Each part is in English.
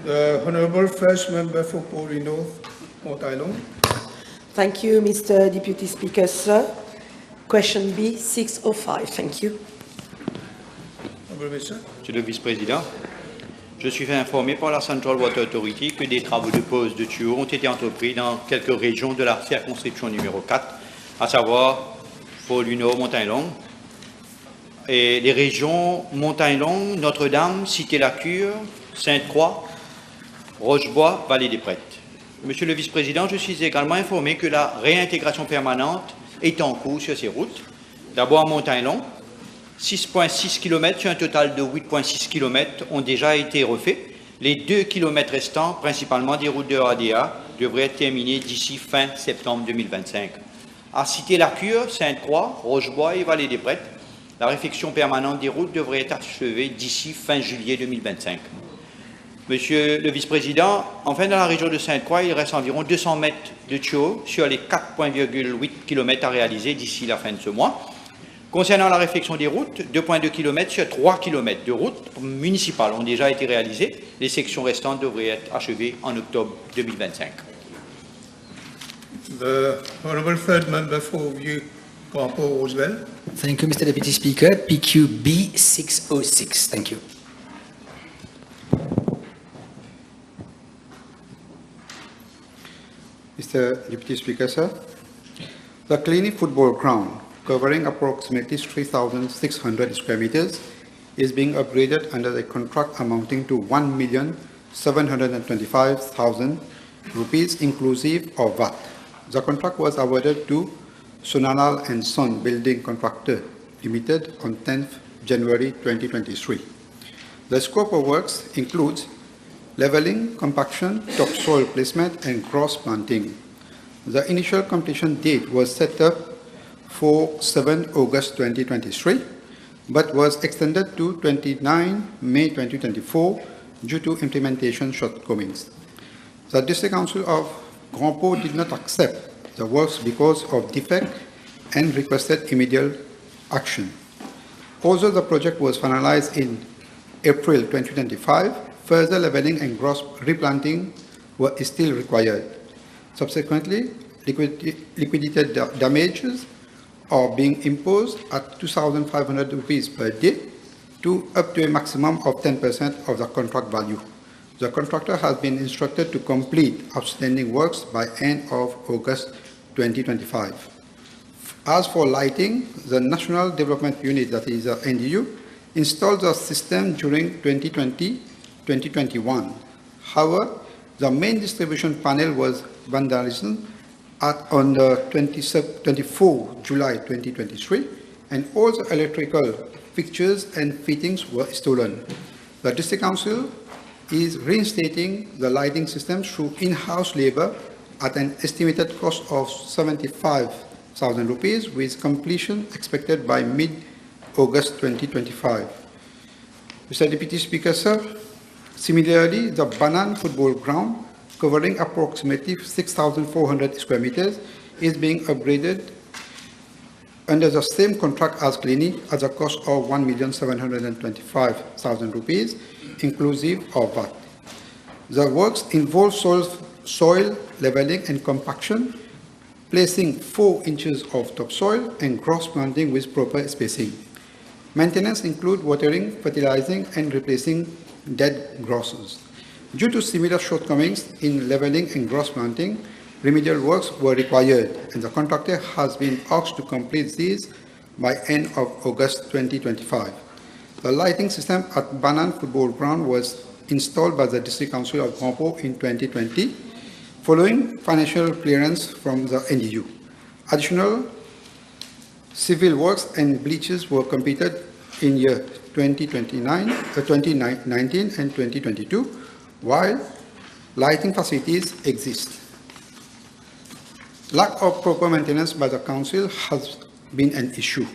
The Honourable First Member for Pori North, Montailon. Thank you, Mr. Deputy Speaker, sir. Question B, 605. Thank you. Monsieur le Vice-président, je suis fait informer par la Central Water Authority que des travaux de pose de tuyaux ont été entrepris dans quelques régions de la circonscription numéro 4, à savoir Pôle-du-Nord, et les régions Montagne-Longue, Notre-Dame, Cité-la-Cure, Sainte-Croix, Rochebois, Vallée des Prêtres. Monsieur le Vice-président, je suis également informé que la réintégration permanente est en cours sur ces routes. D'abord, à Montagne-Longue, 6,6 km sur un total de 8,6 km ont déjà été refaits. Les 2 km restants, principalement des routes de ADA, devraient être terminés d'ici fin septembre 2025. À Cité-la-Cure, Sainte-Croix, Rochebois et Vallée des Prêtres, la réfection permanente des routes devrait être achevée d'ici fin juillet 2025. Monsieur le Vice-président, enfin, dans la région de Sainte-Croix, il reste environ 200 mètres de tuyaux sur les 4,8 km à réaliser d'ici la fin de ce mois. Concernant la réfection des routes, 2,2 km sur 3 km de routes municipales ont déjà été réalisées. Les sections restantes devraient être achevées en octobre 2025. The Honourable Third Member for View, Grand-Port, Roosevelt. Thank you, Mr. Deputy Speaker. PQB 606. Thank you. Mr. Deputy Speaker, sir, the Clinic football ground, covering approximately 3,600 square meters, is being upgraded under a contract amounting to 1,725,000 rupees inclusive of VAT. The contract was awarded to Nationale and Son Building Contractor Limited on 10th January 2023. The scope of works includes leveling, compaction, topsoil placement, and cross planting. The initial completion date was set up for 7 August 2023, but was extended to 29 May 2024 due to implementation shortcomings. The District Council of Grand-Port did not accept the works because of defect and requested immediate action. Although the project was finalized in April 2025, further leveling and gross replanting were still required. Subsequently, liquidated damages are being imposed at 2,500 rupees per day to up to a maximum of 10% of the contract value. The contractor has been instructed to complete outstanding works by end of August 2025. As for lighting, the National Development Unit, that is NDU, installed the system during 2020-2021. However, the main distribution panel was vandalism on the 24 July 2023, and all the electrical fixtures and fittings were stolen. The District Council is reinstating the lighting system through in-house labor at an estimated cost of 75,000 rupees, with completion expected by mid-August 2025. Mr. Deputy Speaker, sir, similarly, the Banan football ground, covering approximately 6,400 square meters, is being upgraded under the same contract as Clinic at a cost of 1,725,000 rupees, inclusive of VAT. The works involve soil leveling and compaction, placing 4 inches of topsoil and gross planting with proper spacing. Maintenance include watering, fertilizing, and replacing dead grasses. Due to similar shortcomings in leveling and gross planting, remedial works were required, and the contractor has been asked to complete these by end of August 2025. The lighting system at Banan Football Ground was installed by the District Council of Grand-Port in 2020, following financial clearance from the NDU. Additional civil works and bleachers were completed in year 2019 and 2022, while lighting facilities exist. Lack of proper maintenance by the Council has been an issue.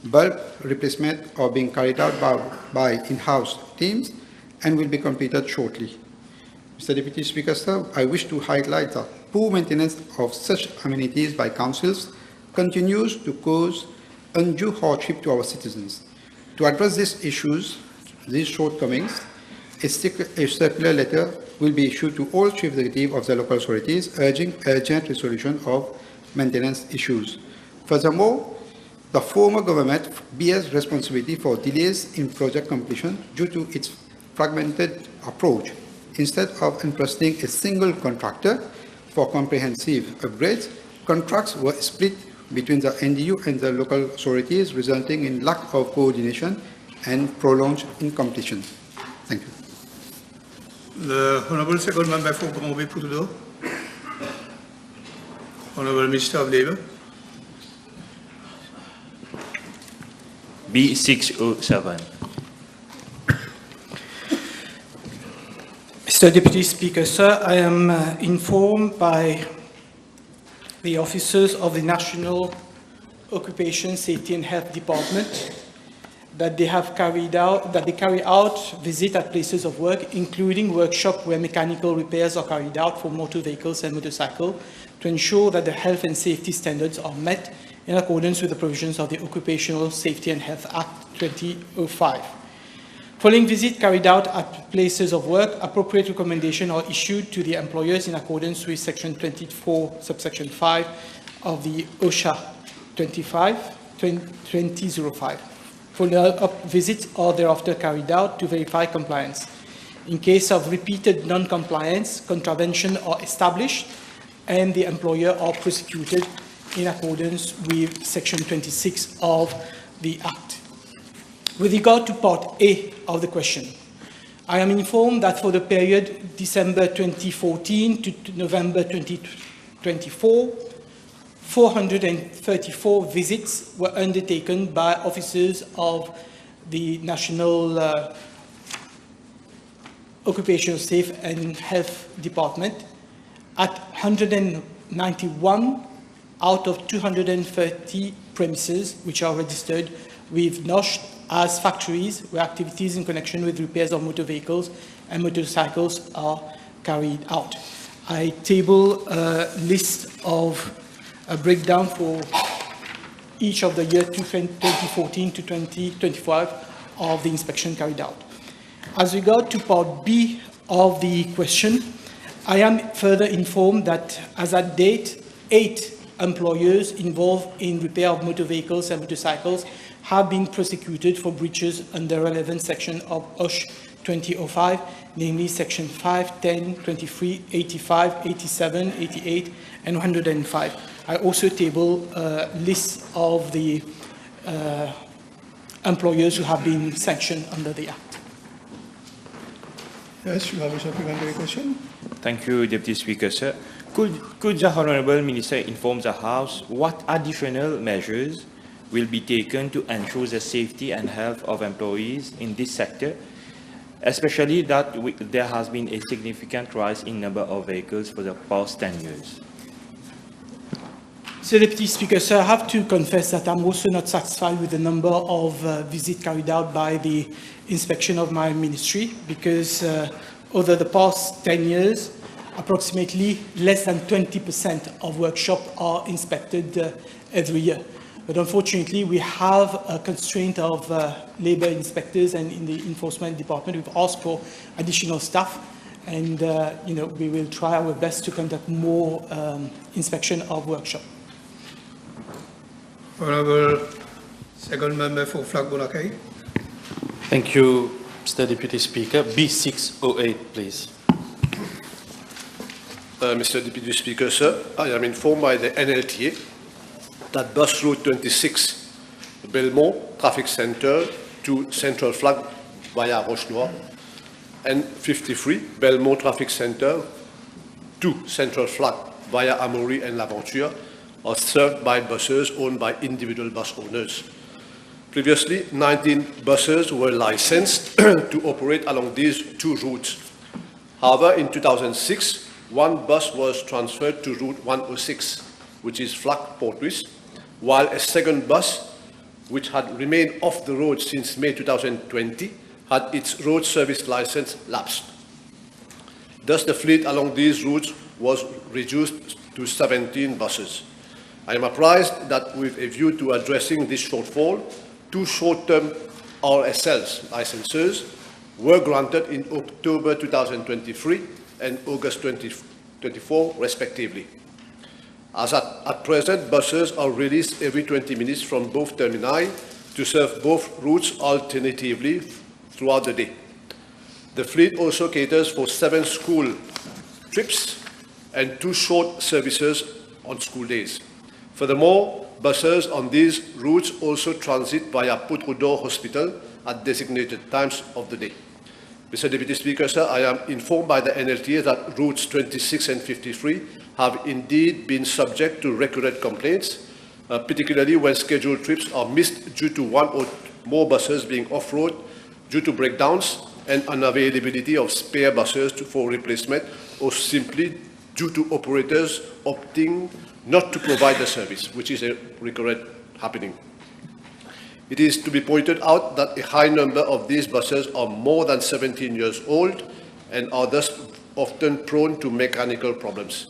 Bulb replacement are being carried out by in-house teams and will be completed shortly. Mr. Deputy Speaker, sir, I wish to highlight that poor maintenance of such amenities by councils continues to cause undue hardship to our citizens. To address these issues, these shortcomings, a circular letter will be issued to all chief executives of the local authorities urging urgent resolution of maintenance issues. Furthermore, the former government bears responsibility for delays in project completion due to its fragmented approach. Instead of entrusting a single contractor for comprehensive upgrades, contracts were split between the NDU and the local authorities, resulting in lack of coordination and prolonged incompletion. Thank you. The Honourable Second Member for Bromby Putudo. Honourable Minister of Labour. B607. Mr. Deputy Speaker, sir, I am informed by the officers of the National Occupation, Safety and Health Department that they carry out visits at places of work, including workshops where mechanical repairs are carried out for motor vehicles and motorcycles to ensure that the health and safety standards are met in accordance with the provisions of the Occupational Safety and Health Act 2005. Following visits carried out at places of work, appropriate recommendations are issued to the employers in accordance with Section 24, subsection 5 of the OSHA 2005. Follow-up visits are thereafter carried out to verify compliance. In case of repeated non-compliance, contraventions are established and the employer are prosecuted in accordance with Section 26 of the Act. With regard to Part A of the question, I am informed that for the period December 2014 to November 2024, 434 visits were undertaken by officers of the National Occupational Safe and Health Department at 191 out of 230 premises which are registered with NOSH as factories where activities in connection with repairs of motor vehicles and motorcycles are carried out. I table a list of a breakdown for each of the year 2014 to 2025 of the inspection carried out. As regard to Part B of the question, I am further informed that as at date, 8 employers involved in repair of motor vehicles and motorcycles have been prosecuted for breaches under relevant section of OSH 2005, namely section 5, 10, 23, 85, 87, 88, and 105. I also table a list of the employers who have been sanctioned under the Act. Yes, you have a supplementary question? Thank you, Deputy Speaker, sir. Could the Honourable Minister inform the House what additional measures will be taken to ensure the safety and health of employees in this sector, especially that there has been a significant rise in number of vehicles for the past 10 years? So, Deputy Speaker, sir, I have to confess that I'm also not satisfied with the number of visits carried out by the inspection of my ministry, because over the past 10 years, approximately less than 20% of workshops are inspected every year. But unfortunately, we have a constraint of labor inspectors, and in the enforcement department, we've asked for additional staff, and we will try our best to conduct more inspection of workshops. Honourable Second Member for Flag-Bonacay. Thank you, Mr. Deputy Speaker. B608, please. Mr. Deputy Speaker, sir, I am informed by the NLTA that bus route 26, Belmont Traffic Center to Central Flag via Roche-Noire, and 53, Belmont Traffic Center to Central Flag via Amaury and L'Aventure, are served by buses owned by individual bus owners. Previously, 19 buses were licensed to operate along these two routes. However, in 2006, one bus was transferred to Route 106, which is Flag-Port-Louis, while a second bus which had remained off the road since May 2020, had its road service license lapsed. Thus, the fleet along these routes was reduced to 17 buses. I am apprised that with a view to addressing this shortfall, 2 short-term RSLs licenses were granted in October 2023 and August 2024, respectively. As at present, buses are released every 20 minutes from both termini to serve both routes alternatively throughout the day. The fleet also caters for 7 school trips and 2 short services on school days. Furthermore, buses on these routes also transit via Poutrodor Hospital at designated times of the day. Mr. Deputy Speaker, sir, I am informed by the NLTA that routes 26 and 53 have indeed been subject to recurrent complaints, particularly when scheduled trips are missed due to 1 or more buses being off-road due to breakdowns and unavailability of spare buses for replacement, or simply due to operators opting not to provide the service, which is a recurrent happening. It is to be pointed out that a high number of these buses are more than 17 years old and are thus often prone to mechanical problems.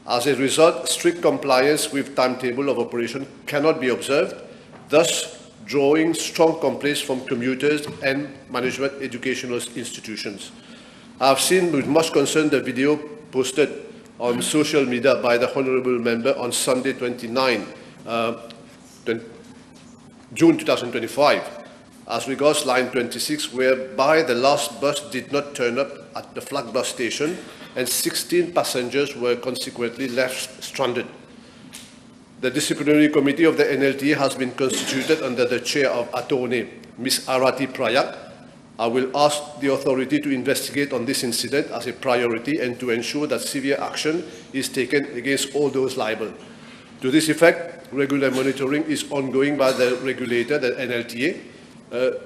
As a result, strict compliance with timetable of operation cannot be observed, thus drawing strong complaints from commuters and management educational institutions. I have seen with much concern the video posted on social media by the Honourable Member on Sunday 29 June 2025, as regards line 26, whereby the last bus did not turn up at the flag bus station and 16 passengers were consequently left stranded. The disciplinary committee of the NLTA has been constituted under the chair of Attorney Ms. Arati Prayak. I will ask the authority to investigate on this incident as a priority and to ensure that severe action is taken against all those liable. To this effect, regular monitoring is ongoing by the regulator, the NLTA,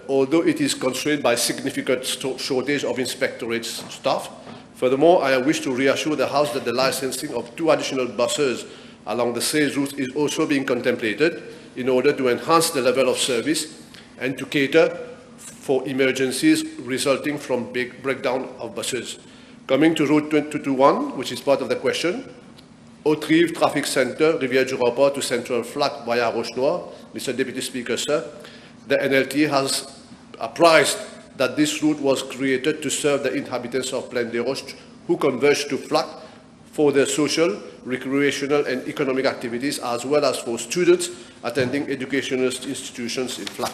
although it is constrained by significant shortage of inspectorate staff. Furthermore, I wish to reassure the House that the licensing of 2 additional buses along the sales route is also being contemplated in order to enhance the level of service and to cater for emergencies resulting from big breakdown of buses. Coming to Route 221, which is part of the question, Autrive Traffic Center, Rivière du Rapport to Central Flat via Roche-Noire. Mr. Deputy Speaker, sir, the NLT has apprised that this route was created to serve the inhabitants of Plaine des Roches who converge to Flac for their social, recreational and economic activities, as well as for students attending educational institutions in Flac.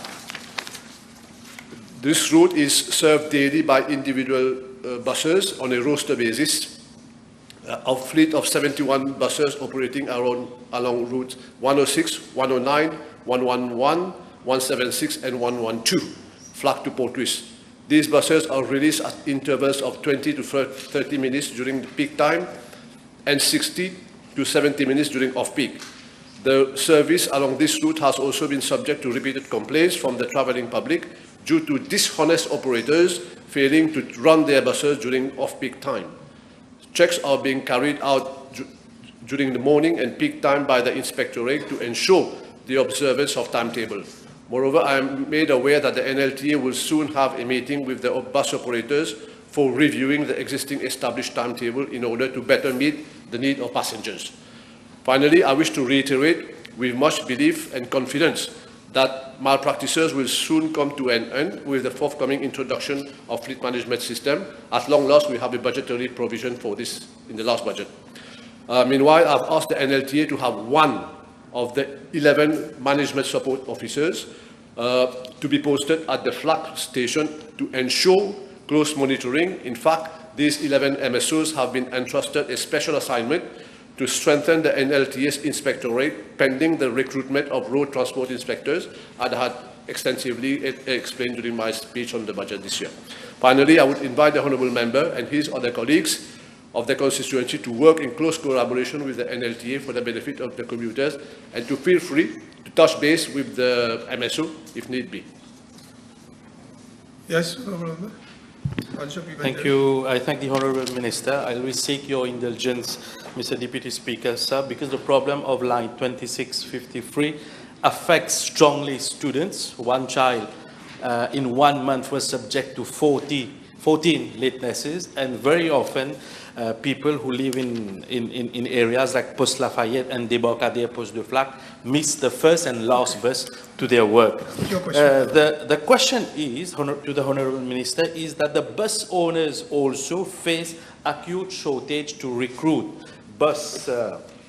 This route is served daily by individual buses on a roster basis. A fleet of 71 buses operating along routes 106, 109, 111, 176 and 112, Flac to Port-Louis. These buses are released at intervals of 20 to 30 minutes during the peak time and 60 to 70 minutes during off-peak. The service along this route has also been subject to repeated complaints from the travelling public due to dishonest operators failing to run their buses during off-peak time. Checks are being carried out during the morning and peak time by the inspectorate to ensure the observance of timetable. Moreover, I am made aware that the NLTA will soon have a meeting with the bus operators for reviewing the existing established timetable in order to better meet the need of passengers. Finally, I wish to reiterate with much belief and confidence that malpractices will soon come to an end with the forthcoming introduction of fleet management system. At long last, we have a budgetary provision for this in the last budget. Meanwhile, I've asked the NLTA to have 1 of the 11 management support officers to be posted at the flag station to ensure close monitoring. In fact, these 11 MSOs have been entrusted a special assignment to strengthen the NLTA's inspectorate pending the recruitment of road transport inspectors, and I had extensively explained during my speech on the budget this year. Finally, I would invite the Honourable Member and his other colleagues of the constituency to work in close collaboration with the NLTA for the benefit of the commuters and to feel free to touch base with the MSO if need be. Yes, Honourable Member. Thank you. I thank the Honourable Minister. I will seek your indulgence, Mr. Deputy Speaker, sir, because the problem of line 2653 affects strongly students. One child in 1 month was subject to 14 latenesses, and very often people who live in areas like Poste Lafayette and Débarcadère Poste de Flac miss the first and last bus to their work. The question is, to the Honourable Minister, is that the bus owners also face acute shortage to recruit bus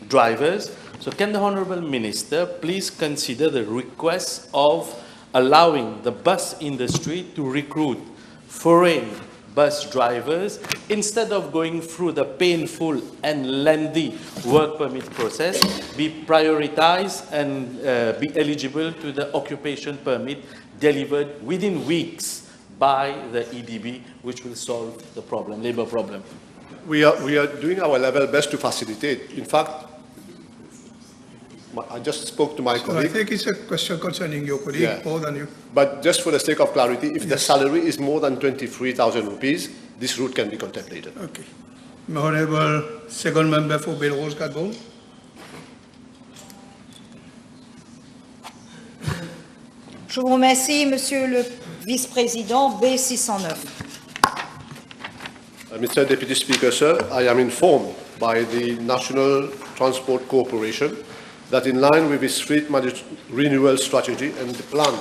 drivers. So can the Honourable Minister please consider the request of allowing the bus industry to recruit foreign bus drivers instead of going through the painful and lengthy work permit process, be prioritized and be eligible to the occupation permit delivered within weeks by the EDB, which will solve the problem, labor problem. We are doing our level best to facilitate. In fact, I just spoke to my colleague. I think it's a question concerning your colleague more than you. But just for the sake of clarity, if the salary is more than 23,000 rupees, this route can be contemplated. Okay. Honourable second member for Belrose-Gadbourne. Je vous remercie, Monsieur le Vice-président. B609. Mr. Deputy Speaker, sir, I am informed by the National Transport Corporation that in line with its fleet renewal strategy and the planned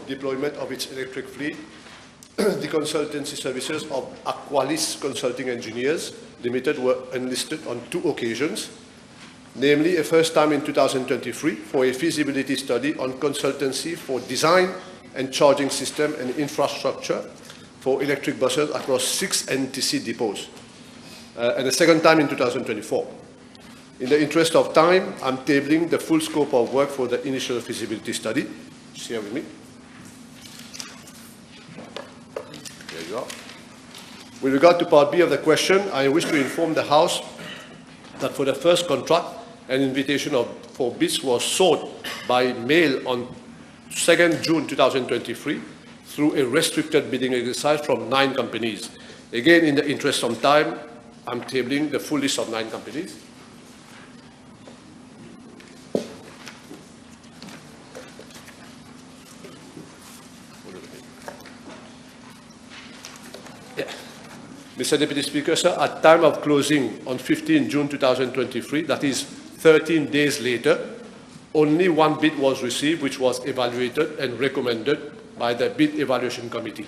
deployment of its electric fleet, the consultancy services of Aqualis Consulting Engineers Limited were enlisted on 2 occasions, namely a first time in 2023 for a feasibility study on consultancy for design and charging system and infrastructure for electric buses across 6 NTC depots, and a second time in 2024. In the interest of time, I'm tabling the full scope of work for the initial feasibility study. Share with me. There you are. With regard to part B of the question, I wish to inform the House that for the first contract, an invitation for bids was sought by mail on 2nd June 2023 through a restricted bidding exercise from 9 companies. Again, in the interest of time, I'm tabling the full list of 9 companies. Mr. Deputy Speaker, sir, at time of closing on 15 June 2023, that is 13 days later, only 1 bid was received, which was evaluated and recommended by the Bid Evaluation Committee.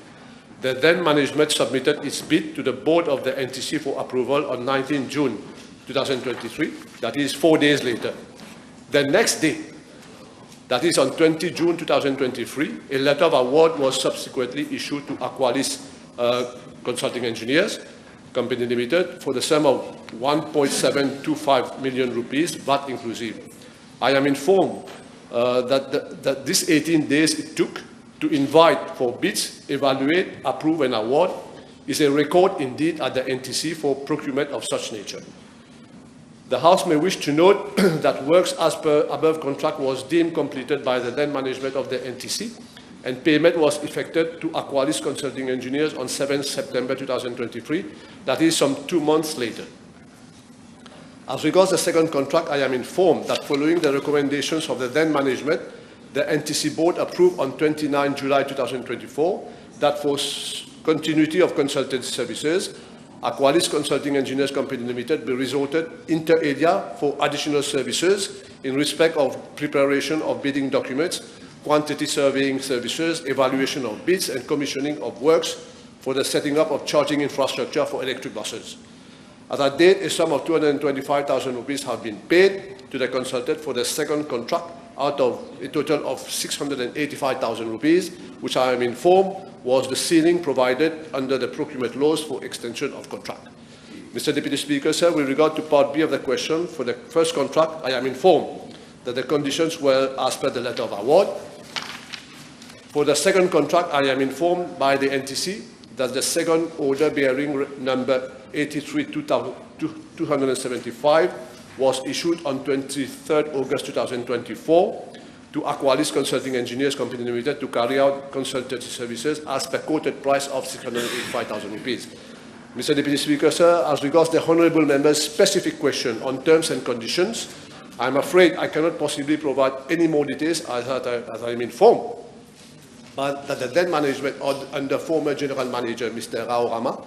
The then management submitted its bid to the board of the NTC for approval on 19 June 2023, that is 4 days later. The next day, that is on 20 June 2023, a letter of award was subsequently issued to Aqualis Consulting Engineers Company Limited for the sum of 1.725 million rupees, VAT inclusive. I am informed that this 18 days it took to invite for bids, evaluate, approve and award is a record indeed at the NTC for procurement of such nature. The House may wish to note that works as per above contract was deemed completed by the then management of the NTC, and payment was effected to Aqualis Consulting Engineers on 7 September 2023, that is some 2 months later. As regards the second contract, I am informed that following the recommendations of the then management, the NTC board approved on 29 July 2024 that for continuity of consultancy services, Aqualis Consulting Engineers Company Limited be resorted inter alia for additional services in respect of preparation of bidding documents, quantity surveying services, evaluation of bids, and commissioning of works for the setting up of charging infrastructure for electric buses. At that date, a sum of 225,000 rupees have been paid to the consultant for the second contract out of a total of 685,000 rupees, which I am informed was the ceiling provided under the procurement laws for extension of contract. Mr. Deputy Speaker, sir, with regard to part B of the question, for the first contract, I am informed that the conditions were as per the letter of award. For the second contract, I am informed by the NTC that the second order bearing number 83-275 was issued on 23rd August 2024 to Aqualis Consulting Engineers Company Limited to carry out consultancy services as per quoted price of 685,000 rupees. Mr. Deputy Speaker, sir, as regards the Honourable Member's specific question on terms and conditions I'm afraid I cannot possibly provide any more details as I'm informed, but that the then management under former General Manager, Mr. Rao Rama,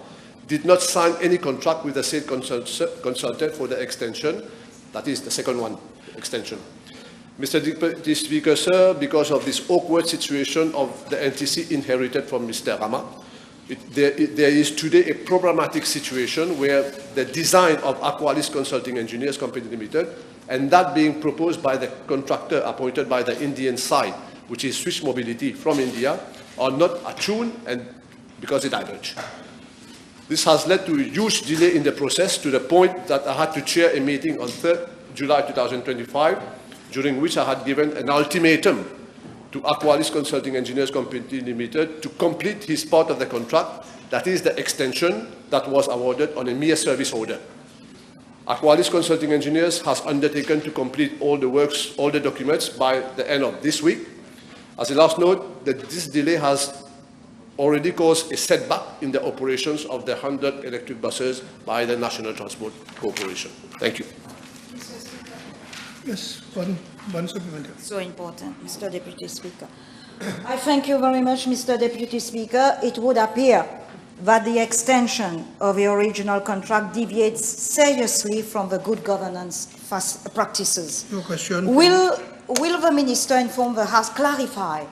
did not sign any contract with the said consultant for the extension, that is the second one, extension. Mr. Deputy Speaker, sir, because of this awkward situation of the NTC inherited from Mr. Rama, there is today a problematic situation where the design of Aqualis Consulting Engineers Company Limited, and that being proposed by the contractor appointed by the Indian side, which is Swiss Mobility from India, are not attuned and because they diverge. This has led to a huge delay in the process to the point that I had to chair a meeting on 3rd July 2025, during which I had given an ultimatum to Aqualis Consulting Engineers Company Limited to complete his part of the contract, that is the extension that was awarded on a mere service order. Aqualis Consulting Engineers has undertaken to complete all the works, all the documents by the end of this week. As a last note, this delay has already caused a setback in the operations of the 100 electric buses by the National Transport Corporation. Thank you. Yes, one supplementary. So important, Mr. Deputy Speaker. I thank you very much, Mr. Deputy Speaker. It would appear that the extension of the original contract deviates seriously from the good governance practices. Your question. Will the Minister inform the House, clarify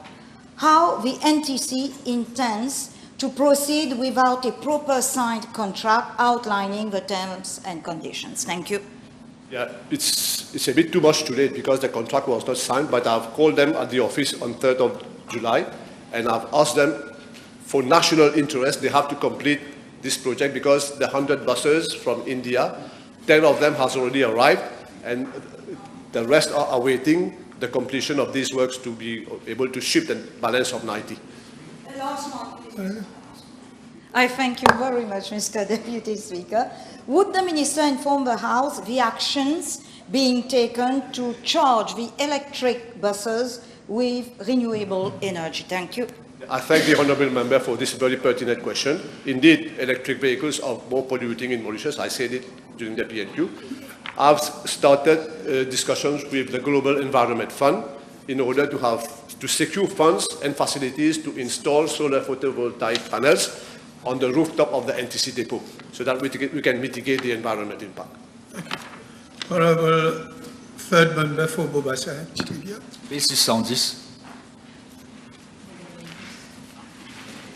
how the NTC intends to proceed without a proper signed contract outlining the terms and conditions? Thank you. Yeah, it's a bit too much today because the contract was not signed, but I've called them at the office on 3rd of July, and I've asked them for national interest, they have to complete this project because the 100 buses from India, 10 of them has already arrived, and the rest are awaiting the completion of these works to be able to ship the balance of 90. The last one, please. I thank you very much, Mr. Deputy Speaker. Would the Minister inform the House the actions being taken to charge the electric buses with renewable energy? Thank you. I thank the Honourable Member for this very pertinent question. Indeed, electric vehicles are more polluting in Mauritius. I said it during the PNQ. I've started discussions with the Global Environment Fund in order to secure funds and facilities to install solar photovoltaic panels on the rooftop of the NTC depot, so that we can mitigate the environment impact. Honourable Third Member for Bobassa. B610.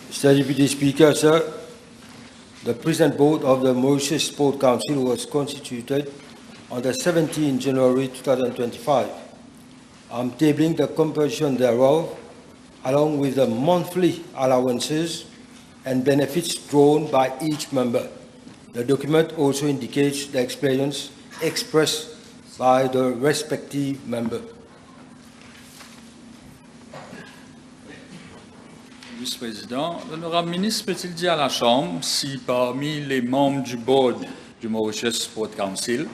Mr. Deputy Speaker, sir, the present board of the Mauritius Sport Council was constituted on the 17th January 2025. I'm tabling the composition thereof, along with the monthly allowances and benefits drawn by each member. The document also indicates the experience expressed by the respective member. Vice-président, l'honorable ministre peut-il dire à la Chambre si parmi les membres du board du Mauritius Sport Council,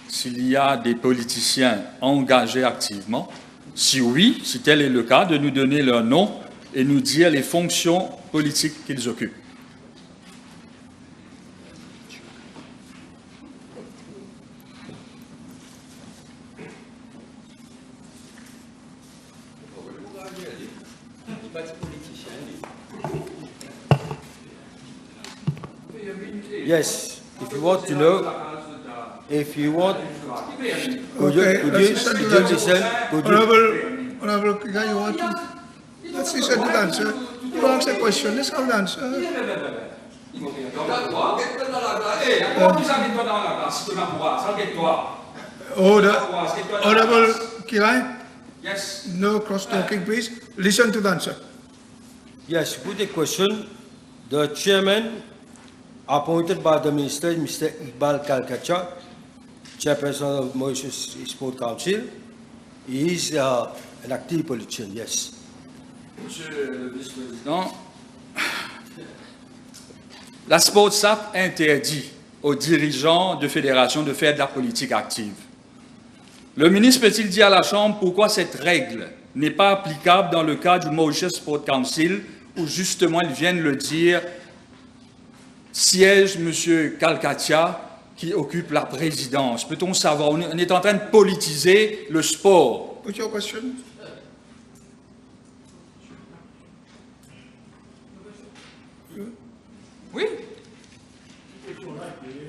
s'il y a des politiciens engagés activement? Si oui, si tel est le cas, de nous donner leur nom et nous dire les fonctions politiques qu'ils occupent. Yes, if you want to know, if you want, could you listen? Honourable Kiga, you want to? Let's listen to the answer. You ask a question, let's have an answer. Honourable Kiga? Yes. No cross-talking, please. Listen to the answer. Yes, good question. The chairman appointed by the minister, Mr. Iqbal Kalkacha, chairperson of Mauritius Sport Council, he is an active politician, yes. Monsieur le vice-président, la SportSAP interdit aux dirigeants de fédération de faire de la politique active. Le ministre peut-il dire à la Chambre pourquoi cette règle n'est pas applicable dans le cas du Mauritius Sport Council, où justement, ils viennent le dire, siège M. Kalkatia, qui occupe la présidence? Peut-on savoir? On est en train de politiser le sport. What's your question? Oui.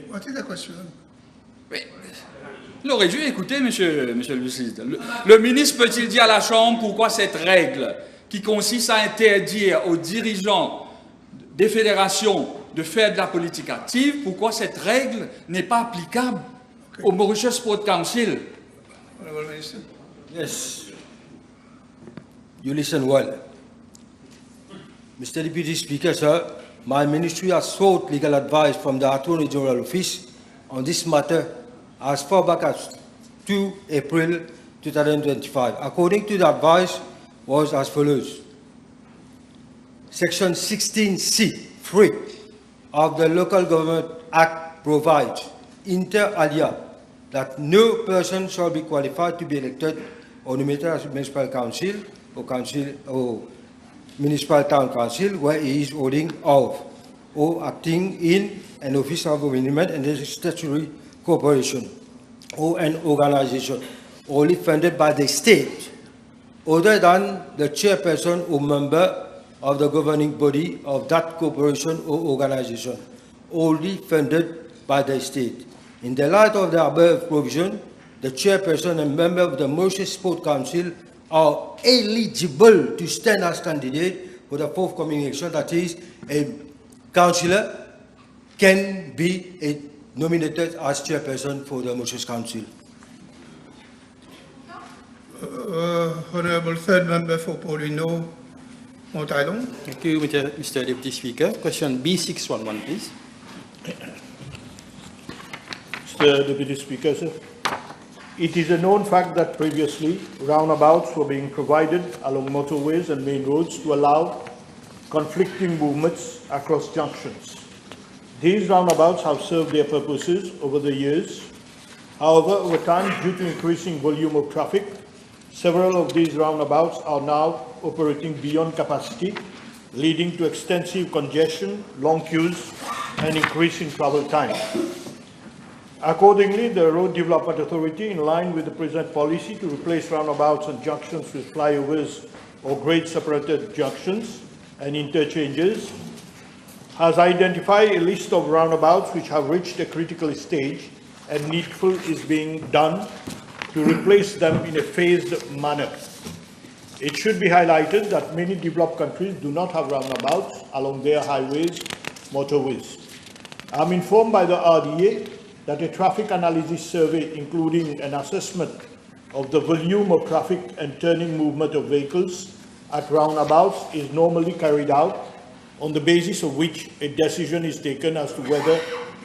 What is the question? Mais, il aurait dû écouter, monsieur le ministre. Le ministre peut-il dire à la Chambre pourquoi cette règle qui consiste à interdire aux dirigeants des fédérations de faire de la politique active, pourquoi cette règle n'est pas applicable au Mauritius Sport Council? Honorable Minister. Yes. You listen well. Mr. Deputy Speaker, sir, my ministry has sought legal advice from the Attorney General Office on this matter as far back as 2 April 2025. According to the advice was as follows. Section 16C(3) of the Local Government Act provides, inter alia, that no person shall be qualified to be elected or nominated as municipal council or municipal town council where he is holding of or acting in an office of government and a statutory corporation or an organization only funded by the state other than the chairperson or member of the governing body of that corporation or organization, only funded by the state. In the light of the above provision, the chairperson and member of the Mauritius Sport Council are eligible to stand as candidate for the forthcoming election. That is, a councillor can be nominated as chairperson for the Mauritius Council. Honorable Third Member for Paulino, Mount Island. Thank you, Mr. Deputy Speaker. Question B611, please. Mr. Deputy Speaker, sir. It is a known fact that previously roundabouts were being provided along motorways and main roads to allow conflicting movements across junctions. These roundabouts have served their purposes over the years. However, over time, due to increasing volume of traffic, several of these roundabouts are now operating beyond capacity, leading to extensive congestion, long queues, and increase in travel time. Accordingly, the Road Development Authority, in line with the present policy to replace roundabouts and junctions with flyovers or grade-separated junctions and interchanges, has identified a list of roundabouts which have reached a critical stage and needful is being done to replace them in a phased manner. It should be highlighted that many developed countries do not have roundabouts along their highways, motorways. I'm informed by the RDA that a traffic analysis survey, including an assessment of the volume of traffic and turning movement of vehicles at roundabouts, is normally carried out, on the basis of which a decision is taken as to whether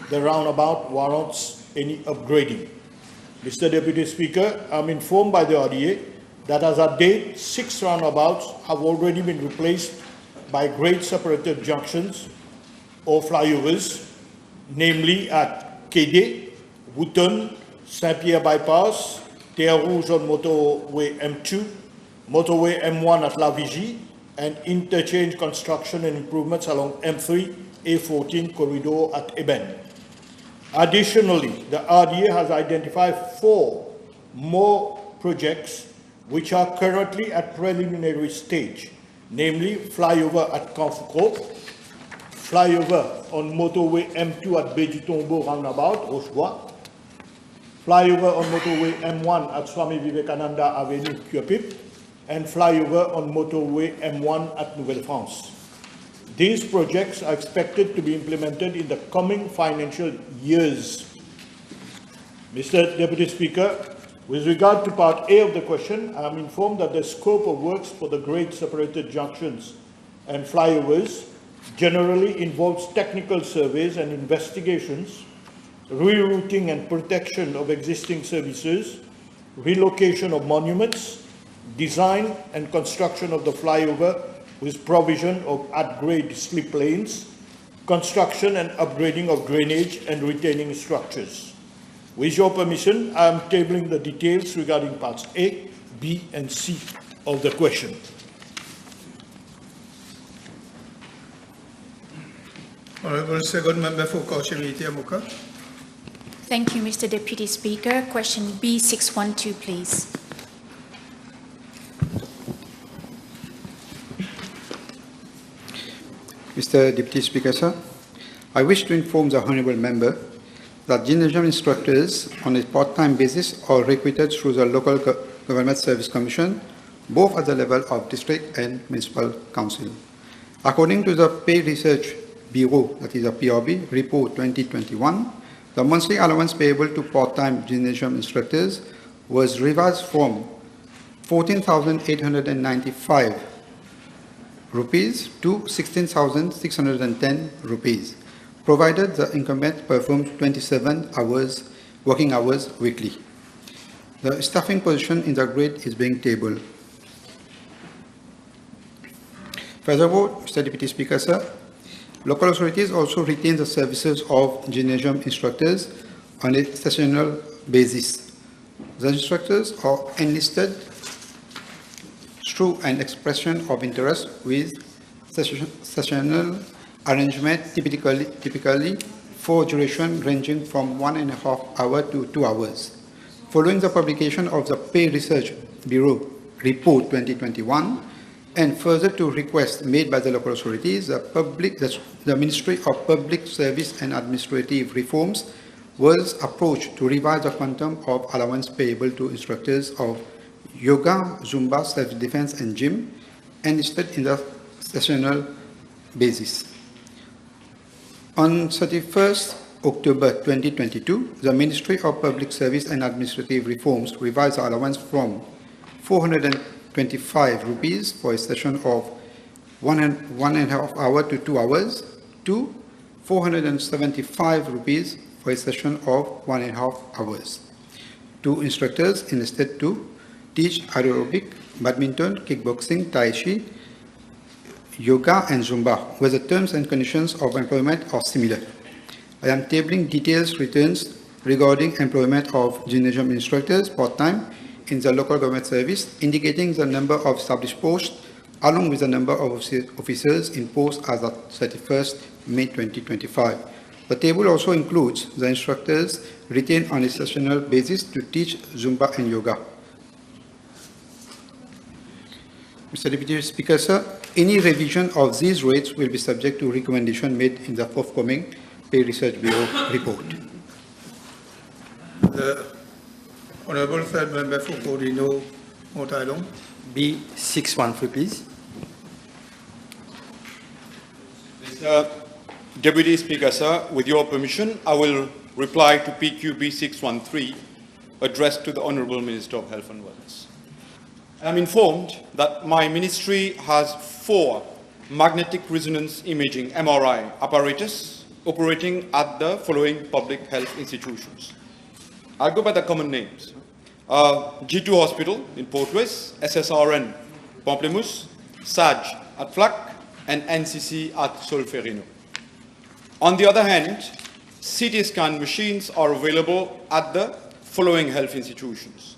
the roundabout warrants any upgrading. Mr. Deputy Speaker, I'm informed by the RDA that as at date, 6 roundabouts have already been replaced by grade-separated junctions or flyovers, namely at Kédé, Wouton, Saint-Pierre Bypass, Terre Rouge on motorway M2, motorway M1 at La Vigie, and interchange construction and improvements along M3, A14 corridor at Eben. Additionally, the RDA has identified 4 more projects which are currently at preliminary stage, namely flyover at Kanfouko, flyover on motorway M2 at Bejutombo roundabout, Rochebois, flyover on motorway M1 at Swami Vivekananda Avenue, Kuopip, and flyover on motorway M1 at Nouvelle-France. These projects are expected to be implemented in the coming financial years. Mr. Deputy Speaker, with regard to part A of the question, I am informed that the scope of works for the grade-separated junctions and flyovers generally involves technical surveys and investigations, rerouting and protection of existing services, relocation of monuments, design and construction of the flyover with provision of at-grade slip lanes, construction and upgrading of drainage and retaining structures. With your permission, I am tabling the details regarding parts A, B, and C of the question. Honorable Second Member for Kaushal Amoka. Thank you, Mr. Deputy Speaker. Question B612, please. Mr. Deputy Speaker, sir, I wish to inform the Honourable Member that gymnasium instructors on a part-time basis are recruited through the Local Government Service Commission, both at the level of district and municipal council. According to the Pay Research Bureau, that is a PRB, report 2021, the monthly allowance payable to part-time gymnasium instructors was revised from 14,895 rupees to 16,610 rupees, provided the incumbent performs 27 hours, working hours weekly. The staffing position in the grade is being tabled. Furthermore, Mr. Deputy Speaker, sir, local authorities also retain the services of gymnasium instructors on a sessional basis. The instructors are enlisted through an expression of interest with sessional arrangement typically for duration ranging from 1.5 hours to 2 hours. Following the publication of the Pay Research Bureau report 2021, and further to requests made by the local authorities, the Ministry of Public Service and Administrative Reforms was approached to revise the quantum of allowance payable to instructors of yoga, Zumba, self-defense, and gym, enlisted in the sessional basis. On 31st October 2022, the Ministry of Public Service and Administrative Reforms revised the allowance from 425 rupees for a session of 1.5 hours to 2 hours to 475 rupees for a session of 1.5 hours. 2 instructors enlisted to teach aerobic, badminton, kickboxing, tai chi, yoga, and Zumba, where the terms and conditions of employment are similar. I am tabling details returns regarding employment of gymnasium instructors part-time in the local government service, indicating the number of established posts along with the number of officers in post as of 31st May 2025. The table also includes the instructors retained on a sessional basis to teach Zumba and yoga. Mr. Deputy Speaker, sir, any revision of these rates will be subject to recommendation made in the forthcoming Pay Research Bureau report. The Honourable Third Member for Codino, Motailong. B613, please. Mr. Deputy Speaker, sir, with your permission, I will reply to PQB 613 addressed to the Honourable Minister of Health and Wellness. I am informed that my ministry has 4 magnetic resonance imaging MRI apparatus operating at the following public health institutions. I'll go by the common names. G2 Hospital in Port Louis, SSRN Pamplemousse, SAJ at Flac, and NCC at Solferino. On the other hand, CT scan machines are available at the following health institutions.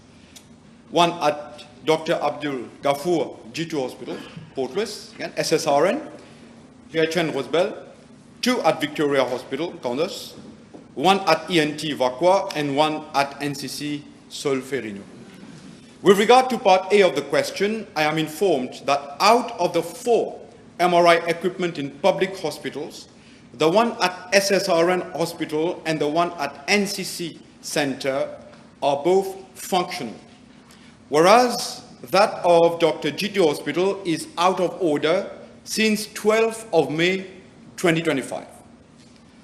1 at Dr. Abdul Ghafour G2 Hospital, Port Louis, again, SSRN, PHN Rosebel, 2 at Victoria Hospital, Candace, 1 at ENT Vacua, and 1 at NCC Solferino. With regard to part A of the question, I am informed that out of the 4 MRI equipment in public hospitals, the one at SSRN Hospital and the one at NCC Center are both functional, whereas that of Dr. G2 Hospital is out of order since 12th of May 2025.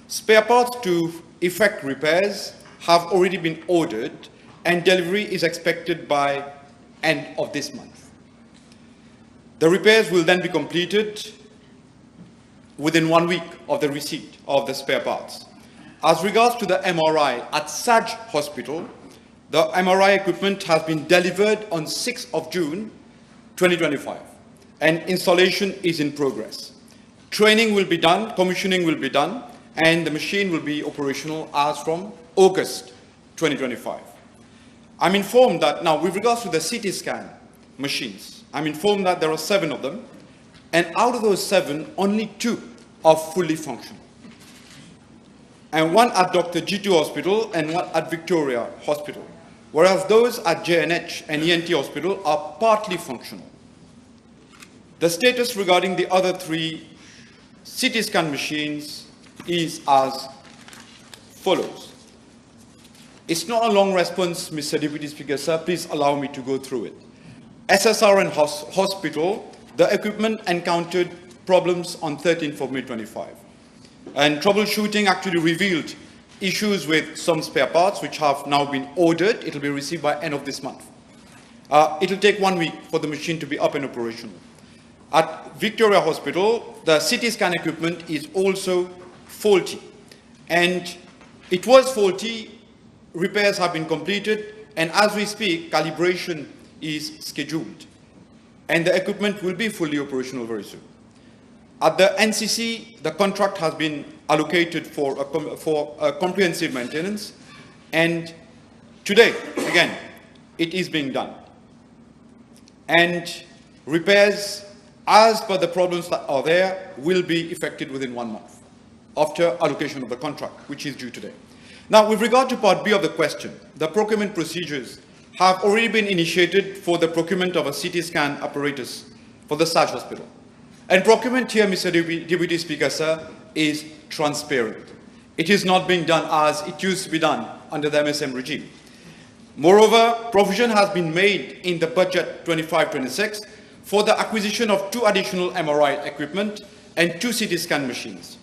Spare parts to effect repairs have already been ordered and delivery is expected by end of this month. The repairs will then be completed within 1 week of the receipt of the spare parts. As regards to the MRI at SAJ Hospital, the MRI equipment has been delivered on 6th of June 2025 and installation is in progress. Training will be done, commissioning will be done, and the machine will be operational as from August 2025. I'm informed that now with regards to the CT scan machines, I'm informed that there are 7 of them, and out of those 7, only 2 are fully functional. and one at Dr. G2 Hospital and one at Victoria Hospital, whereas those at JNH and ENT Hospital are partly functional. The status regarding the other 3 CT scan machines is as follows. It's not a long response, Mr. Deputy Speaker, sir. Please allow me to go through it. SSRN Hospital, the equipment encountered problems on 13th of May 25. And troubleshooting actually revealed issues with some spare parts which have now been ordered. It will be received by end of this month. It will take 1 week for the machine to be up and operational. At Victoria Hospital, the CT scan equipment is also faulty. And it was faulty, repairs have been completed, and as we speak, calibration is scheduled. And the equipment will be fully operational very soon. At the NCC, the contract has been allocated for a comprehensive maintenance, and today, again, it is being done. And repairs, as per the problems that are there, will be effected within 1 month after allocation of the contract, which is due today. Now, with regard to part B of the question, the procurement procedures have already been initiated for the procurement of a CT scan apparatus for the Sage Hospital. And procurement here, Mr. Deputy Speaker, sir, is transparent. It is not being done as it used to be done under the MSM regime. Moreover, provision has been made in the budget 25-26 for the acquisition of 2 additional MRI equipment and 2 CT scan machines.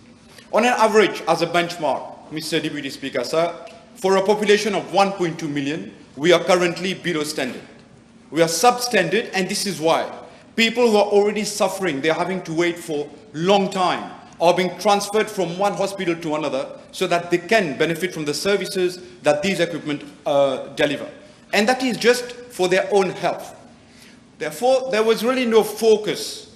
On an average, as a benchmark, Mr. Deputy Speaker, sir, for a population of 1.2 million, we are currently below standard. We are substandard, and this is why people who are already suffering, they're having to wait for a long time, are being transferred from one hospital to another so that they can benefit from the services that these equipment deliver. And that is just for their own health. Therefore, there was really no focus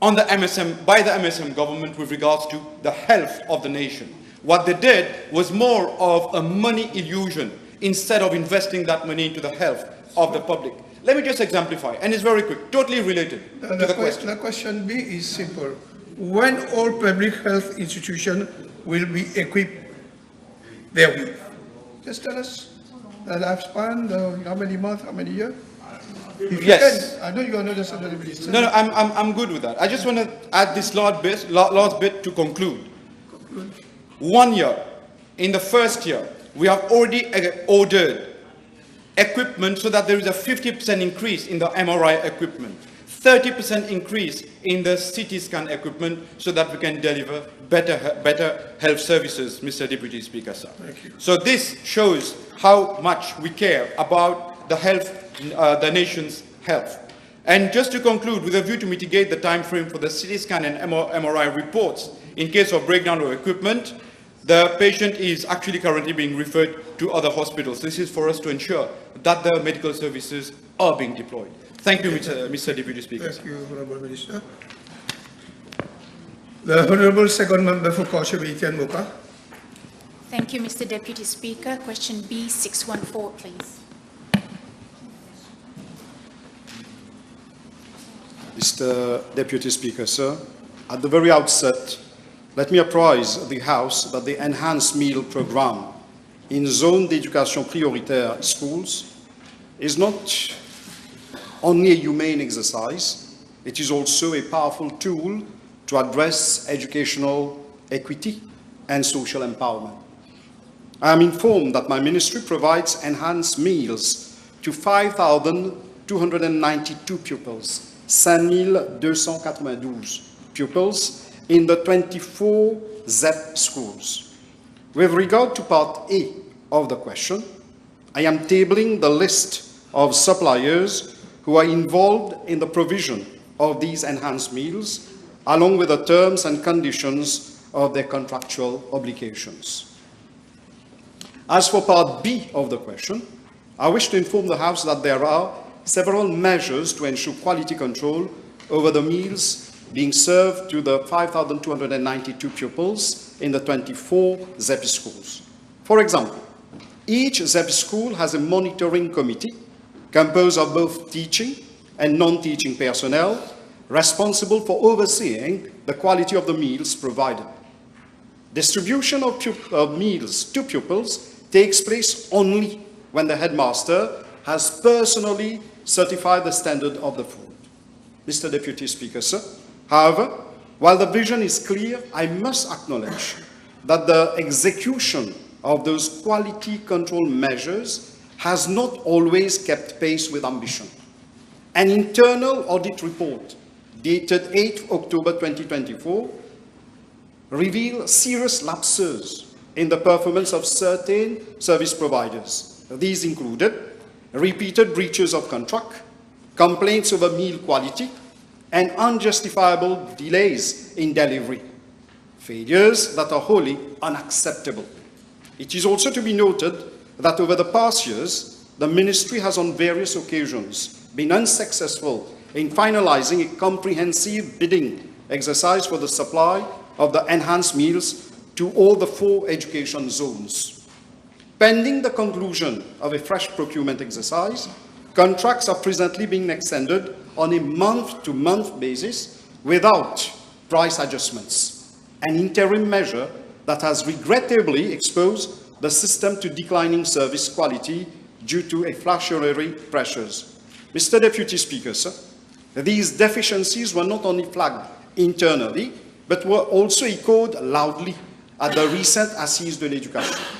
on the MSM, by the MSM government with regards to the health of the nation. What they did was more of a money illusion instead of investing that money into the health of the public. Let me just exemplify, and it's very quick, totally related to the question. The question B is simple. When all public health institutions will be equipped therewith? Just tell us the lifespan, how many months, how many years? If Yes. you can, I know you are not just under the minister. No, I'm good with that. I just want to add this last bit to conclude. 1 year, in the first year, we have already ordered equipment so that there is a 50% increase in the MRI equipment, 30% increase in the CT scan equipment so that we can deliver better health services, Mr. Deputy Speaker, sir. Thank you. So this shows how much we care about the health, the nation's health. And just to conclude, with a view to mitigate the time frame for the CT scan and MRI reports in case of breakdown of equipment, the patient is actually currently being referred to other hospitals. This is for us to ensure that the medical services are being deployed. Thank you, Mr. Deputy Speaker. Thank you, Honourable Minister. The Honourable Second Member for Koshebiti and Moka. Thank you, Mr. Deputy Speaker. Question B614, please. Mr. Deputy Speaker, sir, at the very outset, let me apprise the House that the enhanced meal program in zone d'éducation prioritaire schools is not only a humane exercise, it is also a powerful tool to address educational equity and social empowerment. I am informed that my ministry provides enhanced meals to 5,292 pupils, 5,292 pupils in the 24 ZEP schools. With regard to part A of the question, I am tabling the list of suppliers who are involved in the provision of these enhanced meals, along with the terms and conditions of their contractual obligations. As for part B of the question, I wish to inform the House that there are several measures to ensure quality control over the meals being served to the 5,292 pupils in the 24 ZEP schools. For example, each ZEP school has a monitoring committee composed of both teaching and non-teaching personnel responsible for overseeing the quality of the meals provided. Distribution of meals to pupils takes place only when the headmaster has personally certified the standard of the food. Mr. Deputy Speaker, sir. However, while the vision is clear, I must acknowledge that the execution of those quality control measures has not always kept pace with ambition. An internal audit report dated 8 October 2024 revealed serious lapses in the performance of certain service providers. These included repeated breaches of contract, complaints over meal quality, and unjustifiable delays in delivery, failures that are wholly unacceptable. It is also to be noted that over the past years, the Ministry has on various occasions been unsuccessful in finalizing a comprehensive bidding exercise for the supply of the enhanced meals to all the 4 education zones. Pending the conclusion of a fresh procurement exercise, contracts are presently being extended on a month-to-month basis without price adjustments, an interim measure that has regrettably exposed the system to declining service quality due to inflationary pressures. Mr. Deputy Speaker, sir, these deficiencies were not only flagged internally, but were also echoed loudly at the recent Assises de l'Éducation.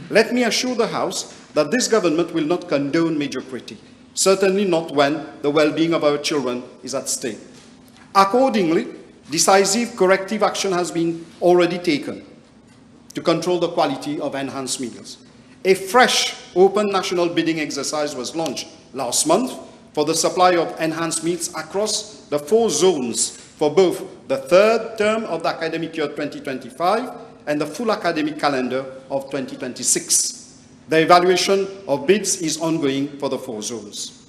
Let me assure the House that this government will not condone mediocrity, certainly not when the well-being of our children is at stake. Accordingly, decisive corrective action has been already taken to control the quality of enhanced meals. A fresh open national bidding exercise was launched last month for the supply of enhanced meals across the 4 zones for both the 3rd term of the academic year 2025 and the full academic calendar of 2026. The evaluation of bids is ongoing for the 4 zones.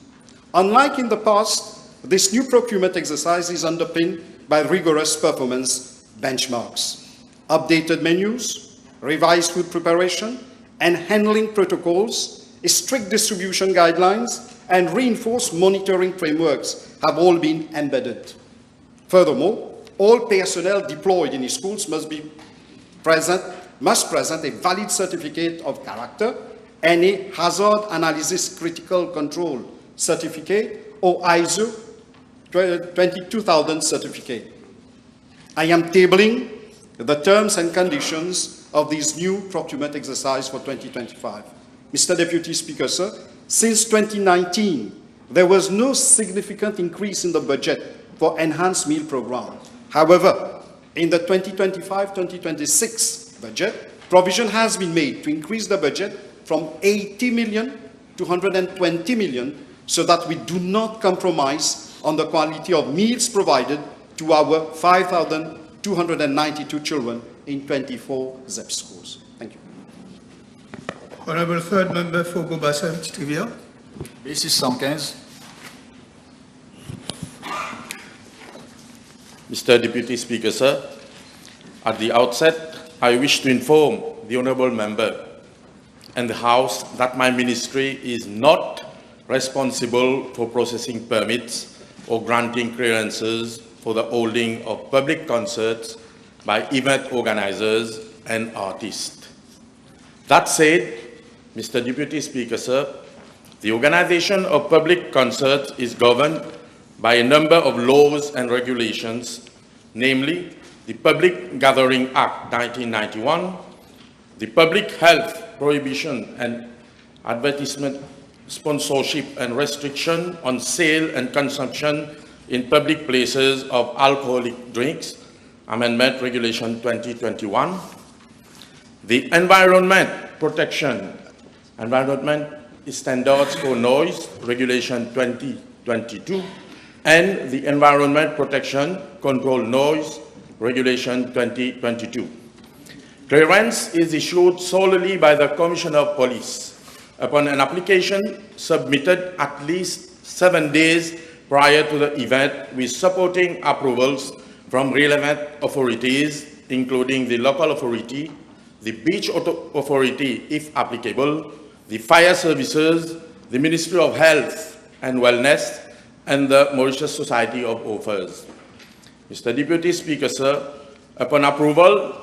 Unlike in the past, this new procurement exercise is underpinned by rigorous performance benchmarks, updated menus, revised food preparation and handling protocols, strict distribution guidelines, and reinforced monitoring frameworks have all been embedded. Furthermore, all personnel deployed in schools must present a valid certificate of character and a hazard analysis critical control certificate or ISO 22000 certificate. I am tabling the terms and conditions of this new procurement exercise for 2025. Mr. Deputy Speaker, sir, since 2019, there was no significant increase in the budget for enhanced meal program. However, in the 2025-2026 budget, provision has been made to increase the budget from 80 million to 120 million so that we do not compromise on the quality of meals provided to our 5,292 children in 24 ZEP schools. Thank you. Honorable Third Member for Bobassa, Trivia. B615. Mr. Deputy Speaker, sir, at the outset, I wish to inform the Honourable Member and the House that my ministry is not responsible for processing permits or granting clearances for the holding of public concerts by event organizers and artists. That said, Mr. Deputy Speaker, sir, the organization of public concerts is governed by a number of laws and regulations, namely the Public Gathering Act 1991, the Public Health Prohibition and Advertisement Sponsorship and Restriction on Sale and Consumption in Public Places of Alcoholic Drinks, Amendment Regulation 2021, the Environment Standards for Noise, Regulation 2022, and the Environment Protection Control Noise, Regulation 2022. Clearance is issued solely by the Commissioner of Police upon an application submitted at least 7 days prior to the event with supporting approvals from relevant authorities, including the local authority, the beach authority, if applicable, the fire services, the Ministry of Health and Wellness, and the Mauritius Society of Authors. Mr. Deputy Speaker, sir, upon approval,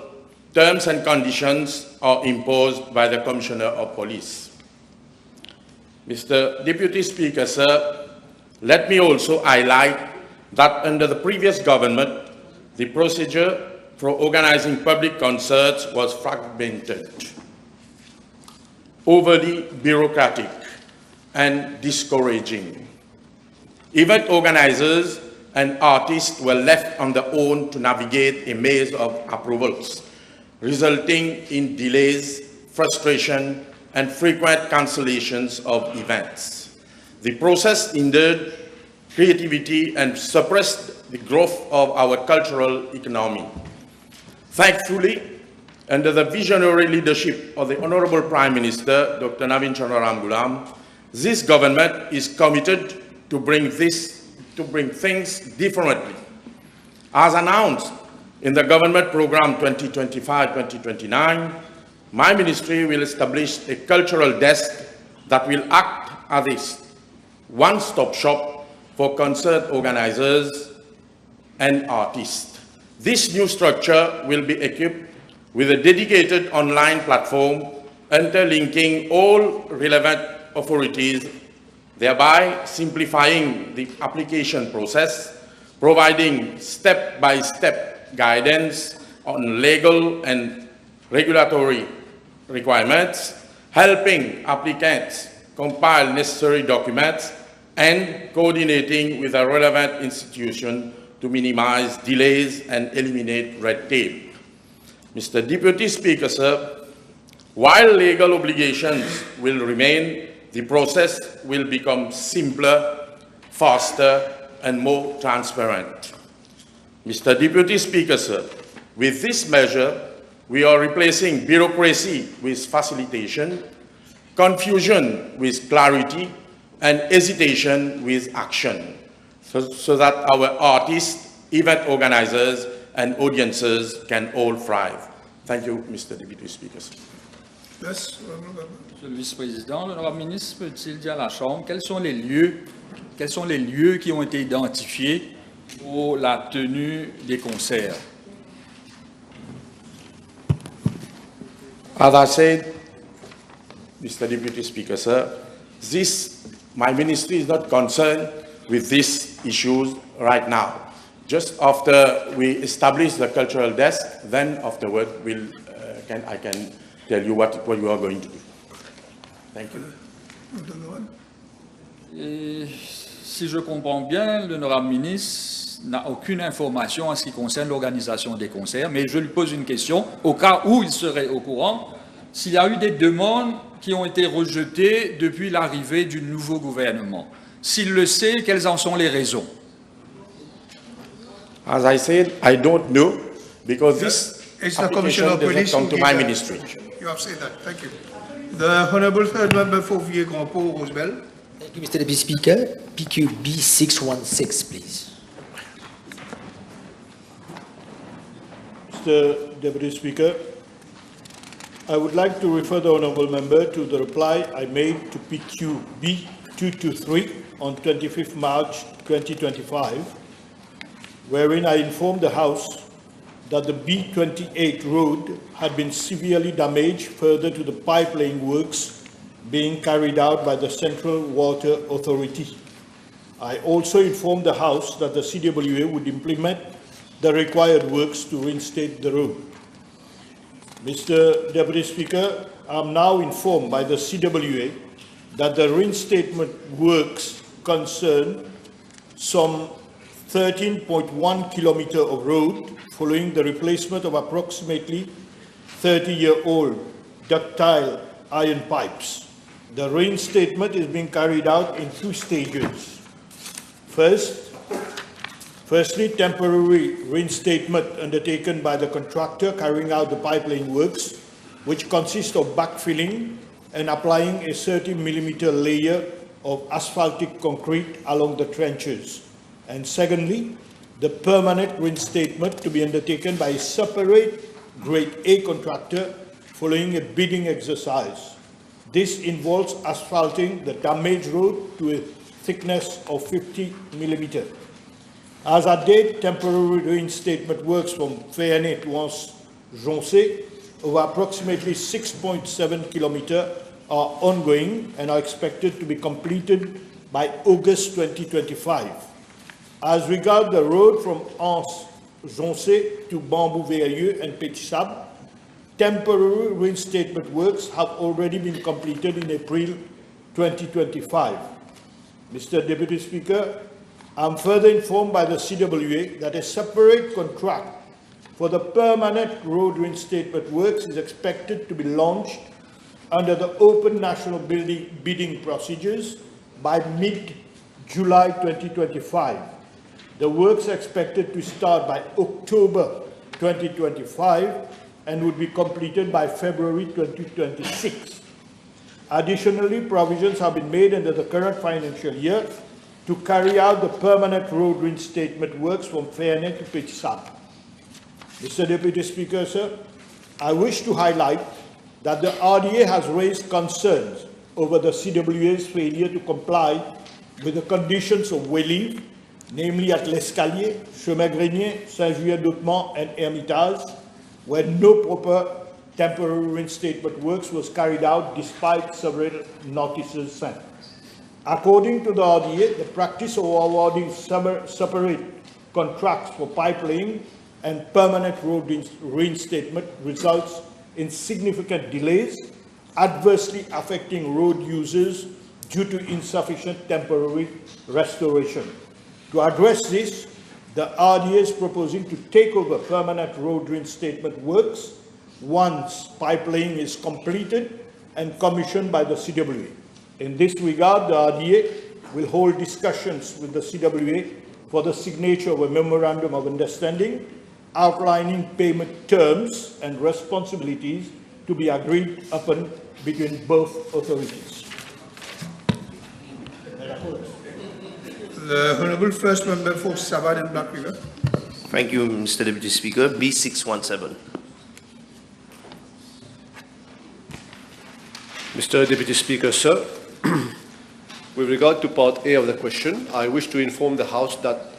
terms and conditions are imposed by the Commissioner of Police. Mr. Deputy Speaker, sir, let me also highlight that under the previous government, the procedure for organizing public concerts was fragmented, overly bureaucratic, and discouraging. Event organizers and artists were left on their own to navigate a maze of approvals, resulting in delays, frustration, and frequent cancellations of events. The process hindered creativity and suppressed the growth of our cultural economy. Thankfully, under the visionary leadership of the Honorable Prime Minister, Dr. Navin Chandra Ramgoolam, this government is committed to bring things differently. As announced in the government program 2025-2029, my ministry will establish a cultural desk that will act as a one-stop shop for concert organizers and artists. This new structure will be equipped with a dedicated online platform interlinking all relevant authorities, thereby simplifying the application process, providing step-by-step guidance on legal and regulatory requirements, helping applicants compile necessary documents, and coordinating with a relevant institution to minimize delays and eliminate red tape. Mr. Deputy Speaker, sir, while legal obligations will remain, the process will become simpler, faster, and more transparent. Mr. Deputy Speaker, sir, with this measure, we are replacing bureaucracy with facilitation, confusion with clarity, and hesitation with action, so that our artists, event organizers, and audiences can all thrive. Thank you, Mr. Deputy Speaker. Yes. Monsieur le vice-président, l'honorable ministre peut-il dire à la Chambre quels sont les lieux qui ont été identifiés pour la tenue des concerts? As I said, Mr. Deputy Speaker, sir, my ministry is not concerned with these issues right now. Just after we establish the cultural desk, then afterward I can tell you what you are going to do. Thank you. Et si je comprends bien, l'honorable ministre n'a aucune information en ce qui concerne l'organisation des concerts, mais je lui pose une question, au cas où il serait au courant, s'il y a eu des demandes qui ont été rejetées depuis l'arrivée du nouveau gouvernement. S'il le sait, quelles en sont les raisons? As I said, I don't know, because this Commissioner of doesn't Police come to my ministry. You have said that. Thank you. The Honourable Third Member for Vieux-Grandport, Rosebel. Thank you, Mr. Deputy Speaker. PQB 616, please. Mr. Deputy Speaker, I would like to refer the Honourable Member to the reply I made to PQB 223 on 25th March 2025, wherein I informed the House that the B28 road had been severely damaged further to the pipeline works being carried out by the Central Water Authority. I also informed the House that the CWA would implement the required works to reinstate the road. Mr. Deputy Speaker, I am now informed by the CWA that the reinstatement works concern some 13.1 kilometers of road following the replacement of approximately 30-year-old ductile iron pipes. The reinstatement is being carried out in two stages. Firstly, temporary reinstatement undertaken by the contractor carrying out the pipeline works, which consists of backfilling and applying a 30mm layer of asphaltic concrete along the trenches. And secondly, the permanent reinstatement to be undertaken by a separate Grade A contractor following a bidding exercise. This involves asphalting the damaged road to a thickness of 50mm. As at date, temporary reinstatement works from Féané to Joncé over approximately 6.7 kilometers are ongoing and are expected to be completed by August 2025. As regards the road from Anse-Joncé to Bambou-Veilleux and Petit-Sable, temporary reinstatement works have already been completed in April 2025. Mr. Deputy Speaker, I'm further informed by the CWA that a separate contract for the permanent road reinstatement works is expected to be launched under the open national bidding procedures by mid-July 2025. The works are expected to start by October 2025 and would be completed by February 2026. Additionally, provisions have been made under the current financial year to carry out the permanent road reinstatement works from Ferney to Petit-Sable. Mr. Deputy Speaker, sir, I wish to highlight that the RDA has raised concerns over the CWA's failure to comply with the conditions of way-leave, namely at l'Escalier, Chemin-Grenier, Saint-Julien-d'Hautemont, and Hermitage, where no proper temporary reinstatement works was carried out despite several notices sent. According to the RDA, the practice of awarding separate contracts for pipelaying and permanent road reinstatement results in significant delays, adversely affecting road users due to insufficient temporary restoration. To address this, the RDA is proposing to take over permanent road reinstatement works once pipelaying is completed and commissioned by the CWA. In this regard, the RDA will hold discussions with the CWA for the signature of a memorandum of understanding outlining payment terms and responsibilities to be agreed upon between both authorities. The Honourable First Member for Savane and Black River. Thank you, Mr. Deputy Speaker. B617. Mr. Deputy Speaker, sir, with regard to part A of the question, I wish to inform the House that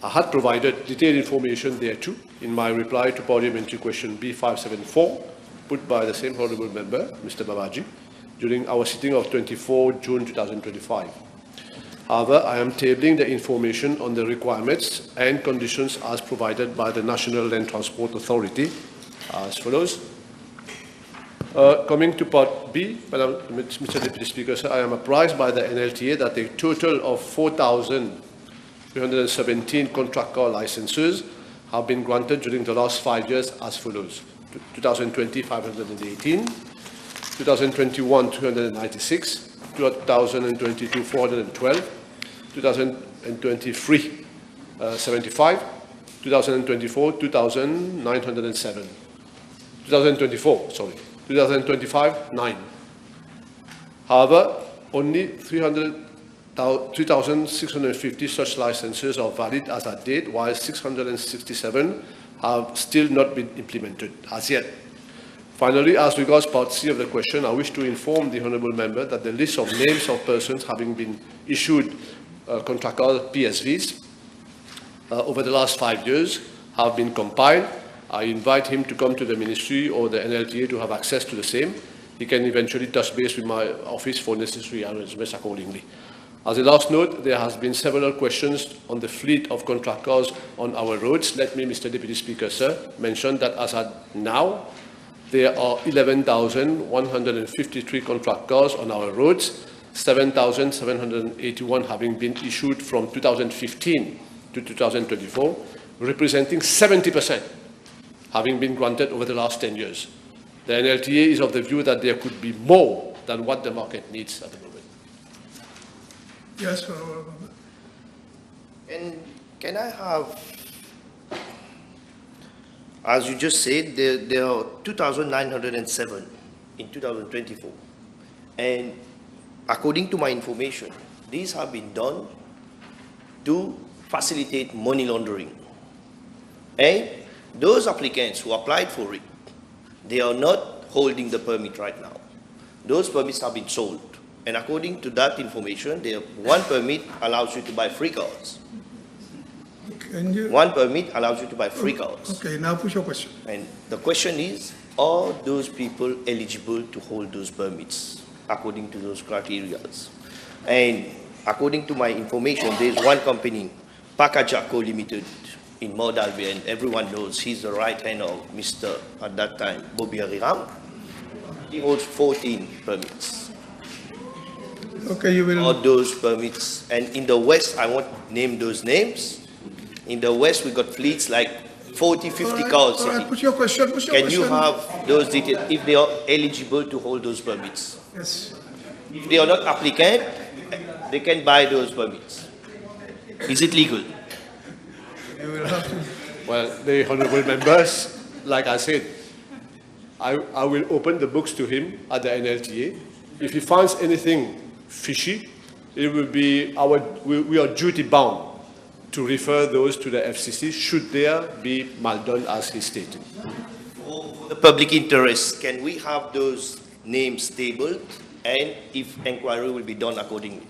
I had provided detailed information thereto in my reply to parliamentary question B574, put by the same honourable member, Mr. Babaji, during our sitting of 24 June 2025. However, I am tabling the information on the requirements and conditions as provided by the National Land Transport Authority as follows. Coming to part B, Mr. Deputy Speaker, sir, I am apprised by the NLTA that a total of 4,317 contract car licenses have been granted during the last 5 years as follows. 2020, 518, 2021, 296, 2022, 412, 2023, 75, 2024, 2,907, 2024, sorry. 2025, 9. However, only 3,650 such licenses are valid as at date, while 667 have still not been implemented as yet. Finally, as regards part C of the question, I wish to inform the honourable member that the list of names of persons having been issued contractual PSVs over the last 5 years have been compiled. I invite him to come to the ministry or the NLTA to have access to the same. He can eventually touch base with my office for necessary arrangements accordingly. As a last note, there has been several questions on the fleet of contract cars on our roads. Let me, Mr. Deputy Speaker, sir, mention that as at now, there are 11,153 contract cars on our roads, 7,781 having been issued from 2015 to 2024, representing 70%. Having been granted over the last 10 years. The NLTA is of the view that there could be more than what the market needs at the moment. Yes, And can I have, as you just said, there are 2,907 in 2024. And according to my information, these have been done to facilitate money laundering. And those applicants who applied for it, they are not holding the permit right now. Those permits have been sold. And according to that information, one permit allows you to buy free cars. Okay. Can you? One permit allows you to buy 3 cars. Okay, now put your question. And the question is, are those people eligible to hold those permits according to those criteria? And according to my information, there's one company, Pakajaco Limited, in Moldavia, and everyone knows he's the right hand of Mr. at that time, Bobby Ariram. He holds 14 permits. Okay, you will. All those permits. And in the West, I won't name those names. In the West, we got fleets like 40, 50 cars. All right, put your question. Put your Can question. you have those details if they are eligible to hold those permits? Yes. If they are not applicant, they can buy those permits. Is it legal? You will have to. Well, the honorable members, like I said, I will open the books to him at the NLTA. If he finds anything fishy, it will be we are duty bound to refer those to the FCC should there be maldone as he stated. For the public interest, can we have those names tabled and if inquiry will be done accordingly?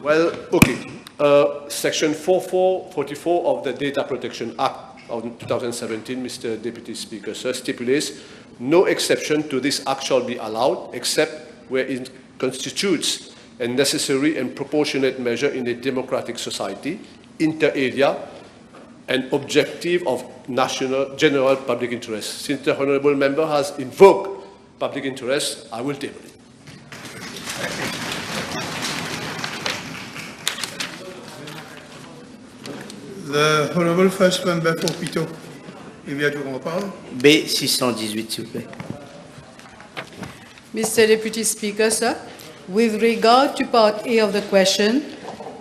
Well, okay. Section 4444 of the Data Protection Act of 2017, Mr. Deputy Speaker, sir, stipulates no exception to this act shall be allowed except where it constitutes a necessary and proportionate measure in a democratic society, inter alia, and objective of national general public interest. Since the honourable member has invoked public interest, I will table it. The Honorable First Member for Pito. Rivière du Rempart. B618, s'il vous plaît. Mr. Deputy Speaker, sir, with regard to Part A of the question,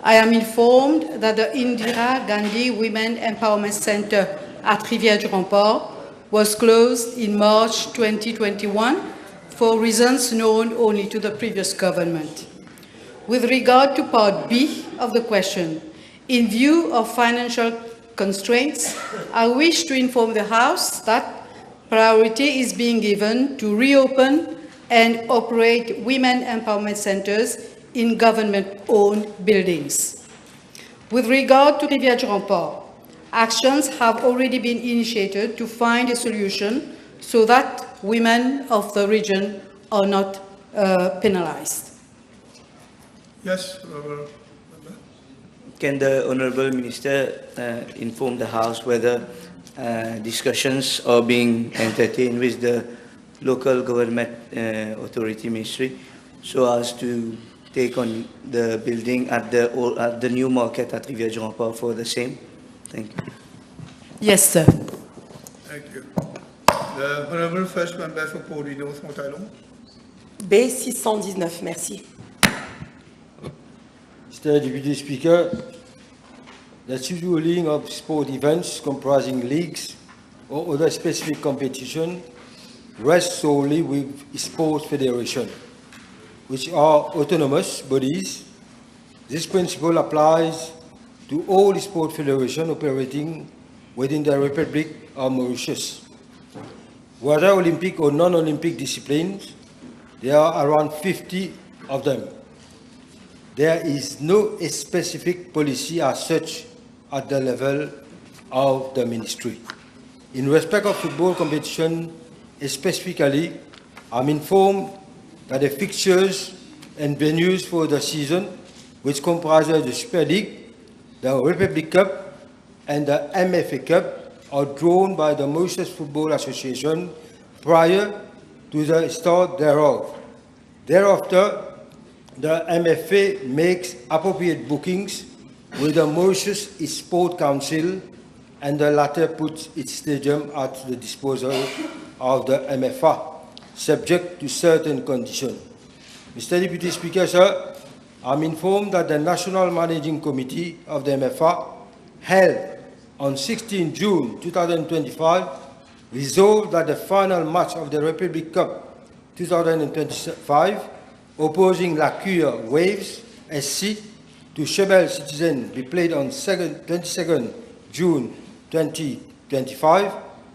I am informed that the Indira Gandhi Women Empowerment Center at Rivière du Rempart was closed in March 2021 for reasons known only to the previous government. With regard to Part B of the question, in view of financial constraints, I wish to inform the House that priority is being given to reopen and operate women empowerment centers in government-owned buildings. With regard to Rivière du Rempart, actions have already been initiated to find a solution so that women of the region are not penalized. Yes, Can the Honourable Minister inform the House whether discussions are being entertained with the local government authority ministry so as to take on the building at the new market at Rivière du Rempart for the same? Thank you. Yes, sir. thank you. The Honorable First Member for Port North Montalon. B619, merci. Mr. Deputy Speaker, the scheduling of sport events comprising leagues or other specific competition rests solely with sports federation, which are autonomous bodies. This principle applies to all sport federations operating within the Republic of Mauritius. Whether Olympic or non-Olympic disciplines, there are around 50 of them. There is no specific policy as such at the level of the ministry. In respect of football competition specifically, I'm informed that the fixtures and venues for the season, which comprises the Super League, the Republic Cup, and the MFA Cup, are drawn by the Mauritius Football Association prior to the start thereof. Thereafter, the MFA makes appropriate bookings with the Mauritius Sport Council, and the latter puts its stadium at the disposal of the MFA, subject to certain conditions. Mr. Deputy Speaker, sir, I'm informed that the National Managing Committee of the MFA, held on 16 June 2025, resolved that the final match of the Republic Cup 2025, opposing La Cure Waves SC to Chebel Citizen, be played on 22nd June 2025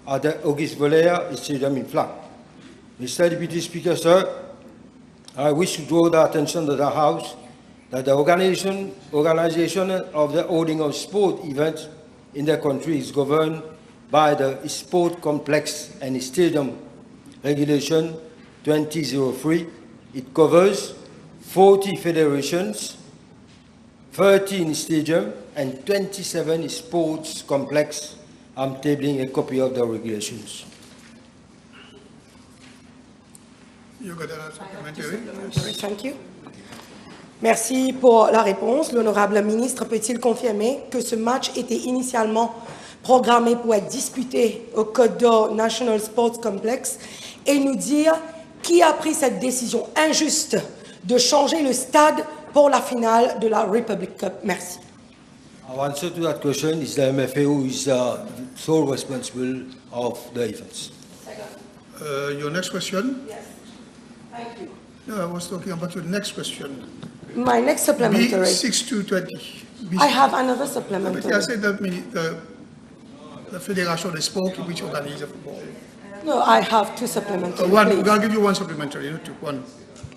at the Auguste Voller Stadium in Flac. Mr. Deputy Speaker, sir, I wish to draw the attention of the House that the organization of the holding of sport events in the country is governed by the Sport Complex and Stadium Regulation 2003. It covers 40 federations, 13 stadiums, and 27 sports complexes. I'm tabling a copy of the regulations. You got a supplementary? Thank you. Merci pour la réponse. L'honorable ministre peut-il confirmer que ce match était initialement programmé pour être disputé au Côte d'Or National Sports Complex et nous dire qui a pris cette décision injuste de changer le stade pour la finale de la Republic Cup? Merci. Our answer to that question is the MFA who is sole responsible of the events. Your next question? Yes. Thank you. No, I was talking about your next question. My next supplementary. B6220. I have another supplementary. I said that the Federation de Sport which organizes football. No, I have two supplementary. One, please. we're going to give you one supplementary, not two, one.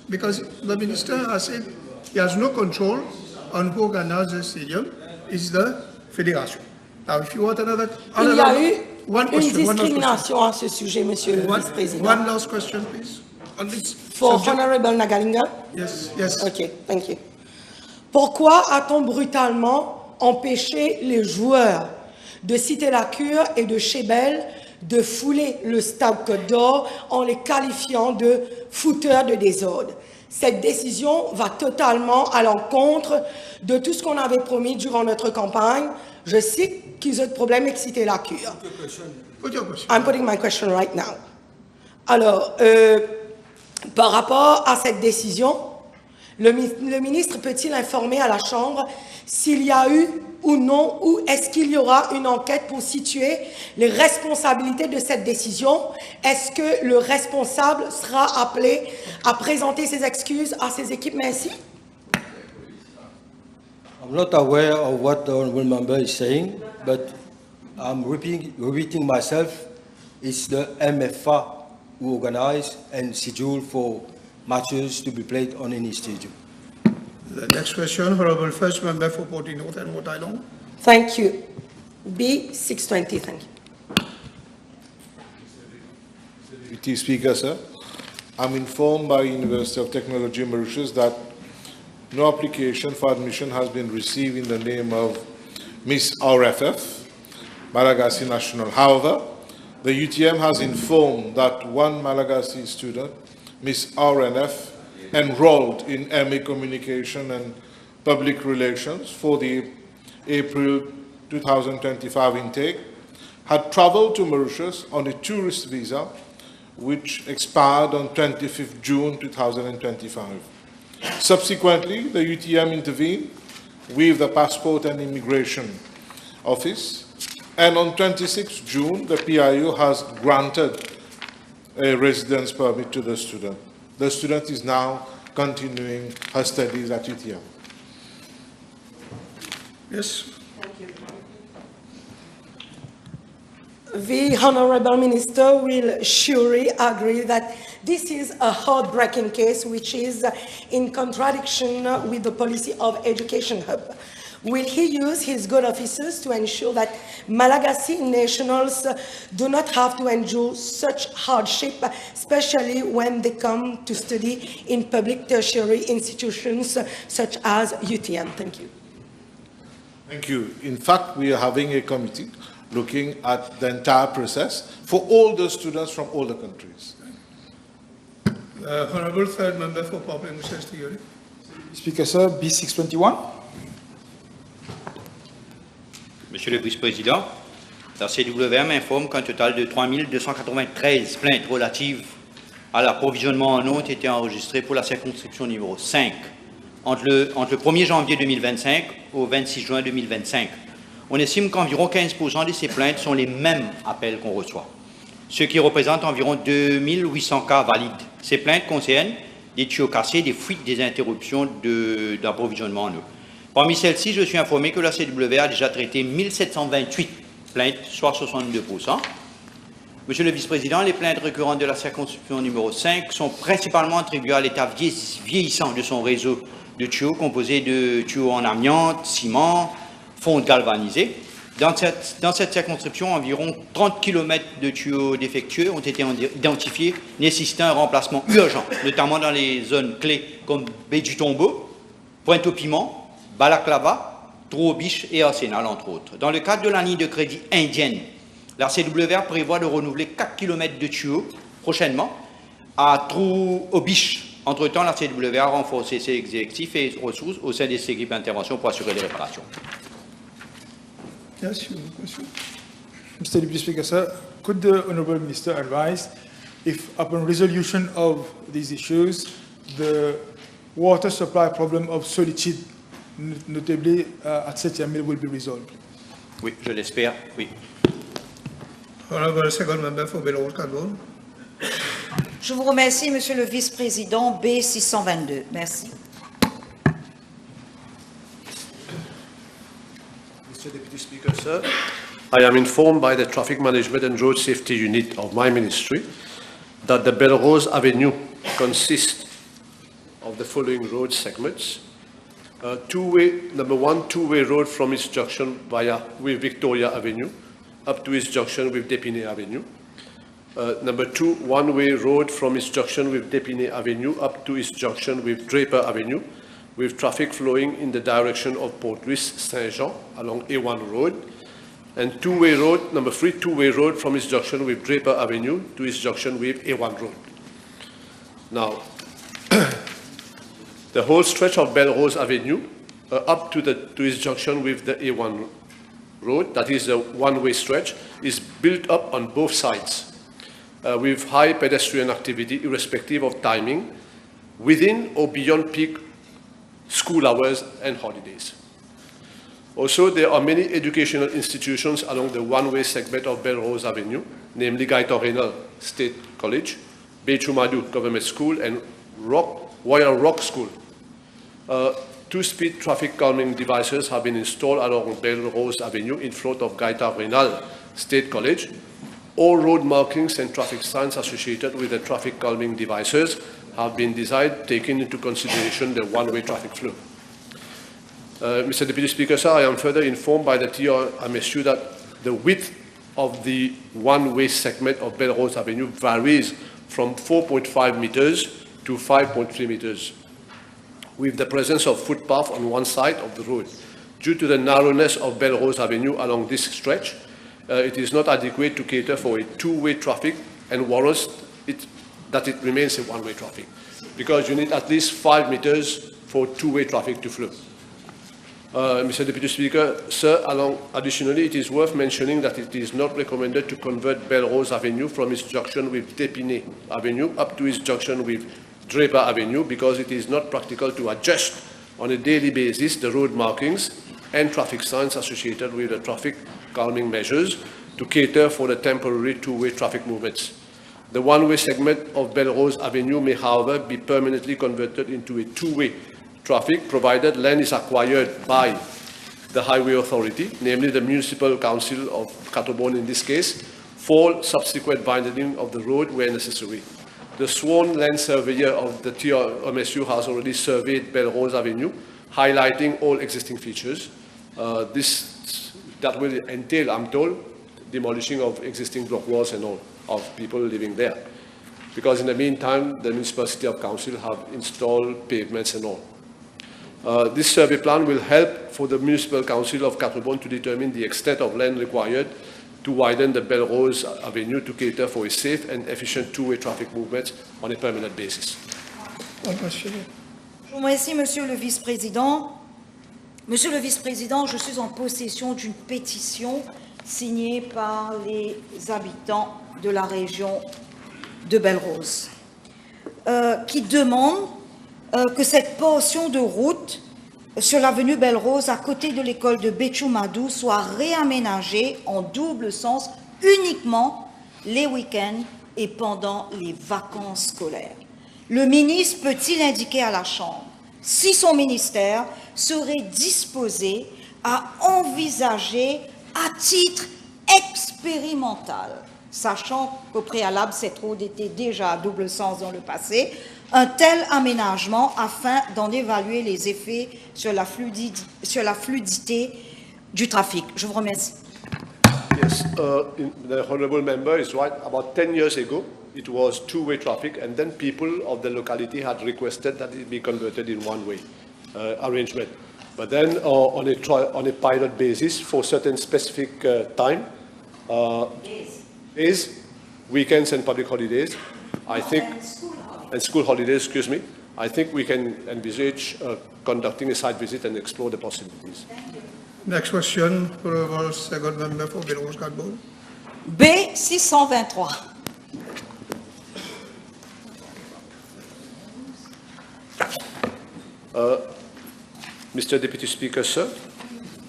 Because the minister has said he has no control on who organizes the stadium, it's the Federation. Now, if you want another Il y a eu one une question, discrimination à ce sujet, Monsieur le Vice-président. One last question, please. On this For subject. Honorable Nagalinga? Yes, yes. OK, thank you. Pourquoi a-t-on brutalement empêché les joueurs de Cité la Cure et de Chébel de fouler le stade Côte d'Or en les qualifiant de fouteurs de désordre? Cette décision va totalement à l'encontre de tout ce qu'on avait promis durant notre campagne. Je sais qu'ils ont de problèmes avec Cité la Cure. I'm putting my question right now. Alors, par rapport à cette décision, le ministre peut-il informer à la Chambre s'il y a eu ou non, ou est-ce qu'il y aura une enquête pour situer les responsabilités de cette décision? Est-ce que le responsable sera appelé à présenter ses excuses à ses équipes? Merci. I'm not aware of what the honourable member is saying, but I'm repeating myself. It's the MFA who organize and schedule for matches to be played on any stadium. The next question, Honourable First Member for Porty North and Rhode Island. Thank you. B620, thank you. Deputy Speaker, sir, I'm informed by University of Technology Mauritius that no application for admission has been received in the name of Miss RFF, Malagasy National. However, the UTM has informed that one Malagasy student, Miss RNF, enrolled in MA Communication and Public Relations for the April 2025 intake, had traveled to Mauritius on a tourist visa, which expired on 25th June 2025. Subsequently, the UTM intervened with the Passport and Immigration Office, and on 26th June, the PIO has granted a residence permit to the student. The student is now continuing her studies at UTM. Yes. The Honourable Minister will surely agree that this is a heartbreaking case which is in contradiction with the policy of Education Hub. Will he use his good offices to ensure that Malagasy nationals do not have to endure such hardship, especially when they come to study in public tertiary institutions such as UTM? Thank you. Thank you. In fact, we are having a committee looking at the entire process for all the students from all the countries. Honourable Third Member for Public Theory. Speaker, sir, B621. Monsieur le Vice-président, la CWM informe qu'un total de 3 293 plaintes relatives à l'approvisionnement en eau ont été enregistrées pour la circonscription numéro 5 entre le 1er janvier 2025 au 26 juin 2025. On estime qu'environ 15% de ces plaintes sont les mêmes appels qu'on reçoit, ce qui représente environ 2800 cas valides. Ces plaintes concernent des tuyaux cassés, des fuites, des interruptions d'approvisionnement en eau. Parmi celles-ci, je suis informé que la CW a déjà traité 1728 plaintes, soit 62%. Monsieur le Vice-président, les plaintes récurrentes de la circonscription numéro 5 sont principalement attribuées à l'état vieillissant de son réseau de tuyaux composés de tuyaux en amiante, ciment, fonte galvanisée. Dans cette circonscription, environ 30 km de tuyaux défectueux ont été identifiés, nécessitant un remplacement urgent, notamment dans les zones clés comme Baie du Tombeau, Pointe-au-Piment, Balaclava, Trou-aux-Biches et Arsenal, entre autres. Dans le cadre de la ligne de crédit indienne, la CWR prévoit de renouveler 4 km de tuyaux prochainement à Trou-aux-Biches. Entre-temps, la CWR a renforcé ses effectifs et ressources au sein de ses équipes d'intervention pour assurer les réparations. Yes, question. Mr. Deputy Speaker, sir, could the Honourable Minister advise if, upon resolution of these issues, the water supply problem of Solitude, notably at Septième will be resolved? Oui, je l'espère, oui. Honourable Second Member for Belrose Cadbourne. Je vous remercie, Monsieur le Vice-président. B622. Merci. Mr. Deputy Speaker, sir, I am informed by the Traffic Management and Road Safety Unit of my ministry that the Belrose Avenue consists of the following road segments. Number one, two-way road from its junction with Victoria Avenue up to its junction with Dépinay Avenue. Number two, one-way road from its junction with Dépinay Avenue up to its junction with Draper Avenue, with traffic flowing in the direction of Port Louis Saint-Jean along A1 Road. And two-way road, number three, two-way road from its junction with Draper Avenue to its junction with A1 Road. Now, the whole stretch of Belrose Avenue up to its junction with the A1 Road, that is a one-way stretch, is built up on both sides with high pedestrian activity irrespective of timing, within or beyond peak school hours and holidays. Also, there are many educational institutions along the one-way segment of Belrose Avenue, namely Gaëtan State College, Béchou-Madou Government School, and Royal Rock School. Two-speed traffic calming devices have been installed along Belrose Avenue in front of Gaëtan State College. All road markings and traffic signs associated with the traffic calming devices have been designed, taking into consideration the one-way traffic flow. Mr. Deputy Speaker, sir, I am further informed by the TRMSU that the width of the one-way segment of Belrose Avenue varies from 4.5 meters to 5.3 meters, with the presence of footpath on one side of the road. Due to the narrowness of Belrose Avenue along this stretch, it is not adequate to cater for a two-way traffic and warrants that it remains a one-way traffic, because you need at least 5 meters for two-way traffic to flow. Mr. Deputy Speaker, sir, additionally, it is worth mentioning that it is not recommended to convert Belrose Avenue from its junction with Dépinay Avenue up to its junction with Draper Avenue, because it is not practical to adjust on a daily basis the road markings and traffic signs associated with the traffic calming measures to cater for the temporary two-way traffic movements. The one-way segment of Belrose Avenue may, however, be permanently converted into a two-way traffic, provided land is acquired by the Highway Authority, namely the Municipal Council of Catobon in this case, for subsequent widening of the road where necessary. The sworn land surveyor of the TRMSU has already surveyed Belrose Avenue, highlighting all existing features. That will entail, I'm told, demolishing of existing block walls and all of people living there. Because in the meantime, the Municipality of Council have installed pavements and all. This survey plan will help for the Municipal Council of Catobon to determine the extent of land required to widen the Belrose Avenue to cater for a safe and efficient two-way traffic movement on a permanent basis. Je vous remercie, Monsieur le Vice-président. Monsieur le Vice-président, je suis en possession d'une pétition signée par les habitants de la région de Belrose qui demande que cette portion de route sur l'avenue Belrose à côté de l'école de Béchou-Madou soit réaménagée en double sens uniquement les week-ends et pendant les vacances scolaires. Le ministre peut-il indiquer à la Chambre si son ministère serait disposé à envisager à titre expérimental, sachant qu'au préalable, cette route était déjà à double sens dans le passé, un tel aménagement afin d'en évaluer les effets sur la fluidité du trafic? Je vous remercie. Yes, the honourable member is right. About 10 years ago, it was two-way traffic, and then people of the locality had requested that it be converted in one-way arrangement. But then on a pilot basis for certain specific time, days, weekends and public holidays, I think, and school holidays, excuse me, I think we can envisage conducting a site visit and explore the possibilities. Next question, Honourable Second Member for Belrose-Gadboul. B623. Mr. Deputy Speaker, sir,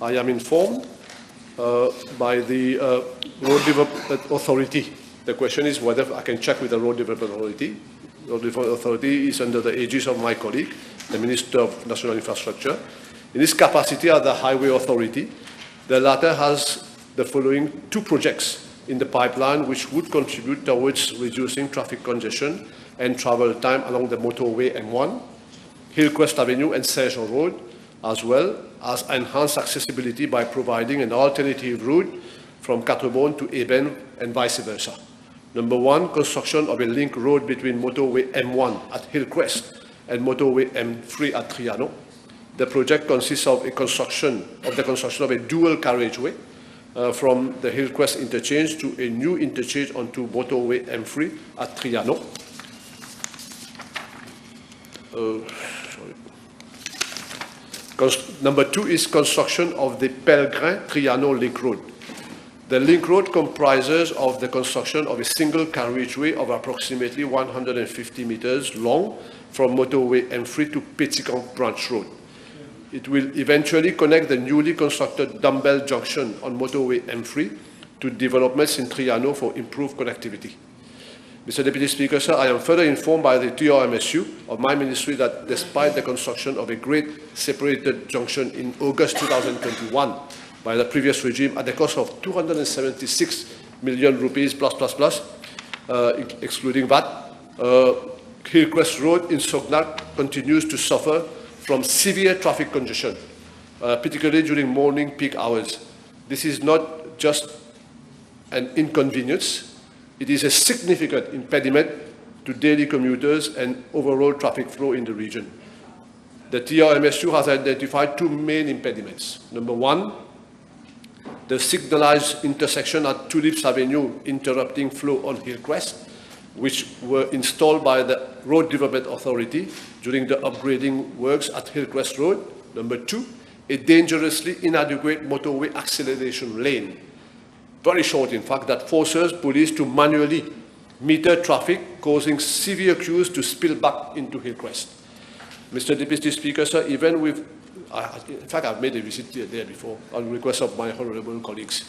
I am informed by the Road Development Authority. The question is whether I can check with the Road Development Authority. Road Development Authority is under the aegis of my colleague, the Minister of National Infrastructure. In his capacity as the Highway Authority, the latter has the following two projects in the pipeline which would contribute towards reducing traffic congestion and travel time along the motorway M1, Hillcrest Avenue and Sergeant Road, as well as enhance accessibility by providing an alternative route from Caterbone to Eben and vice versa. Number one, construction of a link road between motorway M1 at Hillcrest and motorway M3 at Triano. The project consists of the construction of a dual carriageway from the Hillcrest interchange to a new interchange onto motorway M3 at Triano. Number two is construction of the Pellegrin-Triano link road. The link road comprises of the construction of a single carriageway of approximately 150 meters long from motorway M3 to Petit-Camp Branch Road. It will eventually connect the newly constructed Dumbbell Junction on motorway M3 to developments in Triano for improved connectivity. Mr. Deputy Speaker, sir, I am further informed by the TRMSU of my ministry that despite the construction of a great separated junction in August 2021 by the previous regime at the cost of 276 million rupees excluding VAT, Hillcrest Road in Sognak continues to suffer from severe traffic congestion, particularly during morning peak hours. This is not just an inconvenience, it is a significant impediment to daily commuters and overall traffic flow in the region. The TRMSU has identified two main impediments. Number one, the signalized intersection at Tulips Avenue interrupting flow on Hillcrest, which were installed by the Road Development Authority during the upgrading works at Hillcrest Road. Number two, a dangerously inadequate motorway acceleration lane, very short in fact, that forces police to manually meter traffic, causing severe queues to spill back into Hillcrest. Mr. Deputy Speaker, sir, even with, in fact I've made a visit there before on request of my honourable colleagues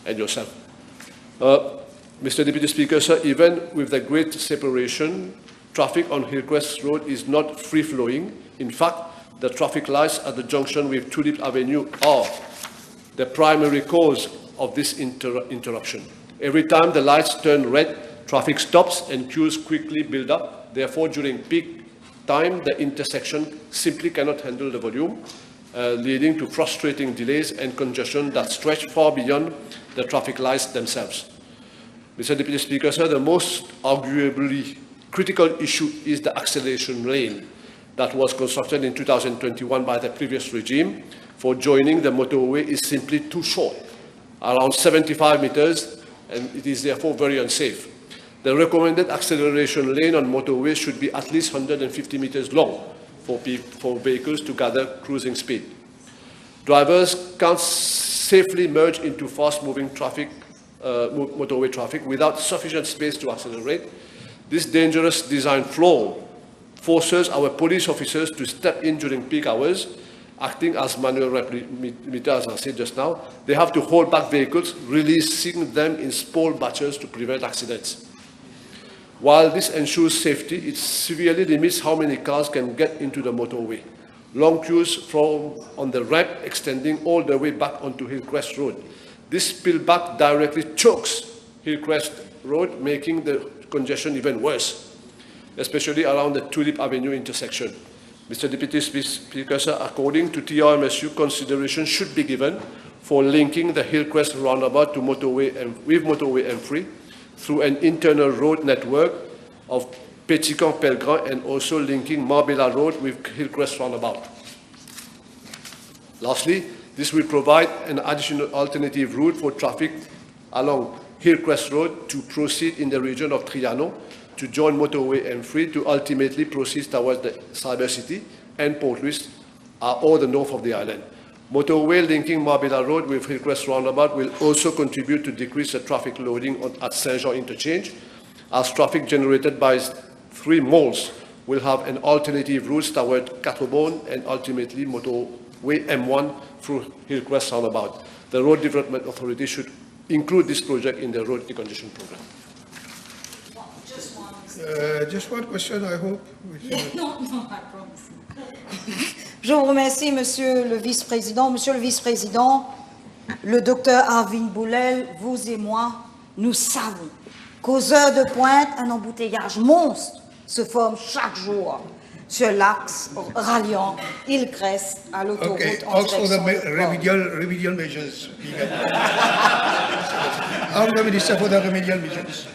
and yourself. Mr. Deputy Speaker, sir, even with the great separation, traffic on Hillcrest Road is not free-flowing. In fact, the traffic lights at the junction with Tulip Avenue are the primary cause of this interruption. Every time the lights turn red, traffic stops and queues quickly build up. Therefore, during peak time, the intersection simply cannot handle the volume, leading to frustrating delays and congestion that stretch far beyond the traffic lights themselves. Mr. Deputy Speaker, sir, the most arguably critical issue is the acceleration lane that was constructed in 2021 by the previous regime for joining the motorway is simply too short, around 75 meters, and it is therefore very unsafe. The recommended acceleration lane on motorways should be at least 150 meters long for vehicles to gather cruising speed. Drivers can't safely merge into fast-moving traffic, motorway traffic without sufficient space to accelerate. This dangerous design flaw forces our police officers to step in during peak hours, acting as manual meter, as I said just now. They have to hold back vehicles, releasing them in small batches to prevent accidents. While this ensures safety, it severely limits how many cars can get into the motorway. Long queues from on the ramp extending all the way back onto Hillcrest Road. This spillback directly chokes Hillcrest Road, making the congestion even worse. especially around the Tulip Avenue intersection. Mr. Deputy Speaker, sir, according to TRMSU, consideration should be given for linking the Hillcrest roundabout to motorway with motorway M3 through an internal road network of Petit-Camp-Pellegrin and also linking Marbella Road with Hillcrest roundabout. Lastly, this will provide an additional alternative route for traffic along Hillcrest Road to proceed in the region of Triano to join motorway M3 to ultimately proceed towards the Cyber City and Port Louis or the north of the island. Motorway linking Marbella Road with Hillcrest roundabout will also contribute to decrease the traffic loading at Saint-Jean interchange, as traffic generated by 3 malls will have an alternative route toward Catobone and ultimately motorway M1 through Hillcrest roundabout. The Road Development Authority should include this project in the road decongestion program. Just one question, I hope. Non, I promise. Je vous remercie, Monsieur le Vice-président. Monsieur le Vice-président, le docteur Arvin Boulel, vous et moi, nous savons qu'aux heures de pointe, un embouteillage monstre se forme chaque jour sur l'axe ralliant Hillcrest à l'autoroute en Also the direction de Port. remedial measures. I'm the Minister for the remedial measures.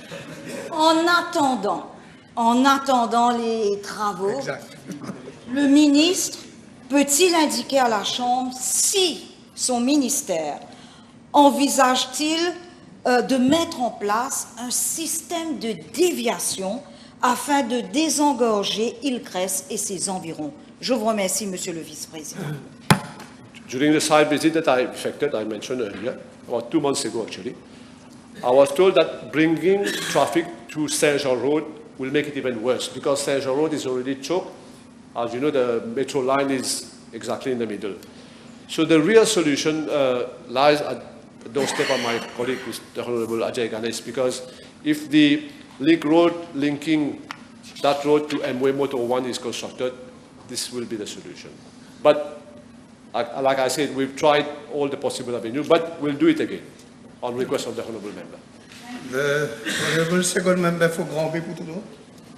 En attendant les travaux, le ministre peut-il indiquer à la Chambre si son ministère envisage-t-il de mettre en place un système de déviation afin de désengorger Hillcrest et ses environs? Je vous remercie, Monsieur le Vice-président. During the site visit that I effected, I mentioned earlier, about 2 months ago actually, I was told that bringing traffic to Saint-Jean Road will make it even worse because Saint-Jean Road is already choked. As you know, the metro line is exactly in the middle. So the real solution lies at the doorstep of my colleague, the Honorable Ajay Ganesh, because if the link road linking that road to M-Way Motor 1 is constructed, this will be the solution. But like I said, we've tried all the possible avenues, but we'll do it again on request of the Honorable Member. The Honorable Second Member for Grand Bay Poutouno.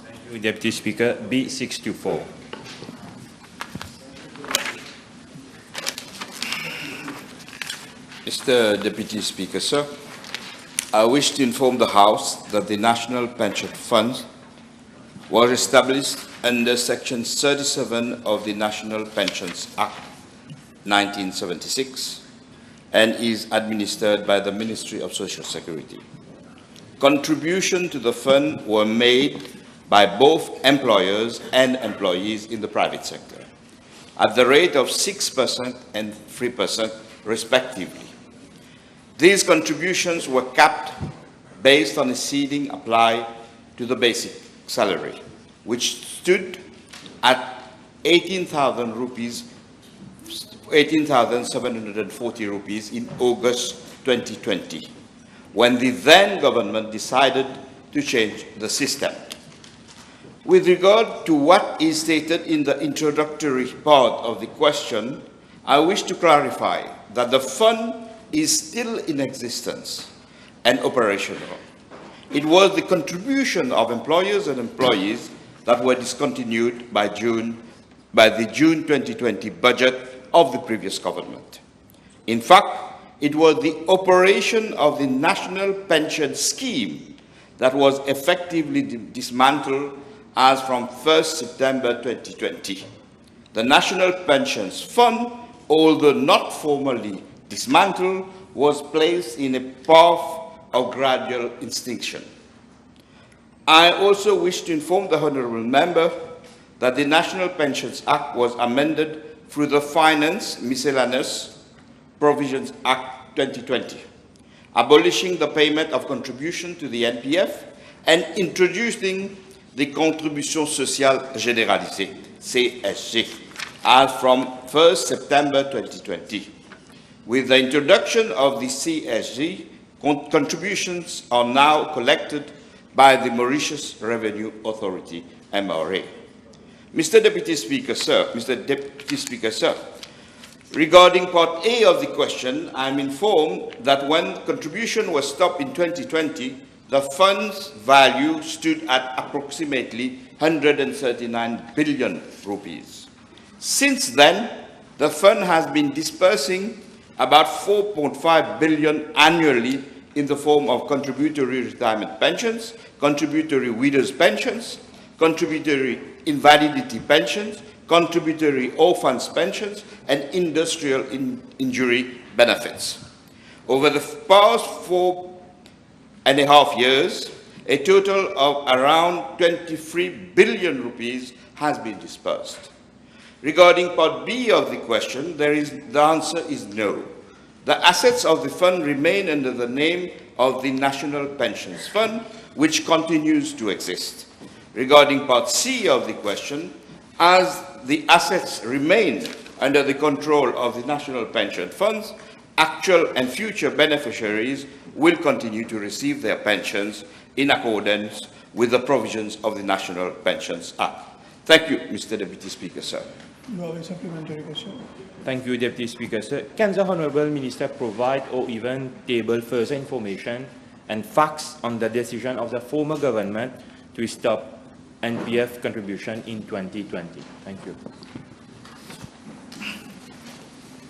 Thank you, Deputy Speaker. B624. Mr. Deputy Speaker, sir, I wish to inform the House that the National Pension Fund was established under Section 37 of the National Pensions Act 1976 and is administered by the Ministry of Social Security. Contributions to the fund were made by both employers and employees in the private sector at the rate of 6% and 3% respectively. These contributions were capped based on a ceiling applied to the basic salary, which stood at 18,000 rupees, 18,740 rupees in August 2020, when the then government decided to change the system. With regard to what is stated in the introductory part of the question, I wish to clarify that the fund is still in existence and operational. It was the contribution of employers and employees that were discontinued by the June 2020 budget of the previous government. In fact, it was the operation of the National Pension Scheme that was effectively dismantled as from 1st September 2020. The National Pensions Fund, although not formally dismantled, was placed in a path of gradual extinction. I also wish to inform the Honourable Member that the National Pensions Act was amended through the Finance Miscellaneous Provisions Act 2020, abolishing the payment of contribution to the NPF and introducing the Contribution Sociale Généralisée, CSG, as from 1st September 2020. With the introduction of the CSG, contributions are now collected by the Mauritius Revenue Authority, MRA. Mr. Deputy Speaker, sir, regarding Part A of the question, I am informed that when contribution was stopped in 2020, the fund's value stood at approximately 139 billion rupees. Since then, the fund has been dispersing about 4.5 billion annually in the form of contributory retirement pensions, contributory widows' pensions, contributory invalidity pensions, contributory orphans' pensions, and industrial injury benefits. Over the past 4.5 years, a total of around 23 billion rupees has been dispersed. Regarding part B of the question, the answer is no. The assets of the fund remain under the name of the National Pensions Fund, which continues to exist. Regarding part C of the question, as the assets remain under the control of the National Pension Funds, actual and future beneficiaries will continue to receive their pensions in accordance with the provisions of the National Pensions Act. Thank you, Mr. Deputy Speaker, sir. You have a supplementary question? Thank you, Deputy Speaker, sir. Can the Honourable Minister provide or even table further information and facts on the decision of the former government to stop NPF contribution in 2020? Thank you.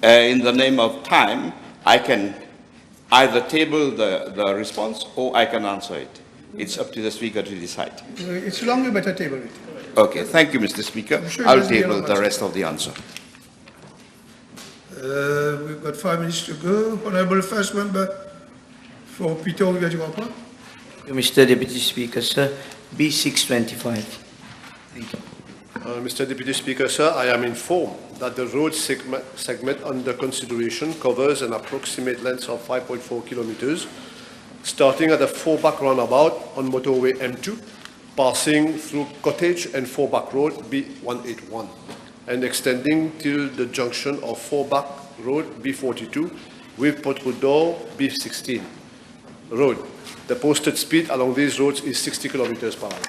In the name of time, I can either table the response or I can answer it. It's up to the Speaker to decide. It's long, you better table it. Okay, thank you, Mr. Speaker. Sure I'll table the rest of the answer. We've got 5 minutes to go. Honourable First Member for Pito Rivière du Rempart. Mr. Deputy Speaker, sir, B625. Thank you. Mr. Deputy Speaker, sir, I am informed that the road segment under consideration covers an approximate length of 5.4 kilometers, starting at the Fourback roundabout on motorway M2, passing through Cottage and Fourback Road B181, and extending till the junction of Fourback Road B42 with Potre-d'Or B16 road. The posted speed along these roads is 60 kilometers per hour.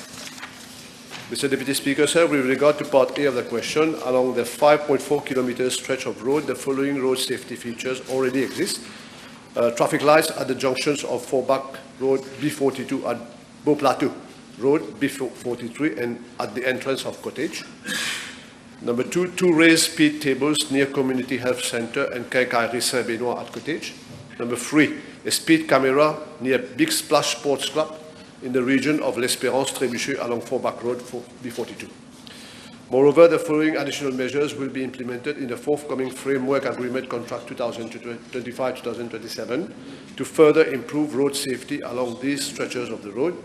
Mr. Deputy Speaker, sir, with regard to part A of the question, along the 5.4 kilometer stretch of road, the following road safety features already exist. Traffic lights at the junctions of Fourback Road B42 at Beau Plateau Road B43 and at the entrance of Cottage. Number 2, 2 raised speed tables near Community Health Center and Quincaillerie Saint-Benoît at Cottage. Number 3, a speed camera near Big Splash Sports Club in the region of L'Espérance Trébuchet along Fourback Road B42. Moreover, the following additional measures will be implemented in the forthcoming Framework Agreement Contract 2025-2027 to further improve road safety along these stretches of the road.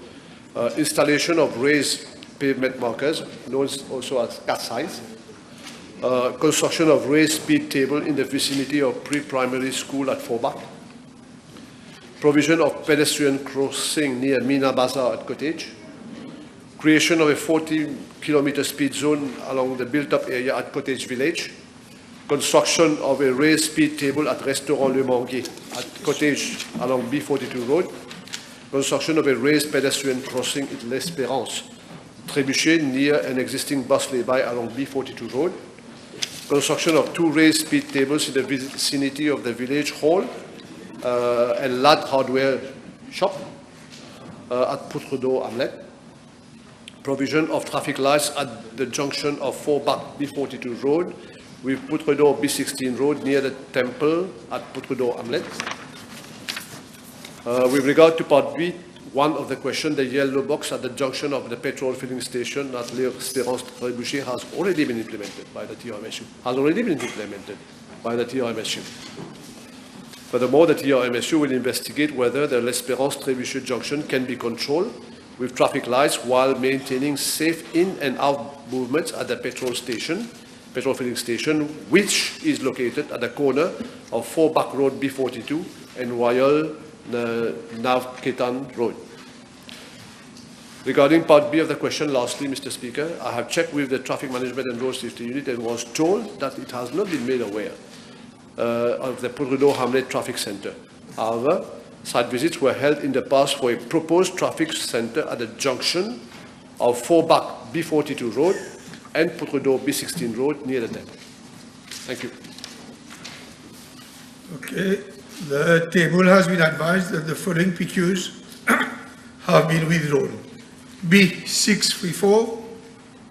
Installation of raised pavement markers, known also as cat signs. Construction of raised speed table in the vicinity of pre-primary school at Fourback. Provision of pedestrian crossing near Mina Bazaar at Cottage. Creation of a 40-kilometer speed zone along the built-up area at Cottage Village. Construction of a raised speed table at Restaurant Le Manguier at Cottage along B42 Road. Construction of a raised pedestrian crossing at L'Espérance Trébuchet near an existing bus lay-by along B42 Road. Construction of 2 raised speed tables in the vicinity of the village hall and Lad Hardware shop at Potre-d'Or Hamlet. Provision of traffic lights at the junction of Fourback B42 Road with Potre-d'Or B16 Road near the temple at Potre-d'Or Hamlet. With regard to part B, one of the question, the yellow box at the junction of the petrol filling station at L'Espérance Trébuchet has already been implemented by the TRMSU. Furthermore, the TRMSU will investigate whether the L'Espérance Trébuchet junction can be controlled with traffic lights while maintaining safe in and out movements at the petrol filling station, which is located at the corner of Fourback Road B42 and Royal Nav-Ketan Road. Regarding part B of the question, lastly, Mr. Speaker, I have checked with the Traffic Management and Road Safety Unit and was told that it has not been made aware of the Potre-d'Or Hamlet Traffic Center. However, site visits were held in the past for a proposed traffic center at the junction of Fourback B42 Road and Potre-d'Or B16 Road near the temple. Thank you. Okay. The table has been advised that the following PQs have been withdrawn. B634,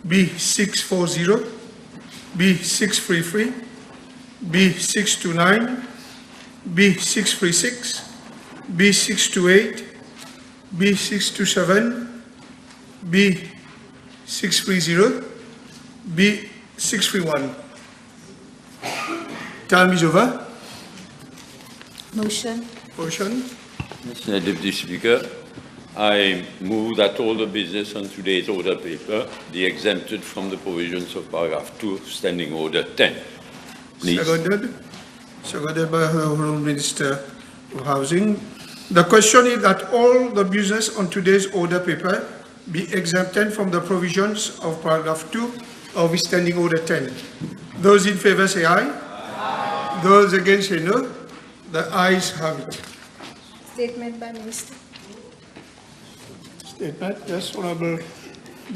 B640, B633, B629, B636, B628, B627, B630, B631. Time is over. Motion. Motion. Mr. Deputy Speaker, I move that all the business on today's order paper be exempted from the provisions of paragraph 2 of Standing Order 10. Please. Seconded. Seconded by the Honourable Minister of Housing. The question is that all the business on today's order paper be exempted from the provisions of paragraph 2 of Standing Order 10. Those in favour say aye. Aye. Those against say no. The ayes have it. Statement by Minister. Statement, yes, Honourable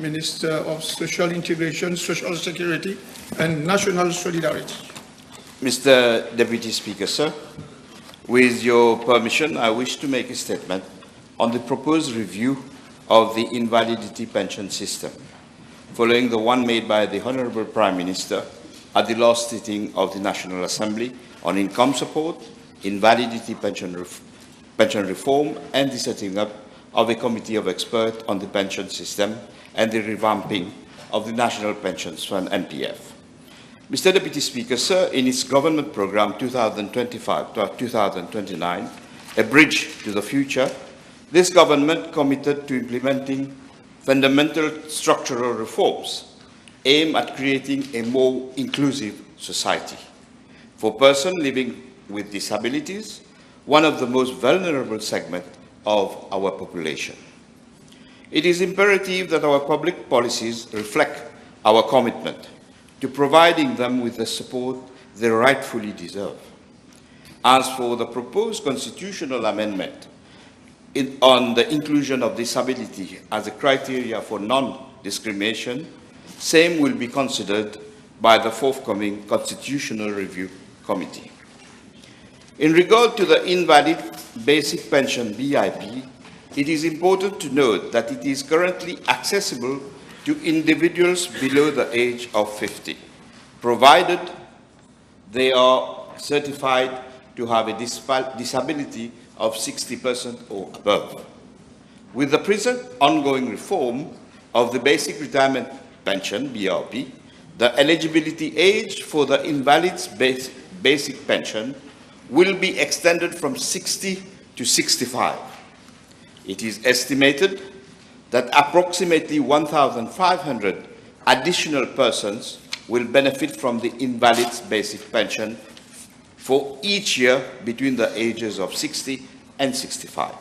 Minister of Social Integration, Social Security and National Solidarity. Mr. Deputy Speaker, sir, with your permission, I wish to make a statement on the proposed review of the invalidity pension system, following the one made by the Honourable Prime Minister at the last sitting of the National Assembly on income support, invalidity pension reform, and the setting up of a committee of experts on the pension system and the revamping of the National Pensions Fund, NPF. Mr. Deputy Speaker, sir, in its government programme 2025 to 2029, A Bridge to the Future, this government committed to implementing fundamental structural reforms aimed at creating a more inclusive society. For persons living with disabilities, one of the most vulnerable segments of our population. It is imperative that our public policies reflect our commitment to providing them with the support they rightfully deserve. As for the proposed constitutional amendment on the inclusion of disability as a criteria for non-discrimination, same will be considered by the forthcoming Constitutional Review Committee. In regard to the invalid basic pension BIP, it is important to note that it is currently accessible to individuals below the age of 50, provided they are certified to have a disability of 60% or above. With the present ongoing reform of the basic retirement pension, BRP, the eligibility age for the invalid's basic pension will be extended from 60 to 65. It is estimated that approximately 1,500 additional persons will benefit from the invalid's basic pension for each year between the ages of 60 and 65.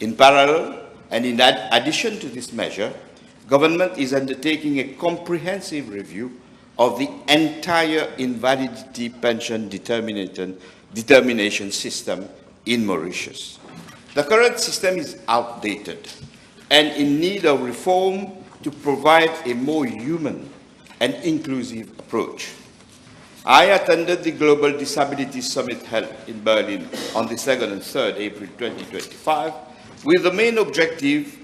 In parallel, and in addition to this measure, government is undertaking a comprehensive review of the entire invalidity pension determination system in Mauritius. The current system is outdated and in need of reform to provide a more human and inclusive approach. I attended the Global Disability Summit held in Berlin on the 2nd and 3rd April 2025 with the main objective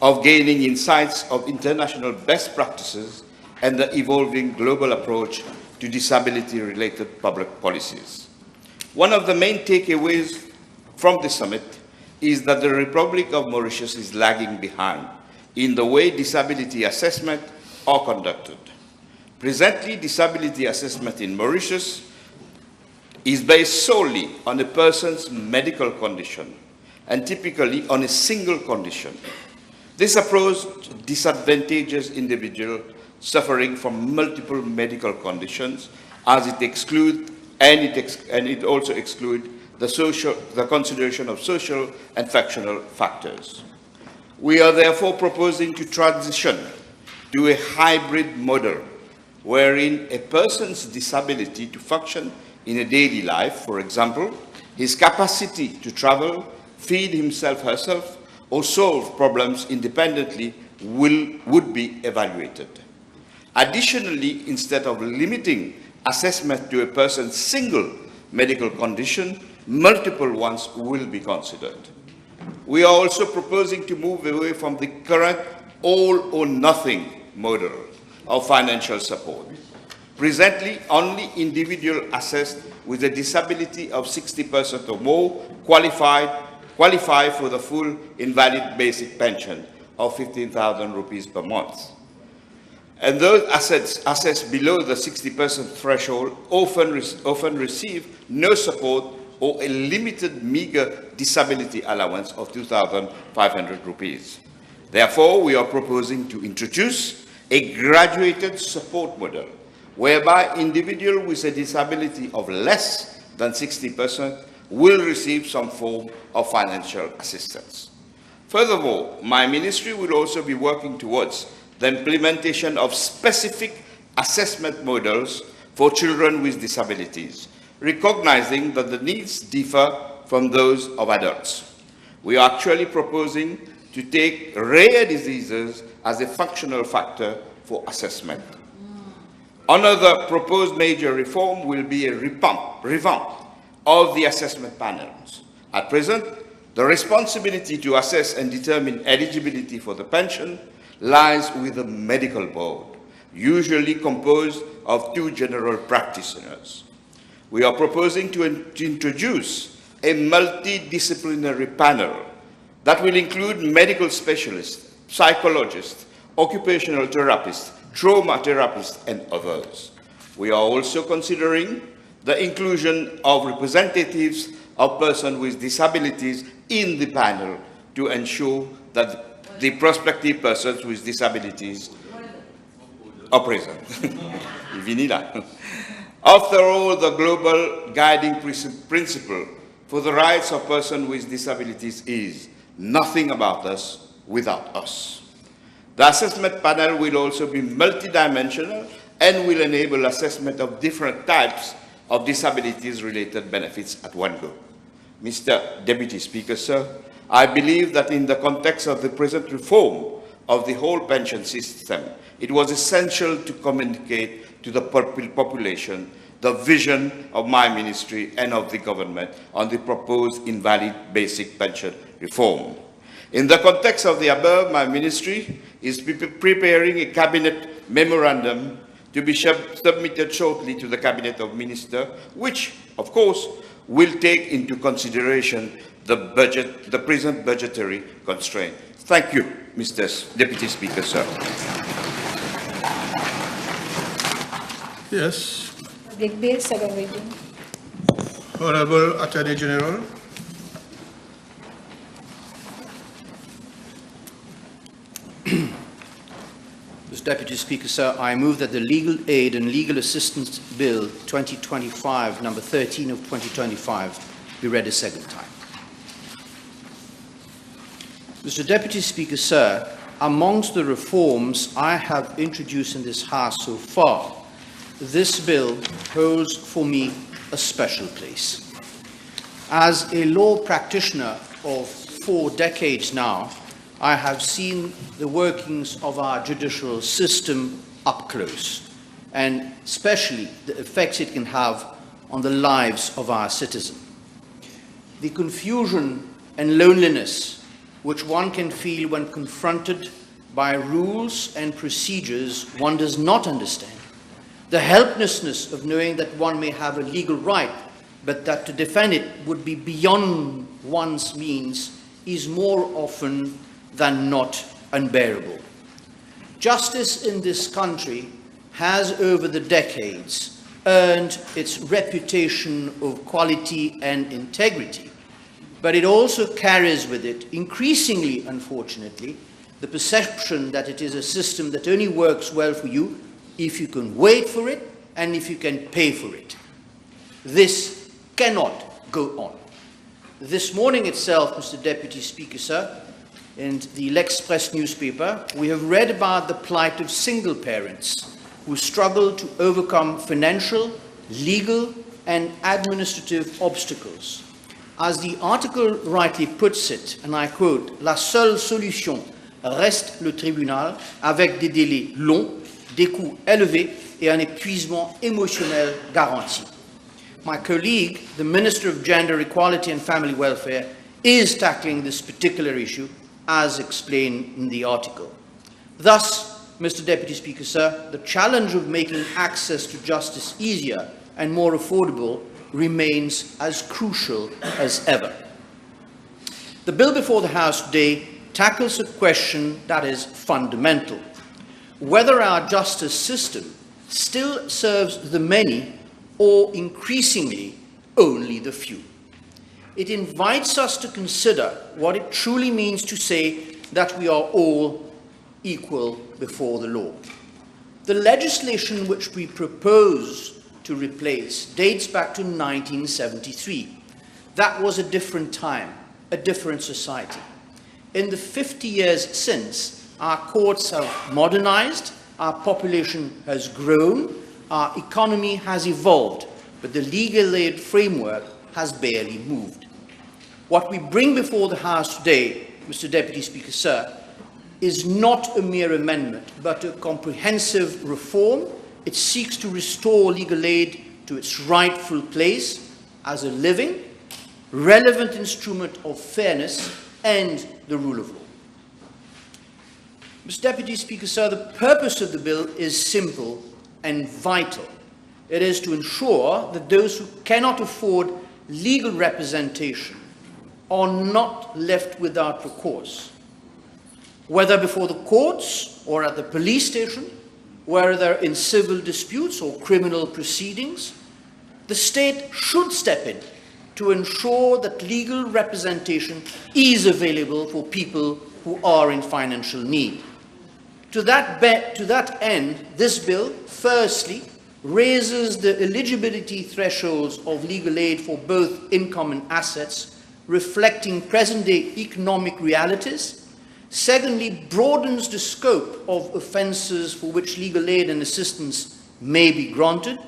of gaining insights of international best practices and the evolving global approach to disability-related public policies. One of the main takeaways from the summit is that the Republic of Mauritius is lagging behind in the way disability assessment are conducted. Presently, disability assessment in Mauritius is based solely on a person's medical condition and typically on a single condition. This approach disadvantages individuals suffering from multiple medical conditions as it excludes and it also excludes the consideration of social and factional factors. We are therefore proposing to transition to a hybrid model wherein a person's disability to function in a daily life, for example, his capacity to travel, feed himself, herself, or solve problems independently would be evaluated. Additionally, instead of limiting assessment to a person's single medical condition, multiple ones will be considered. We are also proposing to move away from the current all or nothing model of financial support. Presently, only individuals assessed with a disability of 60% or more qualify for the full invalid basic pension of 15,000 rupees per month. And those assessed below the 60% threshold often receive no support or a limited meager disability allowance of 2,500 rupees. Therefore, we are proposing to introduce a graduated support model whereby individuals with a disability of less than 60% will receive some form of financial assistance. Furthermore, my ministry will also be working towards the implementation of specific assessment models for children with disabilities, recognizing that the needs differ from those of adults. We are actually proposing to take rare diseases as a functional factor for assessment. Another proposed major reform will be a revamp of the assessment panels. At present, the responsibility to assess and determine eligibility for the pension lies with the medical board, usually composed of 2 general practitioners. We are proposing to introduce a multidisciplinary panel that will include medical specialists, psychologists, occupational therapists, trauma therapists, and others. We are also considering the inclusion of representatives of persons with disabilities in the panel to ensure that the prospective persons with disabilities are present. After all, the global guiding principle for the rights of persons with disabilities is nothing about us without us. The assessment panel will also be multidimensional and will enable assessment of different types of disabilities-related benefits at one go. Mr. Deputy Speaker, sir, I believe that in the context of the present reform of the whole pension system, it was essential to communicate to the population the vision of my ministry and of the government on the proposed invalid basic pension reform. In the context of the above, my ministry is preparing a cabinet memorandum to be submitted shortly to the Cabinet of Ministers, which, of course, will take into consideration the present budgetary constraint. Thank you, Mr. Deputy Speaker, sir. Yes. Public bill, second reading. Honorable Attorney General. Mr. Deputy Speaker, sir, I move that the Legal Aid and Legal Assistance Bill 2025, number 13 of 2025, be read a second time. Mr. Deputy Speaker, sir, amongst the reforms I have introduced in this House so far, this bill holds for me a special place. As a law practitioner of 4 decades now, I have seen the workings of our judicial system up close, and especially the effects it can have on the lives of our citizens. The confusion and loneliness which one can feel when confronted by rules and procedures one does not understand, the helplessness of knowing that one may have a legal right, but that to defend it would be beyond one's means, is more often than not unbearable. Justice in this country has over the decades earned its reputation of quality and integrity, but it also carries with it, increasingly unfortunately, the perception that it is a system that only works well for you if you can wait for it and if you can pay for it. This cannot go on. This morning itself, Mr. Deputy Speaker, sir, in the L'Express newspaper, we have read about the plight of single parents who struggle to overcome financial, legal, and administrative obstacles. As the article rightly puts it, and I quote, "La seule solution reste le tribunal avec des délais longs, des coûts élevés et un épuisement émotionnel garanti." My colleague, the Minister of Gender Equality and Family Welfare, is tackling this particular issue as explained in the article. Thus, Mr. Deputy Speaker, sir, the challenge of making access to justice easier and more affordable remains as crucial as ever. The bill before the House today tackles a question that is fundamental: whether our justice system still serves the many or increasingly only the few. It invites us to consider what it truly means to say that we are all equal before the law. The legislation which we propose to replace dates back to 1973. That was a different time, a different society. In the 50 years since, our courts have modernized, our population has grown, our economy has evolved, but the legal aid framework has barely moved. What we bring before the House today, Mr. Deputy Speaker, sir, is not a mere amendment, but a comprehensive reform. It seeks to restore legal aid to its rightful place as a living, relevant instrument of fairness and the rule of law. Mr. Deputy Speaker, sir, the purpose of the bill is simple and vital. It is to ensure that those who cannot afford legal representation are not left without recourse, whether before the courts or at the police station, whether in civil disputes or criminal proceedings. The state should step in to ensure that legal representation is available for people who are in financial need. To that end, this bill, firstly, raises the eligibility thresholds of legal aid for both income and assets, reflecting present-day economic realities. Secondly, broadens the scope of offences for which legal aid and assistance may be granted.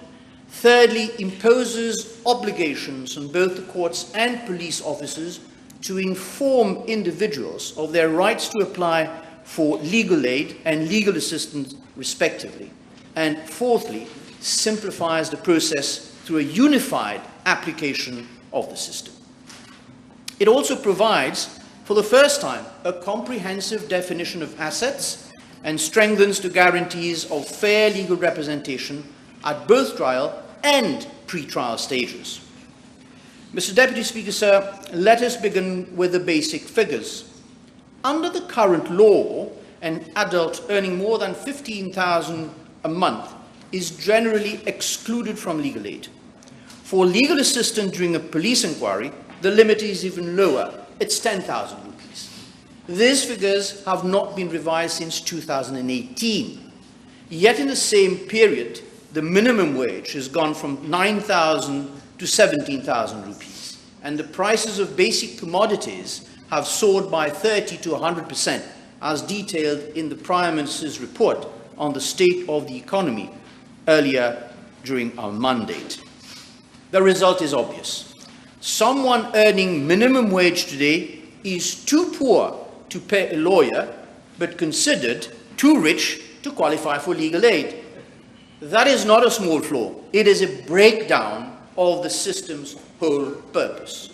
Thirdly, imposes obligations on both the courts and police officers to inform individuals of their rights to apply for legal aid and legal assistance respectively. And fourthly, simplifies the process through a unified application of the system. It also provides, for the first time, a comprehensive definition of assets and strengthens the guarantees of fair legal representation at both trial and pre-trial stages. Mr. Deputy Speaker, sir, let us begin with the basic figures. Under the current law, an adult earning more than $15,000 a month is generally excluded from legal aid. For legal assistance during a police inquiry, the limit is even lower. It's 10,000 rupees. These figures have not been revised since 2018. Yet in the same period, the minimum wage has gone from 9,000 to 17,000 rupees, and the prices of basic commodities have soared by 30 to 100%, as detailed in the Prime Minister's report on the state of the economy earlier during our mandate. The result is obvious. Someone earning minimum wage today is too poor to pay a lawyer, but considered too rich to qualify for legal aid. That is not a small flaw. It is a breakdown of the system's whole purpose.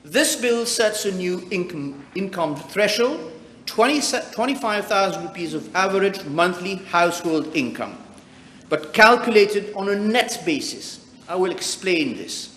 This bill sets a new income threshold, 25,000 rupees of average monthly household income, but calculated on a net basis. I will explain this.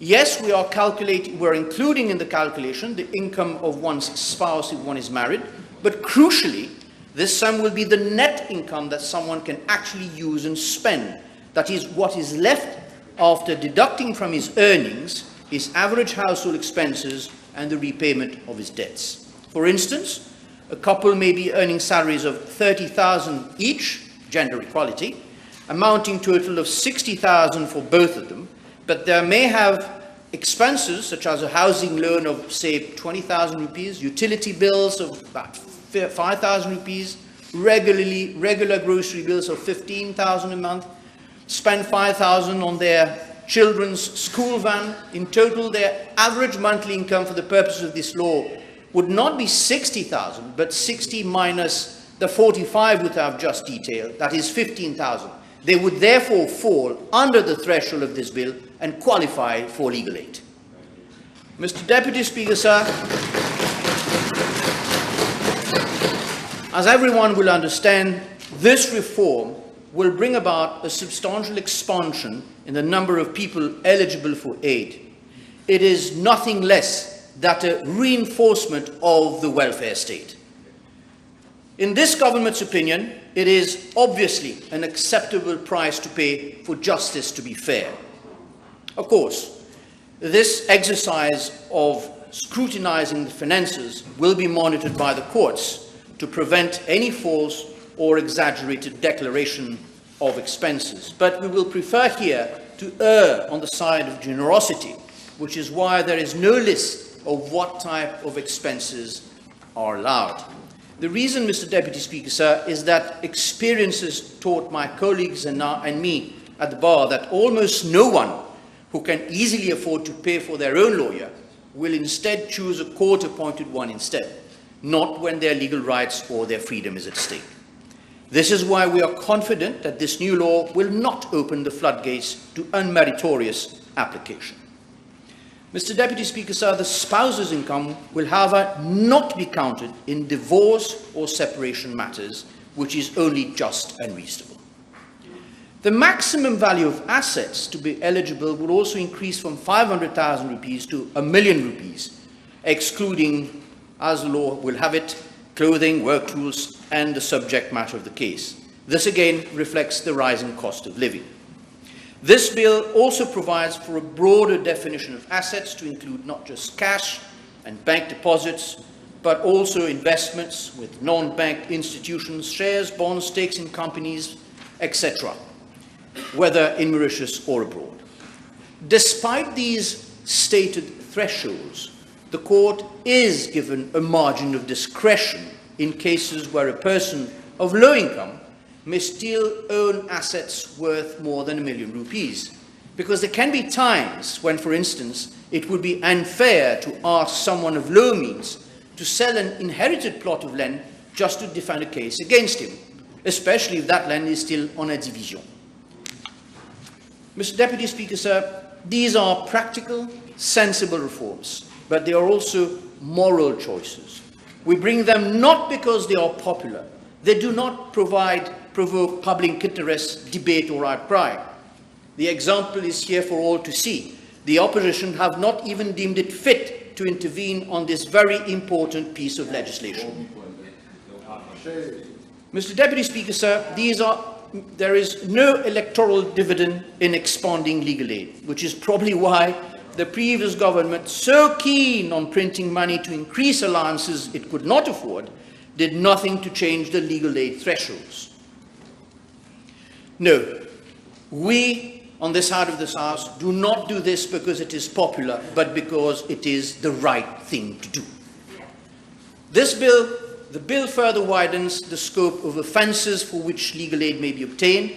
Yes, we're including in the calculation the income of one's spouse if one is married, but crucially, this sum will be the net income that someone can actually use and spend. That is, what is left after deducting from his earnings his average household expenses and the repayment of his debts. For instance, a couple may be earning salaries of 30,000 each, gender equality, amounting to a total of 60,000 for both of them, but they may have expenses such as a housing loan of, say, 20,000 rupees, utility bills of about 5,000 rupees, regular grocery bills of 15,000 a month, spend 5,000 on their children's school van. In total, their average monthly income for the purpose of this law would not be 60,000, but 60 minus the 45 which I've just detailed, that is 15,000. They would therefore fall under the threshold of this bill and qualify for legal aid. Mr. Deputy Speaker, sir, as everyone will understand, this reform will bring about a substantial expansion in the number of people eligible for aid. It is nothing less than a reinforcement of the welfare state. In this government's opinion, it is obviously an acceptable price to pay for justice to be fair. Of course, this exercise of scrutinizing the finances will be monitored by the courts to prevent any false or exaggerated declaration of expenses. But we will prefer here to err on the side of generosity, which is why there is no list of what type of expenses are allowed. The reason, Mr. Deputy Speaker, sir, is that experience has taught my colleagues and me at the bar that almost no one who can easily afford to pay for their own lawyer will instead choose a court-appointed one instead, not when their legal rights or their freedom is at stake. This is why we are confident that this new law will not open the floodgates to unmeritorious application. Mr. Deputy Speaker, sir, the spouse's income will, however, not be counted in divorce or separation matters, which is only just and reasonable. The maximum value of assets to be eligible will also increase from 500,000 rupees to 1 million rupees, excluding, as the law will have it, clothing, work tools, and the subject matter of the case. This again reflects the rising cost of living. This bill also provides for a broader definition of assets to include not just cash and bank deposits, but also investments with non-bank institutions, shares, bonds, stakes in companies, etc., whether in Mauritius or abroad. Despite these stated thresholds, the court is given a margin of discretion in cases where a person of low income may still own assets worth more than 1 million rupees. Because there can be times when, for instance, it would be unfair to ask someone of low means to sell an inherited plot of land just to defend a case against him, especially if that land is still on a division. Mr. Deputy Speaker, sir, these are practical, sensible reforms, but they are also moral choices. We bring them not because they are popular. They do not provoke public interest, debate, or outcry. The example is here for all to see. The opposition have not even deemed it fit to intervene on this very important piece of legislation. Mr. Deputy Speaker, sir, there is no electoral dividend in expanding legal aid, which is probably why the previous government, so keen on printing money to increase allowances it could not afford, did nothing to change the legal aid thresholds. No, we on this side of this House do not do this because it is popular, but because it is the right thing to do. The bill further widens the scope of offences for which legal aid may be obtained.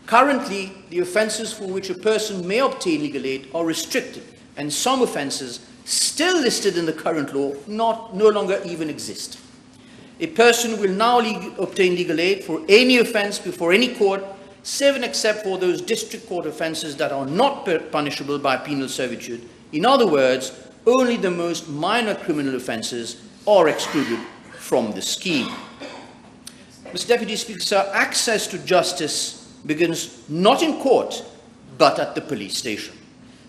Currently, the offences for which a person may obtain legal aid are restricted, and some offences still listed in the current law no longer even exist. A person will now obtain legal aid for any offence before any court, save and except for those district court offences that are not punishable by penal servitude. In other words, only the most minor criminal offences are excluded from the scheme. Mr. Deputy Speaker, sir, access to justice begins not in court, but at the police station.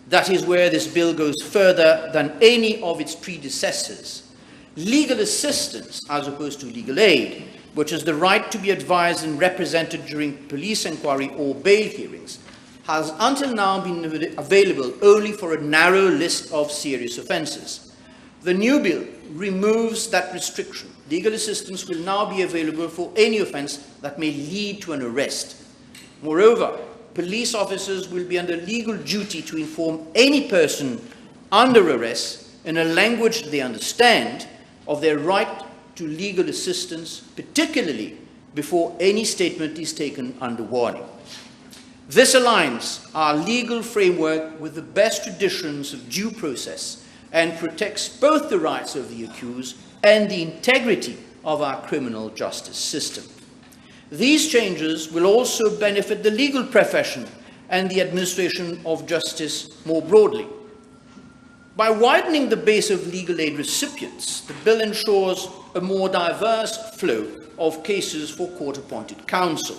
That is where this bill goes further than any of its predecessors. Legal assistance, as opposed to legal aid, which is the right to be advised and represented during police inquiry or bail hearings, has until now been available only for a narrow list of serious offences. The new bill removes that restriction. Legal assistance will now be available for any offence that may lead to an arrest. Moreover, police officers will be under legal duty to inform any person under arrest in a language they understand of their right to legal assistance, particularly before any statement is taken under warning. This aligns our legal framework with the best traditions of due process and protects both the rights of the accused and the integrity of our criminal justice system. These changes will also benefit the legal profession and the administration of justice more broadly. By widening the base of legal aid recipients, the bill ensures a more diverse flow of cases for court-appointed counsel.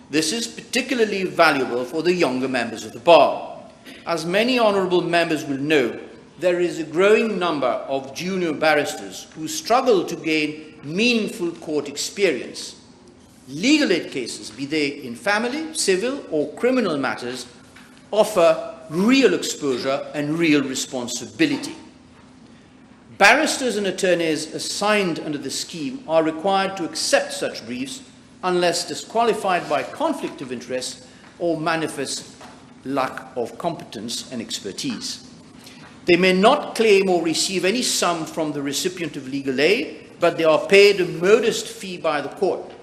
This is particularly valuable for the younger members of the bar. As many honourable members will know, there is a growing number of junior barristers who struggle to gain meaningful court experience. Legal aid cases, be they in family, civil or criminal matters, offer real exposure and real responsibility. Barristers and attorneys assigned under the scheme are required to accept such briefs unless disqualified by conflict of interest or manifest lack of competence and expertise. They may not claim or receive any sum from the recipient of legal aid, but they are paid a modest fee by the court.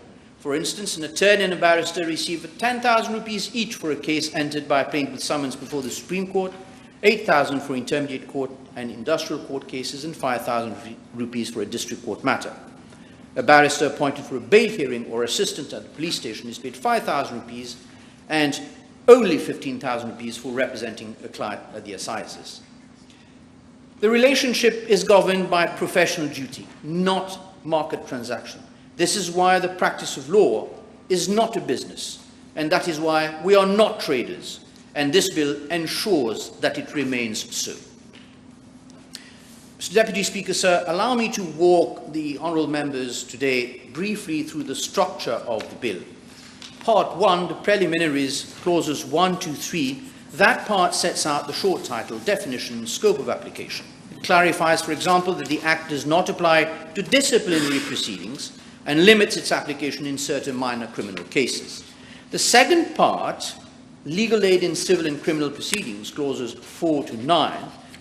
For instance, an attorney and a barrister receive 10,000 rupees each for a case entered by a plaintiff summons before the Supreme Court, 8,000 for intermediate court and industrial court cases, and 5,000 rupees for a district court matter. A barrister appointed for a bail hearing or assistant at the police station is paid 5,000 rupees and only 15,000 rupees for representing a client at the assizes. The relationship is governed by professional duty, not market transaction. This is why the practice of law is not a business, and that is why we are not traders, and this bill ensures that it remains so. Mr. Deputy Speaker, sir, allow me to walk the honourable members today briefly through the structure of the bill. Part 1, the preliminaries, clauses 1, 2, 3, that part sets out the short title, definition, and scope of application. It clarifies, for example, that the Act does not apply to disciplinary proceedings and limits its application in certain minor criminal cases. The second part, legal aid in civil and criminal proceedings, clauses 4 to 9,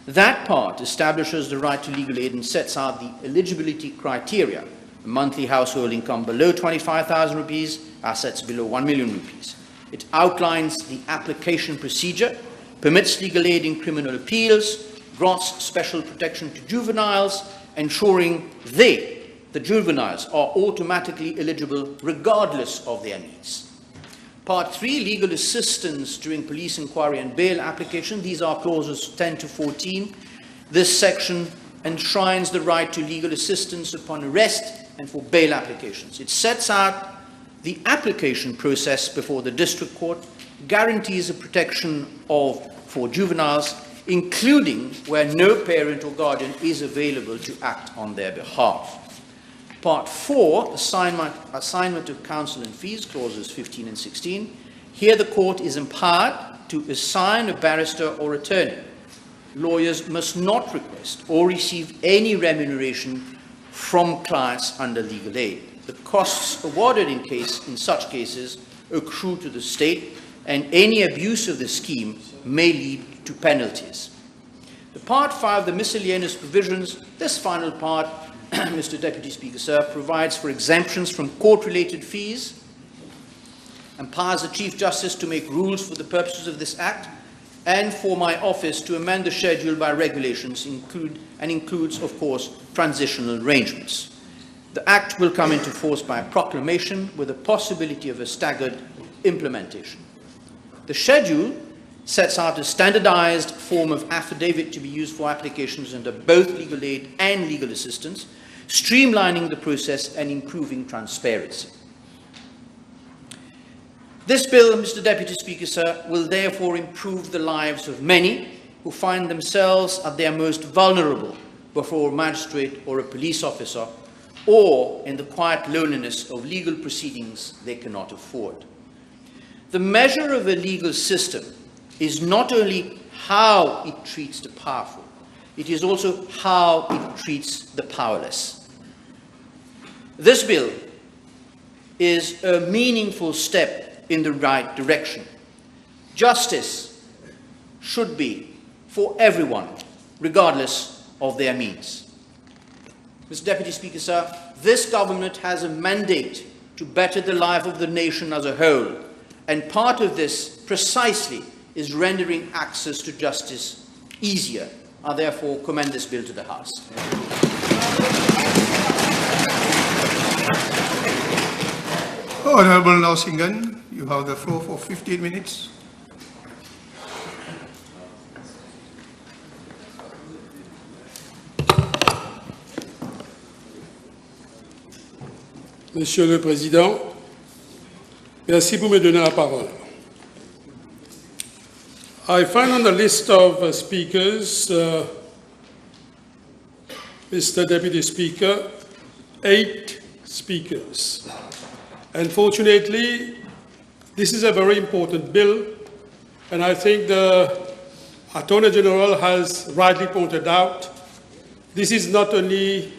that part establishes the right to legal aid and sets out the eligibility criteria: a monthly household income below 25,000 rupees, assets below 1 million rupees. It outlines the application procedure, permits legal aid in criminal appeals, grants special protection to juveniles, ensuring the juveniles, are automatically eligible regardless of their needs. Part 3, legal assistance during police inquiry and bail application. These are clauses 10 to 14. This section enshrines the right to legal assistance upon arrest and for bail applications. It sets out the application process before the district court, guarantees a protection for juveniles, including where no parent or guardian is available to act on their behalf. Part 4, assignment of counsel and fees, clauses 15 and 16. Here the court is empowered to assign a barrister or attorney. Lawyers must not request or receive any remuneration from clients under legal aid. The costs awarded in such cases accrue to the state, and any abuse of the scheme may lead to penalties. The Part 5, the miscellaneous provisions, this final part, Mr. Deputy Speaker, sir, provides for exemptions from court-related fees, empowers the Chief Justice to make rules for the purposes of this Act, and for my office to amend the schedule by regulations, includes, of course, transitional arrangements. The Act will come into force by proclamation with the possibility of a staggered implementation. The schedule sets out a standardized form of affidavit to be used for applications under both legal aid and legal assistance, streamlining the process and improving transparency. This bill, Mr. Deputy Speaker, sir, will therefore improve the lives of many who find themselves at their most vulnerable before a magistrate or a police officer, or in the quiet loneliness of legal proceedings they cannot afford. The measure of a legal system is not only how it treats the powerful, it is also how it treats the powerless. This bill is a meaningful step in the right direction. Justice should be for everyone, regardless of their means. Mr. Deputy Speaker, sir, this government has a mandate to better the life of the nation as a whole, and part of this precisely is rendering access to justice easier. I therefore commend this bill to the House. Honourable Nausingen, you have the floor for 15 minutes. Monsieur le Président, merci pour me donner la parole. I find on the list of speakers, Mr. Deputy Speaker, 8 speakers. Unfortunately, this is a very important bill, and I think the Attorney General has rightly pointed out, this is not only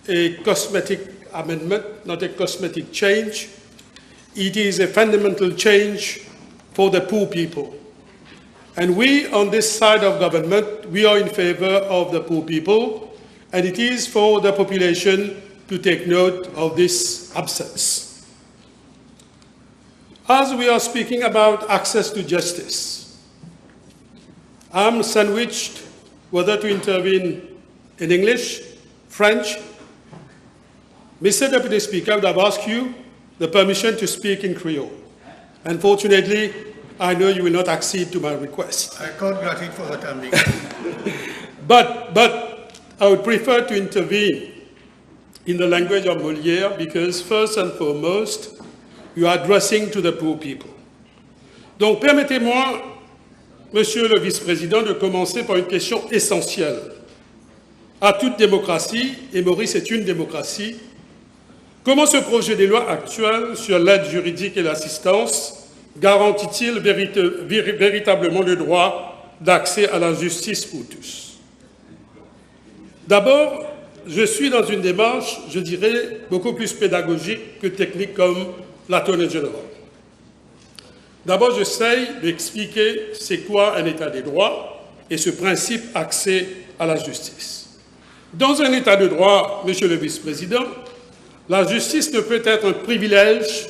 a cosmetic amendment, not a cosmetic change, it is a fundamental change for the poor people. And we, on this side of government, we are in favor of the poor people, and it is for the population to take note of this absence. As we are speaking about access to justice, I'm sandwiched whether to intervene in English, French. Mr. Deputy Speaker, I would have asked you the permission to speak in Creole. Unfortunately, I know you will not accede to my request. I can't grant it for the time being. But I would prefer to intervene in the language of Molière because first and foremost, you are addressing to the poor people. Donc permettez-moi, Monsieur le Vice-président, de commencer par une question essentielle. À toute démocratie, et Maurice est une démocratie, comment ce projet de loi actuel sur l'aide juridique et l'assistance garantit-il véritablement le droit d'accès à la justice pour tous? D'abord, je suis dans une démarche, je dirais, beaucoup plus pédagogique que technique comme l'Attorney General. D'abord, j'essaye d'expliquer c'est quoi un état de droit et ce principe accès à la justice. Dans un état de droit, Monsieur le Vice-président, la justice ne peut être un privilège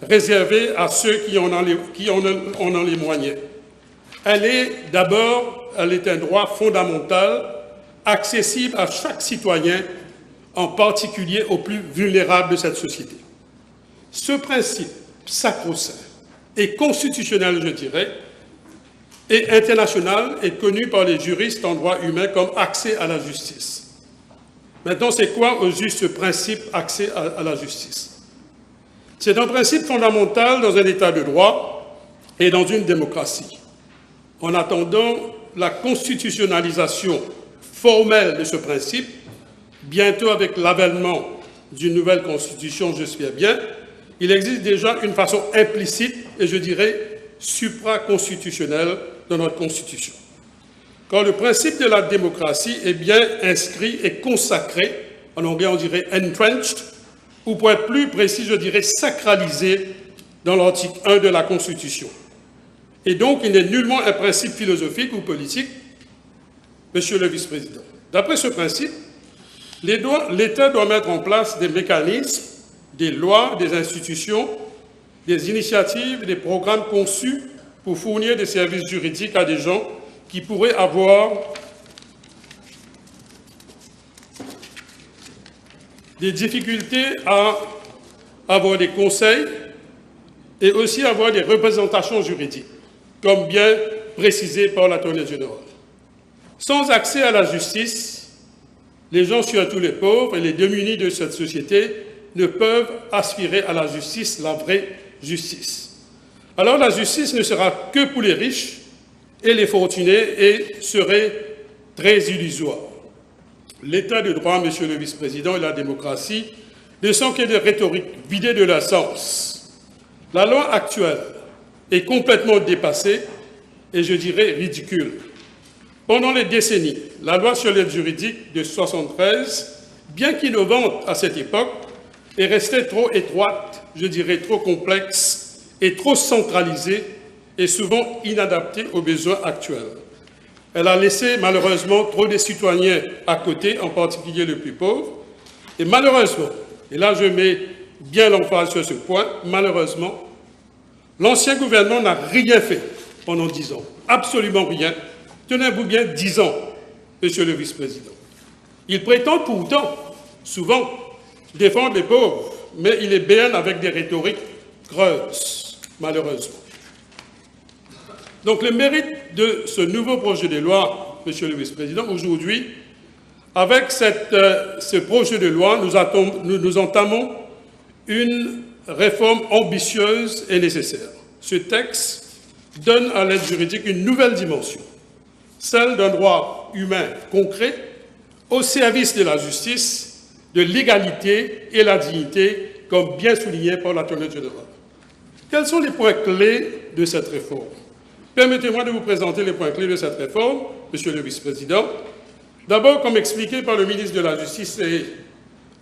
réservé à ceux qui en ont les moyens. Elle est un droit fondamental, accessible à chaque citoyen, en particulier aux plus vulnérables de cette société. Ce principe sacro-saint et constitutionnel, je dirais, et international est connu par les juristes en droit humain comme accès à la justice. Maintenant, c'est quoi au juste ce principe accès à la justice? C'est un principe fondamental dans un état de droit et dans une démocratie. En attendant la constitutionnalisation formelle de ce principe, bientôt avec l'avènement d'une nouvelle constitution, j'espère bien, il existe déjà une façon implicite et je dirais supraconstitutionnelle dans notre Constitution. Quand le principe de la démocratie est bien inscrit et consacré, en anglais on dirait entrenched, ou pour être plus précis, je dirais sacralisé dans l'article 1 de la Constitution. Et donc, il n'est nullement un principe philosophique ou politique, Monsieur le Vice-président. D'après ce principe, l'État doit mettre en place des mécanismes, des lois, des institutions, des initiatives, des programmes conçus pour fournir des services juridiques à des gens qui pourraient avoir des difficultés à avoir des conseils et aussi avoir des représentations juridiques, comme bien précisé par l'Attorney General. Sans accès à la justice, les gens, surtout les pauvres et les démunis de cette société, ne peuvent aspirer à la justice, la vraie justice. Alors la justice ne sera que pour les riches et les fortunés et serait très illusoire. L'état de droit, Monsieur le Vice-président, et la démocratie ne sont que des rhétoriques vidées de leur sens. La loi actuelle est complètement dépassée et je dirais ridicule. Pendant les décennies, la loi sur l'aide juridique de 1973, bien qu'innovante à cette époque, est restée trop étroite, je dirais trop complexe et trop centralisée et souvent inadaptée aux besoins actuels. Elle a laissé malheureusement trop de citoyens à côté, en particulier les plus pauvres. Et malheureusement, et là je mets bien l'emphase sur ce point, malheureusement, l'ancien gouvernement n'a rien fait pendant 10 ans, absolument rien. Tenez-vous bien 10 ans, Monsieur le Vice-président. Il prétend pourtant, souvent, défendre les pauvres, mais il est béni avec des rhétoriques creuses, malheureusement. Donc le mérite de ce nouveau projet de loi, Monsieur le Vice-président, aujourd'hui, avec ce projet de loi, nous entamons une réforme ambitieuse et nécessaire. Ce texte donne à l'aide juridique une nouvelle dimension, celle d'un droit humain concret au service de la justice, de l'égalité et la dignité, comme bien souligné par l'Attorney General. Quels sont les points clés de cette réforme? Permettez-moi de vous présenter les points clés de cette réforme, Monsieur le Vice-président. D'abord, comme expliqué par le ministre de la Justice,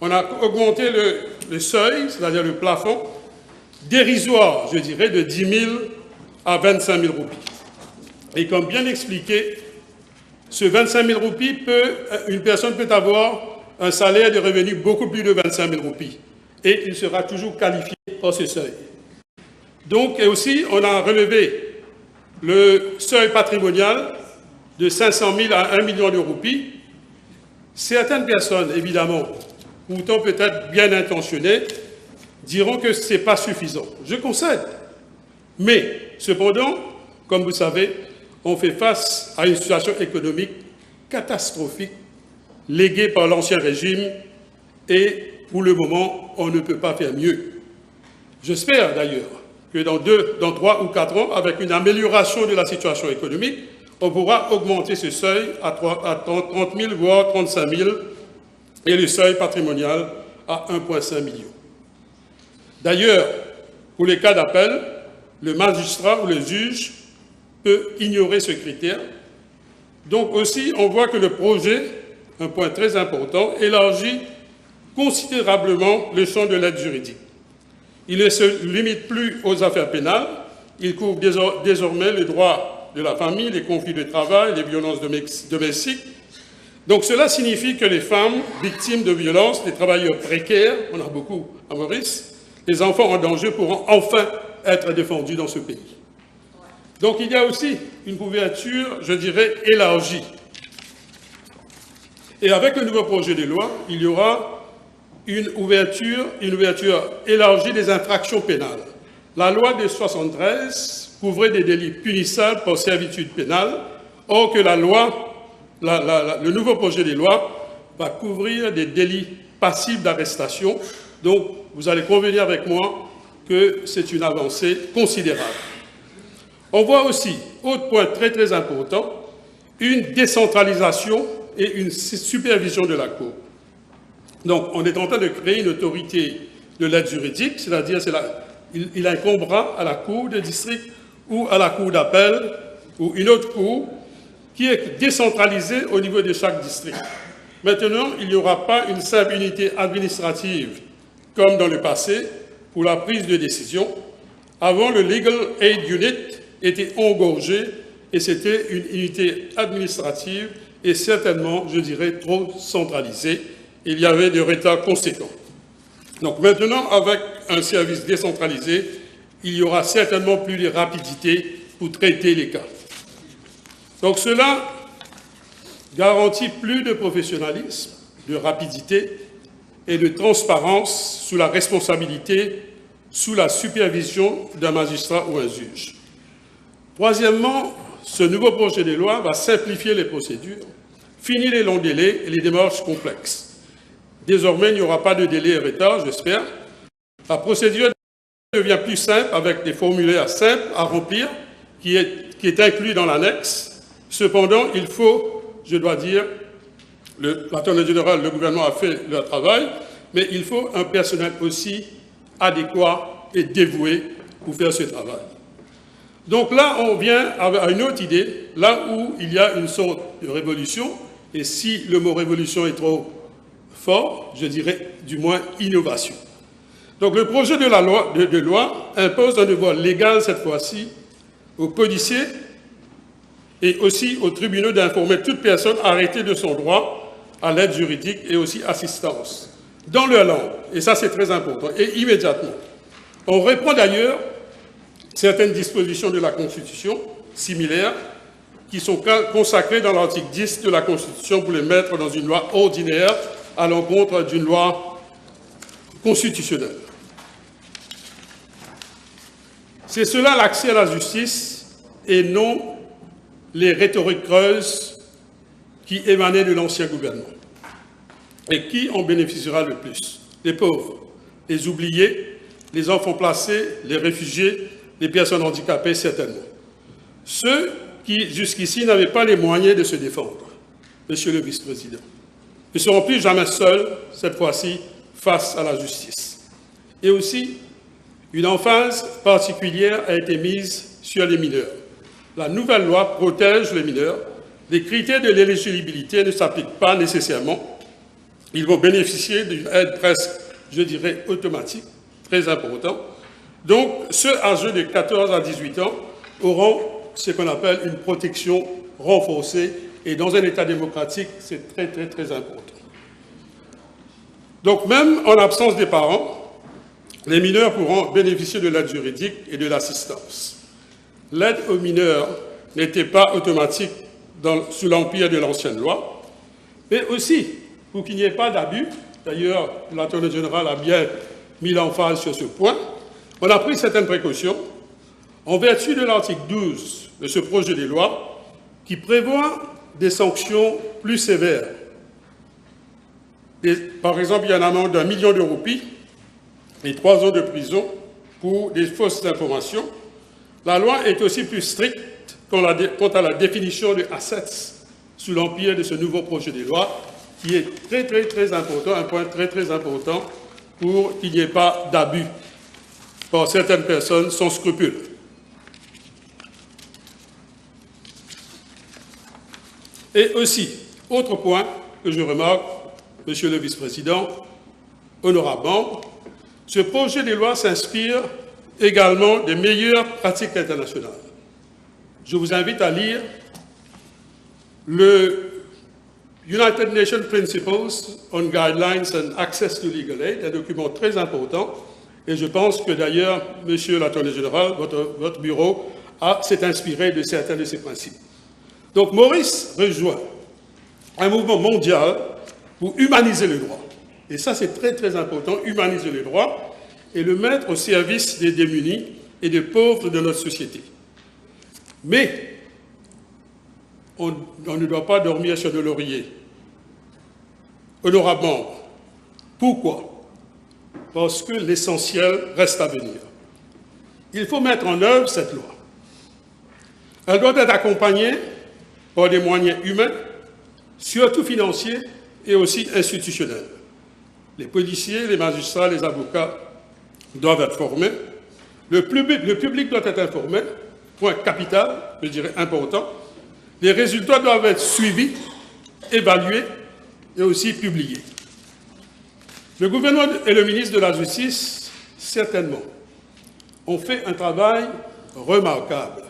on a augmenté le seuil, c'est-à-dire le plafond, dérisoire, je dirais, de 10 000 à 25 000 roupies. Et comme bien expliqué, ce 25 000 roupies, une personne peut avoir un salaire de revenus beaucoup plus de 25 000 roupies. Et il sera toujours qualifié par ce seuil. Donc, et aussi, on a relevé le seuil patrimonial de 500 000 à 1 million de roupies. Certaines personnes, évidemment, pourtant peut-être bien intentionnées, diront que ce n'est pas suffisant. Je concède. Mais, cependant, comme vous savez, on fait face à une situation économique catastrophique léguée par l'ancien régime et, pour le moment, on ne peut pas faire mieux. J'espère d'ailleurs que dans 3 ou 4 ans, avec une amélioration de la situation économique, on pourra augmenter ce seuil à 30 000, voire 35 000, et le seuil patrimonial à 1,5 million. D'ailleurs, pour les cas d'appel, le magistrat ou le juge peut ignorer ce critère. Donc aussi, on voit que le projet, un point très important, élargit considérablement le champ de l'aide juridique. Il ne se limite plus aux affaires pénales, il couvre désormais le droit de la famille, les conflits de travail, les violences domestiques. Donc cela signifie que les femmes victimes de violences, les travailleurs précaires, on a beaucoup à Maurice, les enfants en danger pourront enfin être défendus dans ce pays. Donc il y a aussi une couverture, je dirais, élargie. Et avec le nouveau projet de loi, il y aura une ouverture élargie des infractions pénales. La loi de 1973 couvrait des délits punissables par servitude pénale, or que le nouveau projet de loi va couvrir des délits passibles d'arrestation. Donc, vous allez convenir avec moi que c'est une avancée considérable. On voit aussi, autre point très très important, une décentralisation et une supervision de la Cour. Donc, on est en train de créer une autorité de l'aide juridique, c'est-à-dire il incombera à la Cour de district ou à la Cour d'appel ou une autre Cour qui est décentralisée au niveau de chaque district. Maintenant, il n'y aura pas une simple unité administrative comme dans le passé pour la prise de décision. Avant, le Legal Aid Unit était engorgé et c'était une unité administrative et certainement, je dirais, trop centralisée. Il y avait des retards conséquents. Donc maintenant, avec un service décentralisé, il y aura certainement plus de rapidité pour traiter les cas. Donc cela garantit plus de professionnalisme, de rapidité et de transparence sous la responsabilité, sous la supervision d'un magistrat ou un juge. Troisièmement, ce nouveau projet de loi va simplifier les procédures, finir les longs délais et les démarches complexes. Désormais, il n'y aura pas de délai et retard, j'espère. La procédure devient plus simple avec des formulaires simples à remplir qui est inclus dans l'annexe. Cependant, il faut, je dois dire, l'Attorney General, le gouvernement a fait leur travail, mais il faut un personnel aussi adéquat et dévoué pour faire ce travail. Donc là, on vient à une autre idée, là où il y a une sorte de révolution, et si le mot révolution est trop fort, je dirais du moins innovation. Donc le projet de loi impose un devoir légal cette fois-ci aux policiers et aussi aux tribunaux d'informer toute personne arrêtée de son droit à l'aide juridique et aussi assistance dans leur langue. Et ça, c'est très important. Et immédiatement. On reprend d'ailleurs certaines dispositions de la Constitution similaires qui sont consacrées dans l'article 10 de la Constitution pour les mettre dans une loi ordinaire à l'encontre d'une loi constitutionnelle. C'est cela l'accès à la justice et non les rhétoriques creuses qui émanaient de l'ancien gouvernement. Et qui en bénéficiera le plus? Les pauvres. les oubliés, les enfants placés, les réfugiés, les personnes handicapées certainement. Ceux qui, jusqu'ici, n'avaient pas les moyens de se défendre, Monsieur le Vice-président, ne seront plus jamais seuls, cette fois-ci, face à la justice. Et aussi, une emphase particulière a été mise sur les mineurs. La nouvelle loi protège les mineurs. Les critères de l'éligibilité ne s'appliquent pas nécessairement. Ils vont bénéficier d'une aide presque, je dirais, automatique, très important. Donc, ceux âgés de 14 à 18 ans auront ce qu'on appelle une protection renforcée. Et dans un État démocratique, c'est très, très, très important. Donc, même en l'absence des parents, les mineurs pourront bénéficier de l'aide juridique et de l'assistance. L'aide aux mineurs n'était pas automatique sous l'empire de l'ancienne loi, mais aussi, pour qu'il n'y ait pas d'abus, d'ailleurs, l'Attorney General a bien mis l'emphase sur ce point, on a pris certaines précautions en vertu de l'article 12 de ce projet de loi qui prévoit des sanctions plus sévères. Par exemple, il y a une amende d'1 million de roupies et 3 ans de prison pour des fausses informations. La loi est aussi plus stricte quant à la définition de assets sous l'empire de ce nouveau projet de loi, qui est très, très, très important, un point très, très important pour qu'il n'y ait pas d'abus par certaines personnes sans scrupules. Et aussi, autre point que je remarque, Monsieur le Vice-président, honorables membres, ce projet de loi s'inspire également des meilleures pratiques internationales. Je vous invite à lire le United Nations Principles on Guidelines and Access to Legal Aid, un document très important, et je pense que d'ailleurs, Monsieur l'Attorney General, votre bureau s'est inspiré de certains de ces principes. Donc Maurice rejoint un mouvement mondial pour humaniser le droit. Et ça, c'est très, très important, humaniser le droit et le mettre au service des démunis et des pauvres de notre société. Mais on ne doit pas dormir sur nos lauriers. Honorables membres, pourquoi? Parce que l'essentiel reste à venir. Il faut mettre en œuvre cette loi. Elle doit être accompagnée par des moyens humains, surtout financiers et aussi institutionnels. Les policiers, les magistrats, les avocats doivent être formés. Le public doit être informé, point capital, je dirais important. Les résultats doivent être suivis, évalués et aussi publiés. Le gouvernement et le ministre de la Justice, certainement, ont fait un travail remarquable.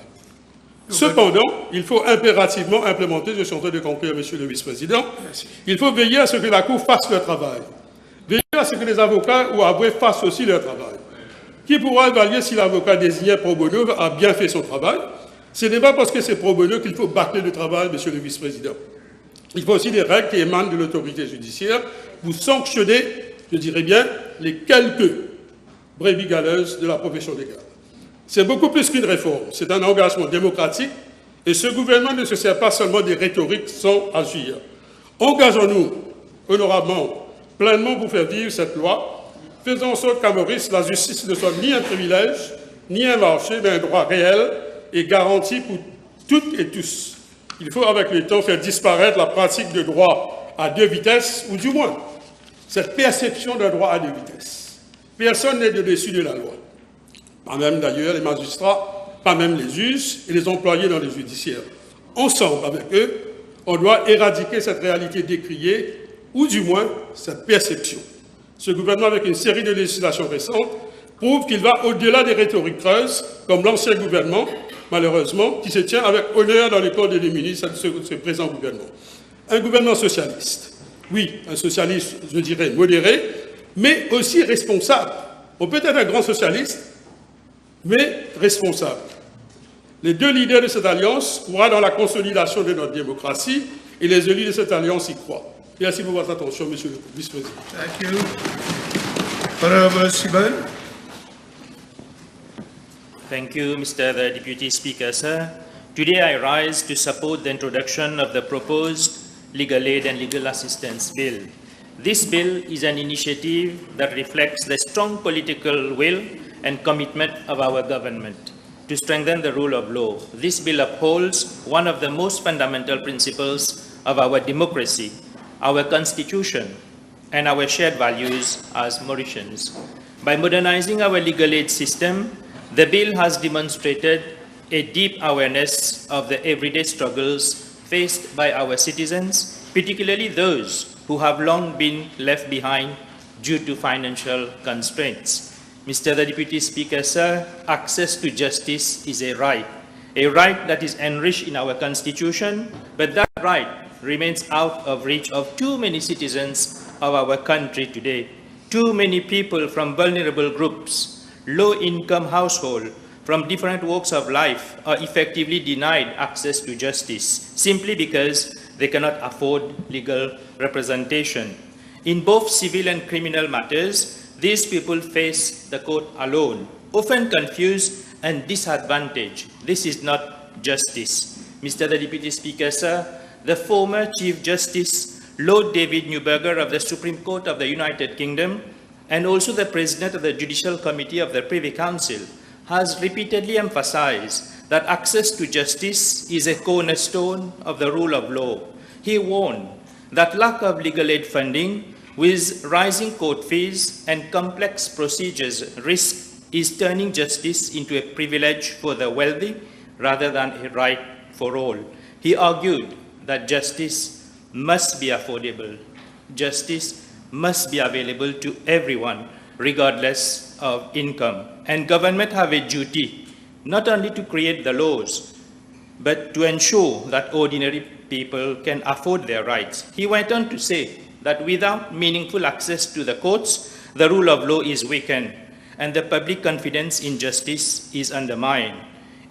Cependant, il faut impérativement implémenter, je suis en train de conclure, Monsieur le Vice-président, il faut veiller à ce que la Cour fasse leur travail. Veiller à ce que les avocats ou avoués fassent aussi leur travail. Qui pourra évaluer si l'avocat désigné pro bono a bien fait son travail? Ce n'est pas parce que c'est pro bono qu'il faut bâcler le travail, Monsieur le Vice-président. Il faut aussi des règles qui émanent de l'autorité judiciaire pour sanctionner, je dirais bien, les quelques brebis galeuses de la profession légale. C'est beaucoup plus qu'une réforme, c'est un engagement démocratique et ce gouvernement ne se sert pas seulement des rhétoriques sans agir. Engageons-nous, honorablement, pleinement pour faire vivre cette loi. Faisons en sorte qu'à Maurice, la justice ne soit ni un privilège, ni un marché, mais un droit réel et garanti pour toutes et tous. Il faut, avec le temps, faire disparaître la pratique de droit à deux vitesses, ou du moins, cette perception d'un droit à deux vitesses. Personne n'est au-dessus de la loi. Pas même d'ailleurs les magistrats, pas même les juges et les employés dans les judiciaires. Ensemble, avec eux, on doit éradiquer cette réalité décriée, ou du moins cette perception. Ce gouvernement, avec une série de législations récentes, prouve qu'il va au-delà des rhétoriques creuses, comme l'ancien gouvernement, malheureusement, qui se tient avec honneur dans les corps des démunis, ce présent gouvernement. Un gouvernement socialiste. Oui, un socialiste, je dirais, modéré, mais aussi responsable. On peut être un grand socialiste, mais responsable. Les deux leaders de cette alliance croient dans la consolidation de notre démocratie et les élus de cette alliance y croient. Merci pour votre attention, Monsieur le Vice-président. Thank you. Honorable Suivez. Thank you, Mr. Deputy Speaker, sir. Today I rise to support the introduction of the proposed Legal Aid and Legal Assistance Bill. This bill is an initiative that reflects the strong political will and commitment of our government to strengthen the rule of law. This bill upholds one of the most fundamental principles of our democracy, our constitution, and our shared values as Mauritians. By modernizing our legal aid system, the bill has demonstrated a deep awareness of the everyday struggles faced by our citizens, particularly those who have long been left behind due to financial constraints. Mr. the Deputy Speaker, sir, access to justice is a right that is enriched in our Constitution, but that right remains out of reach of too many citizens of our country today. Too many people from vulnerable groups, low-income households, from different walks of life are effectively denied access to justice simply because they cannot afford legal representation. In both civil and criminal matters, these people face the court alone, often confused and disadvantaged. This is not justice. Mr. the Deputy Speaker, sir, the former Chief Justice Lord David Neuberger of the Supreme Court of the United Kingdom and also the President of the Judicial Committee of the Privy Council has repeatedly emphasized that access to justice is a cornerstone of the rule of law. He warned that lack of legal aid funding with rising court fees and complex procedures is turning justice into a privilege for the wealthy rather than a right for all. He argued that justice must be affordable. Justice must be available to everyone, regardless of income. And government have a duty not only to create the laws, but to ensure that ordinary people can afford their rights. He went on to say that without meaningful access to the courts, the rule of law is weakened and the public confidence in justice is undermined.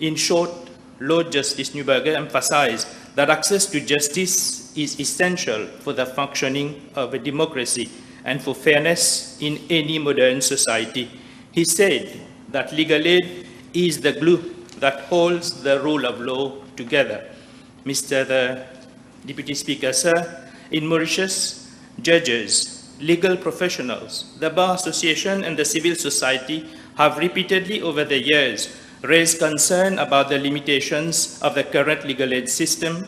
In short, Lord Justice Neuberger emphasized that access to justice is essential for the functioning of a democracy and for fairness in any modern society. He said that legal aid is the glue that holds the rule of law together. Mr. the Deputy Speaker, sir, in Mauritius, judges, legal professionals, the Bar Association and the civil society have repeatedly over the years raised concern about the limitations of the current legal aid system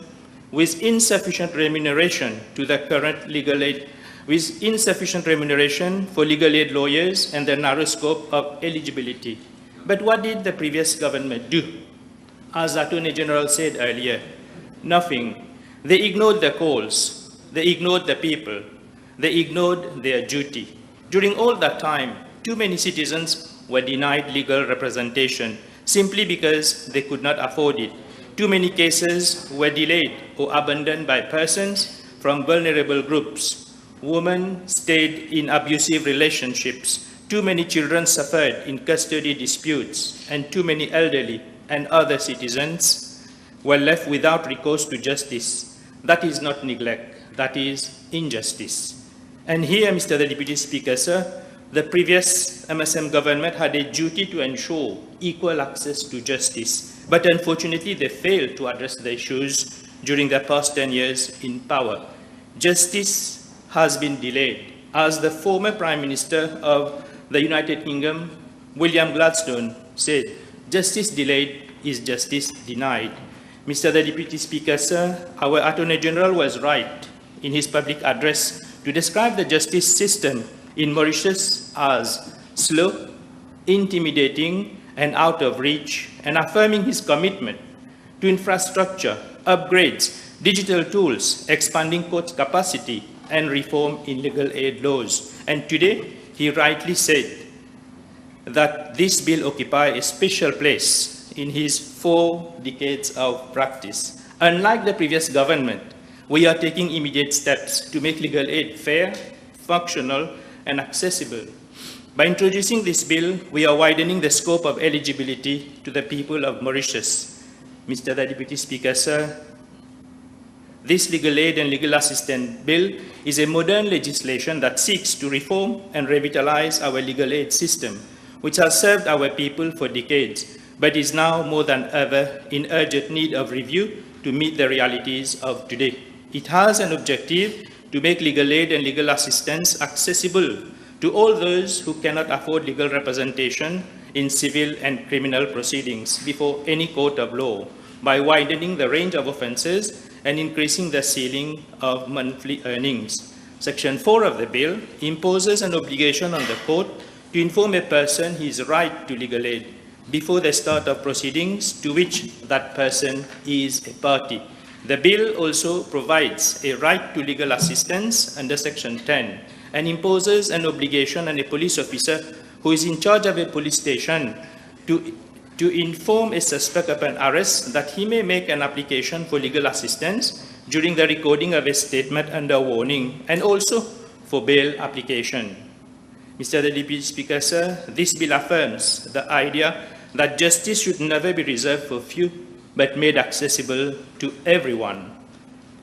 with insufficient remuneration to the current legal aid, with insufficient remuneration for legal aid lawyers and the narrow scope of eligibility. But what did the previous government do? As Attorney General said earlier, nothing. They ignored the calls, they ignored the people, they ignored their duty. During all that time, too many citizens were denied legal representation simply because they could not afford it. Too many cases were delayed or abandoned by persons from vulnerable groups. Women stayed in abusive relationships. Too many children suffered in custody disputes, and too many elderly and other citizens were left without recourse to justice. That is not neglect, that is injustice. And here, Mr. the Deputy Speaker, sir, the previous MSM government had a duty to ensure equal access to justice, but unfortunately they failed to address the issues during the past 10 years in power. Justice has been delayed. As the former Prime Minister of the United Kingdom, William Gladstone, said, justice delayed is justice denied. Mr. the Deputy Speaker, sir, our Attorney General was right in his public address to describe the justice system in Mauritius as slow, intimidating, and out of reach, and affirming his commitment to infrastructure, upgrades, digital tools, expanding court capacity, and reform in legal aid laws. And today, he rightly said that this bill occupies a special place in his 4 decades of practice. Unlike the previous government, we are taking immediate steps to make legal aid fair, functional, and accessible. By introducing this bill, we are widening the scope of eligibility to the people of Mauritius. Mr. the Deputy Speaker, sir, this legal aid and legal assistance bill is a modern legislation that seeks to reform and revitalize our legal aid system, which has served our people for decades, but is now more than ever in urgent need of review to meet the realities of today. It has an objective to make legal aid and legal assistance accessible to all those who cannot afford legal representation in civil and criminal proceedings before any court of law by widening the range of offences and increasing the ceiling of monthly earnings. Section 4 of the bill imposes an obligation on the court to inform a person his right to legal aid before the start of proceedings to which that person is a party. The bill also provides a right to legal assistance under Section 10 and imposes an obligation on a police officer who is in charge of a police station to inform a suspect upon arrest that he may make an application for legal assistance during the recording of a statement under warning and also for bail application. Mr. the Deputy Speaker, sir, this bill affirms the idea that justice should never be reserved for few but made accessible to everyone.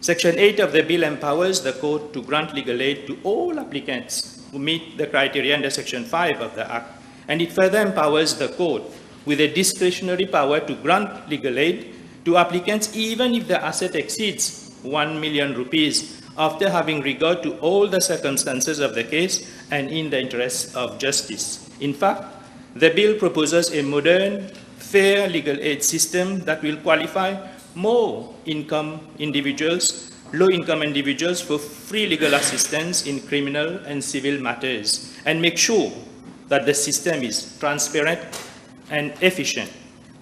Section 8 of the bill empowers the court to grant legal aid to all applicants who meet the criteria under Section 5 of the Act, and it further empowers the court with a discretionary power to grant legal aid to applicants even if the asset exceeds 1 million rupees after having regard to all the circumstances of the case and in the interest of justice. In fact, the bill proposes a modern, fair legal aid system that will qualify more low-income individuals for free legal assistance in criminal and civil matters and make sure that the system is transparent and efficient.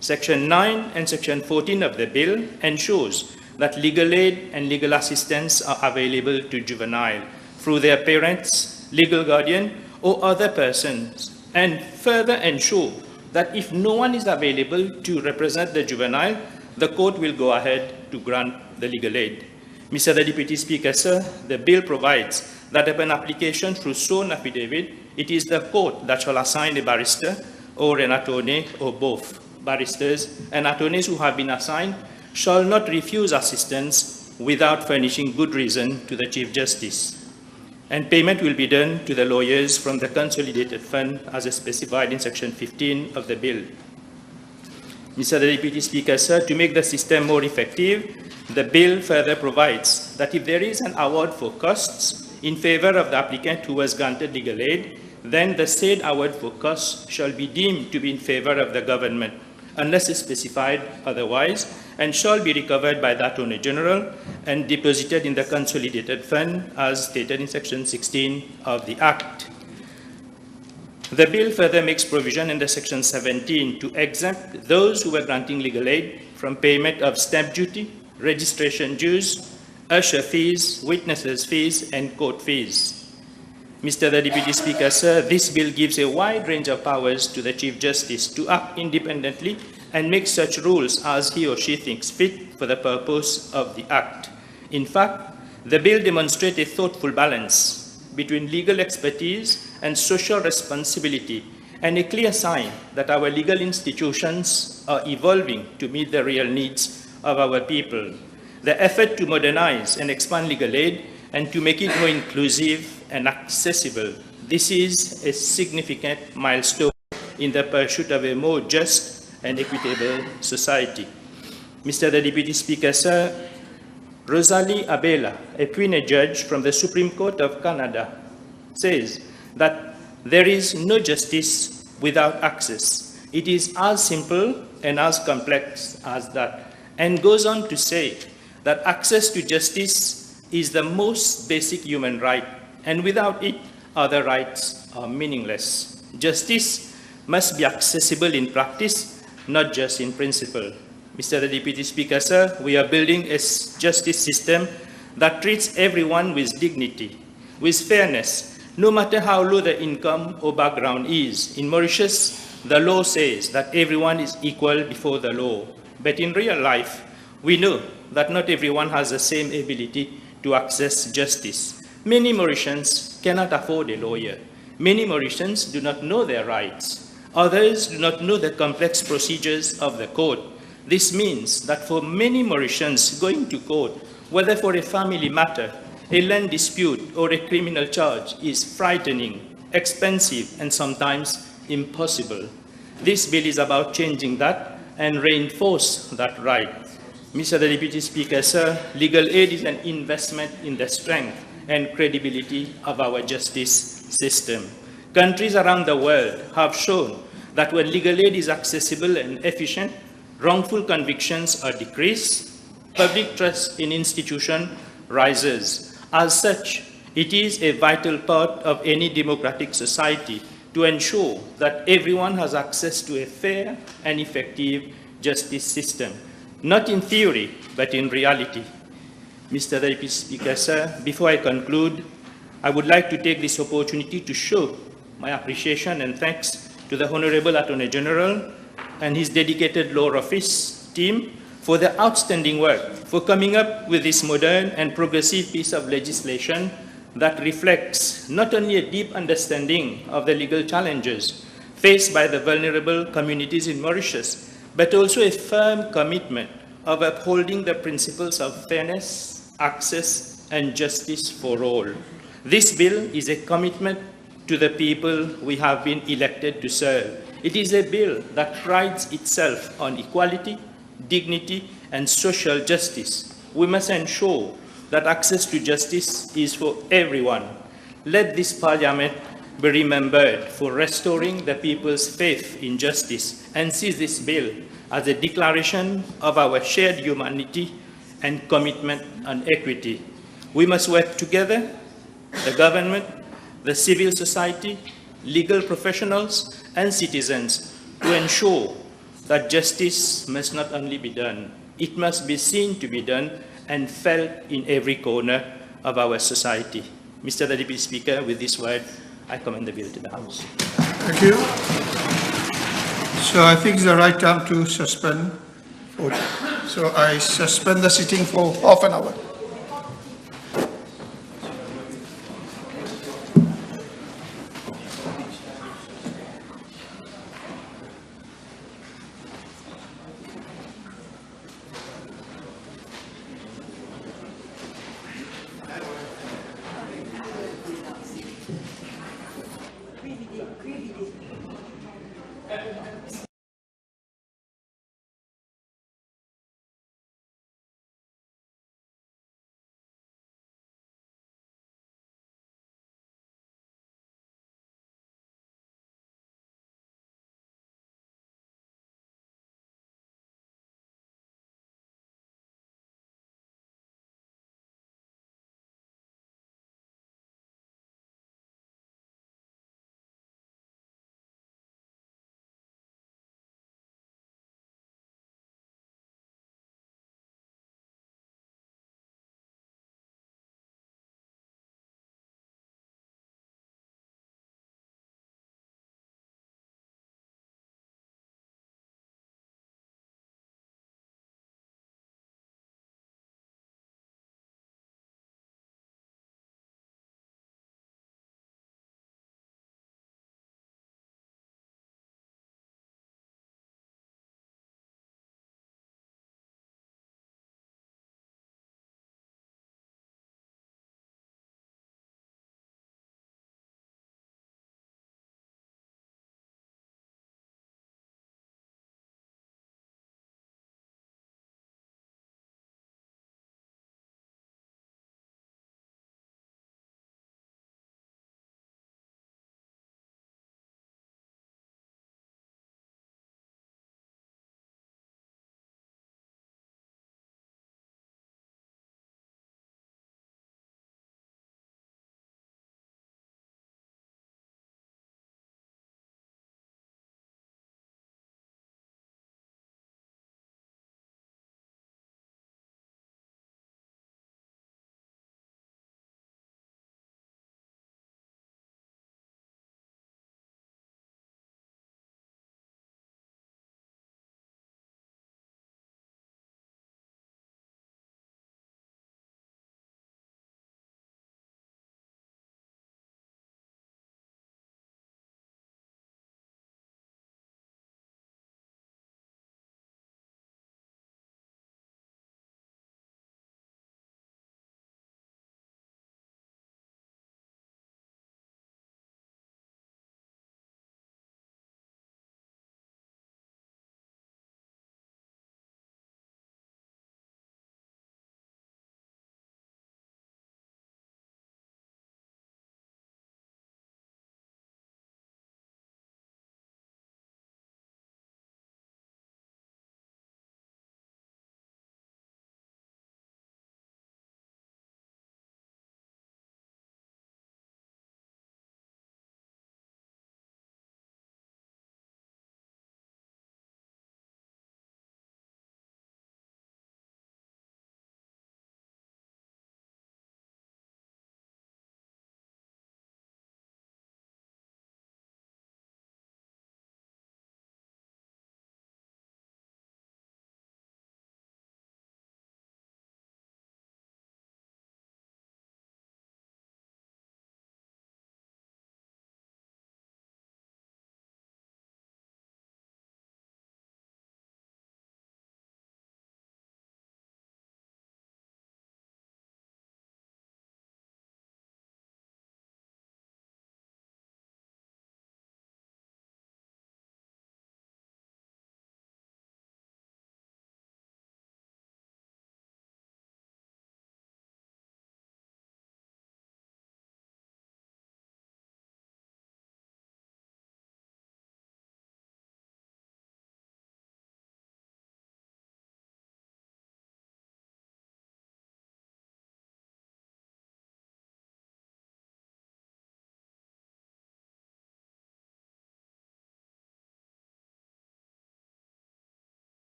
Section 9 and Section 14 of the bill ensures that legal aid and legal assistance are available to juvenile through their parents, legal guardian, or other persons, and further ensure that if no one is available to represent the juvenile, the court will go ahead to grant the legal aid. Mr. the Deputy Speaker, sir, the bill provides that upon application through sworn affidavit, it is the court that shall assign a barrister or an attorney or both. Barristers and attorneys who have been assigned shall not refuse assistance without furnishing good reason to the Chief Justice. And payment will be done to the lawyers from the consolidated fund as specified in Section 15 of the bill. Mr. the Deputy Speaker, sir, to make the system more effective, the bill further provides that if there is an award for costs in favor of the applicant who was granted legal aid, then the said award for costs shall be deemed to be in favor of the government, unless specified otherwise, and shall be recovered by the Attorney General and deposited in the consolidated fund as stated in Section 16 of the Act. The bill further makes provision under Section 17 to exempt those who were granting legal aid from payment of stamp duty, registration dues, usher fees, witnesses' fees, and court fees. Mr. the Deputy Speaker, sir, this bill gives a wide range of powers to the Chief Justice to act independently and make such rules as he or she thinks fit for the purpose of the Act. In fact, the bill demonstrates a thoughtful balance between legal expertise and social responsibility, and a clear sign that our legal institutions are evolving to meet the real needs of our people. The effort to modernize and expand legal aid and to make it more inclusive and accessible, this is a significant milestone in the pursuit of a more just and equitable society. Mr. the Deputy Speaker, sir, Rosalie Abela, a Queen judge from the Supreme Court of Canada, says that there is no justice without access. It is as simple and as complex as that, and goes on to say that access to justice is the most basic human right, and without it, other rights are meaningless. Justice must be accessible in practice, not just in principle. Mr. the Deputy Speaker, sir, we are building a justice system that treats everyone with dignity, with fairness, no matter how low the income or background is. In Mauritius, the law says that everyone is equal before the law. But in real life, we know that not everyone has the same ability to access justice. Many Mauritians cannot afford a lawyer. Many Mauritians do not know their rights. Others do not know the complex procedures of the court. This means that for many Mauritians, going to court, whether for a family matter, a land dispute, or a criminal charge, is frightening, expensive, and sometimes impossible. This bill is about changing that and reinforce that right. Mr. the Deputy Speaker, sir, legal aid is an investment in the strength and credibility of our justice system. Countries around the world have shown that when legal aid is accessible and efficient, wrongful convictions are decreased, public trust in institutions rises. As such, it is a vital part of any democratic society to ensure that everyone has access to a fair and effective justice system, not in theory, but in reality. Mr. Deputy Speaker, sir, before I conclude, I would like to take this opportunity to show my appreciation and thanks to the Honorable Attorney General and his dedicated law office team for their outstanding work, for coming up with this modern and progressive piece of legislation that reflects not only a deep understanding of the legal challenges faced by the vulnerable communities in Mauritius, but also a firm commitment of upholding the principles of fairness, access, and justice for all. This bill is a commitment to the people we have been elected to serve. It is a bill that prides itself on equality, dignity, and social justice. We must ensure that access to justice is for everyone. Let this Parliament be remembered for restoring the people's faith in justice and see this bill as a declaration of our shared humanity and commitment on equity. We must work together, the government, the civil society, legal professionals, and citizens to ensure that justice must not only be done, it must be seen to be done and felt in every corner of our society. Mr. Deputy Speaker, with this word, I commend the bill to the House. Thank you. So I think it's the right time to suspend. So I suspend the sitting for half an hour.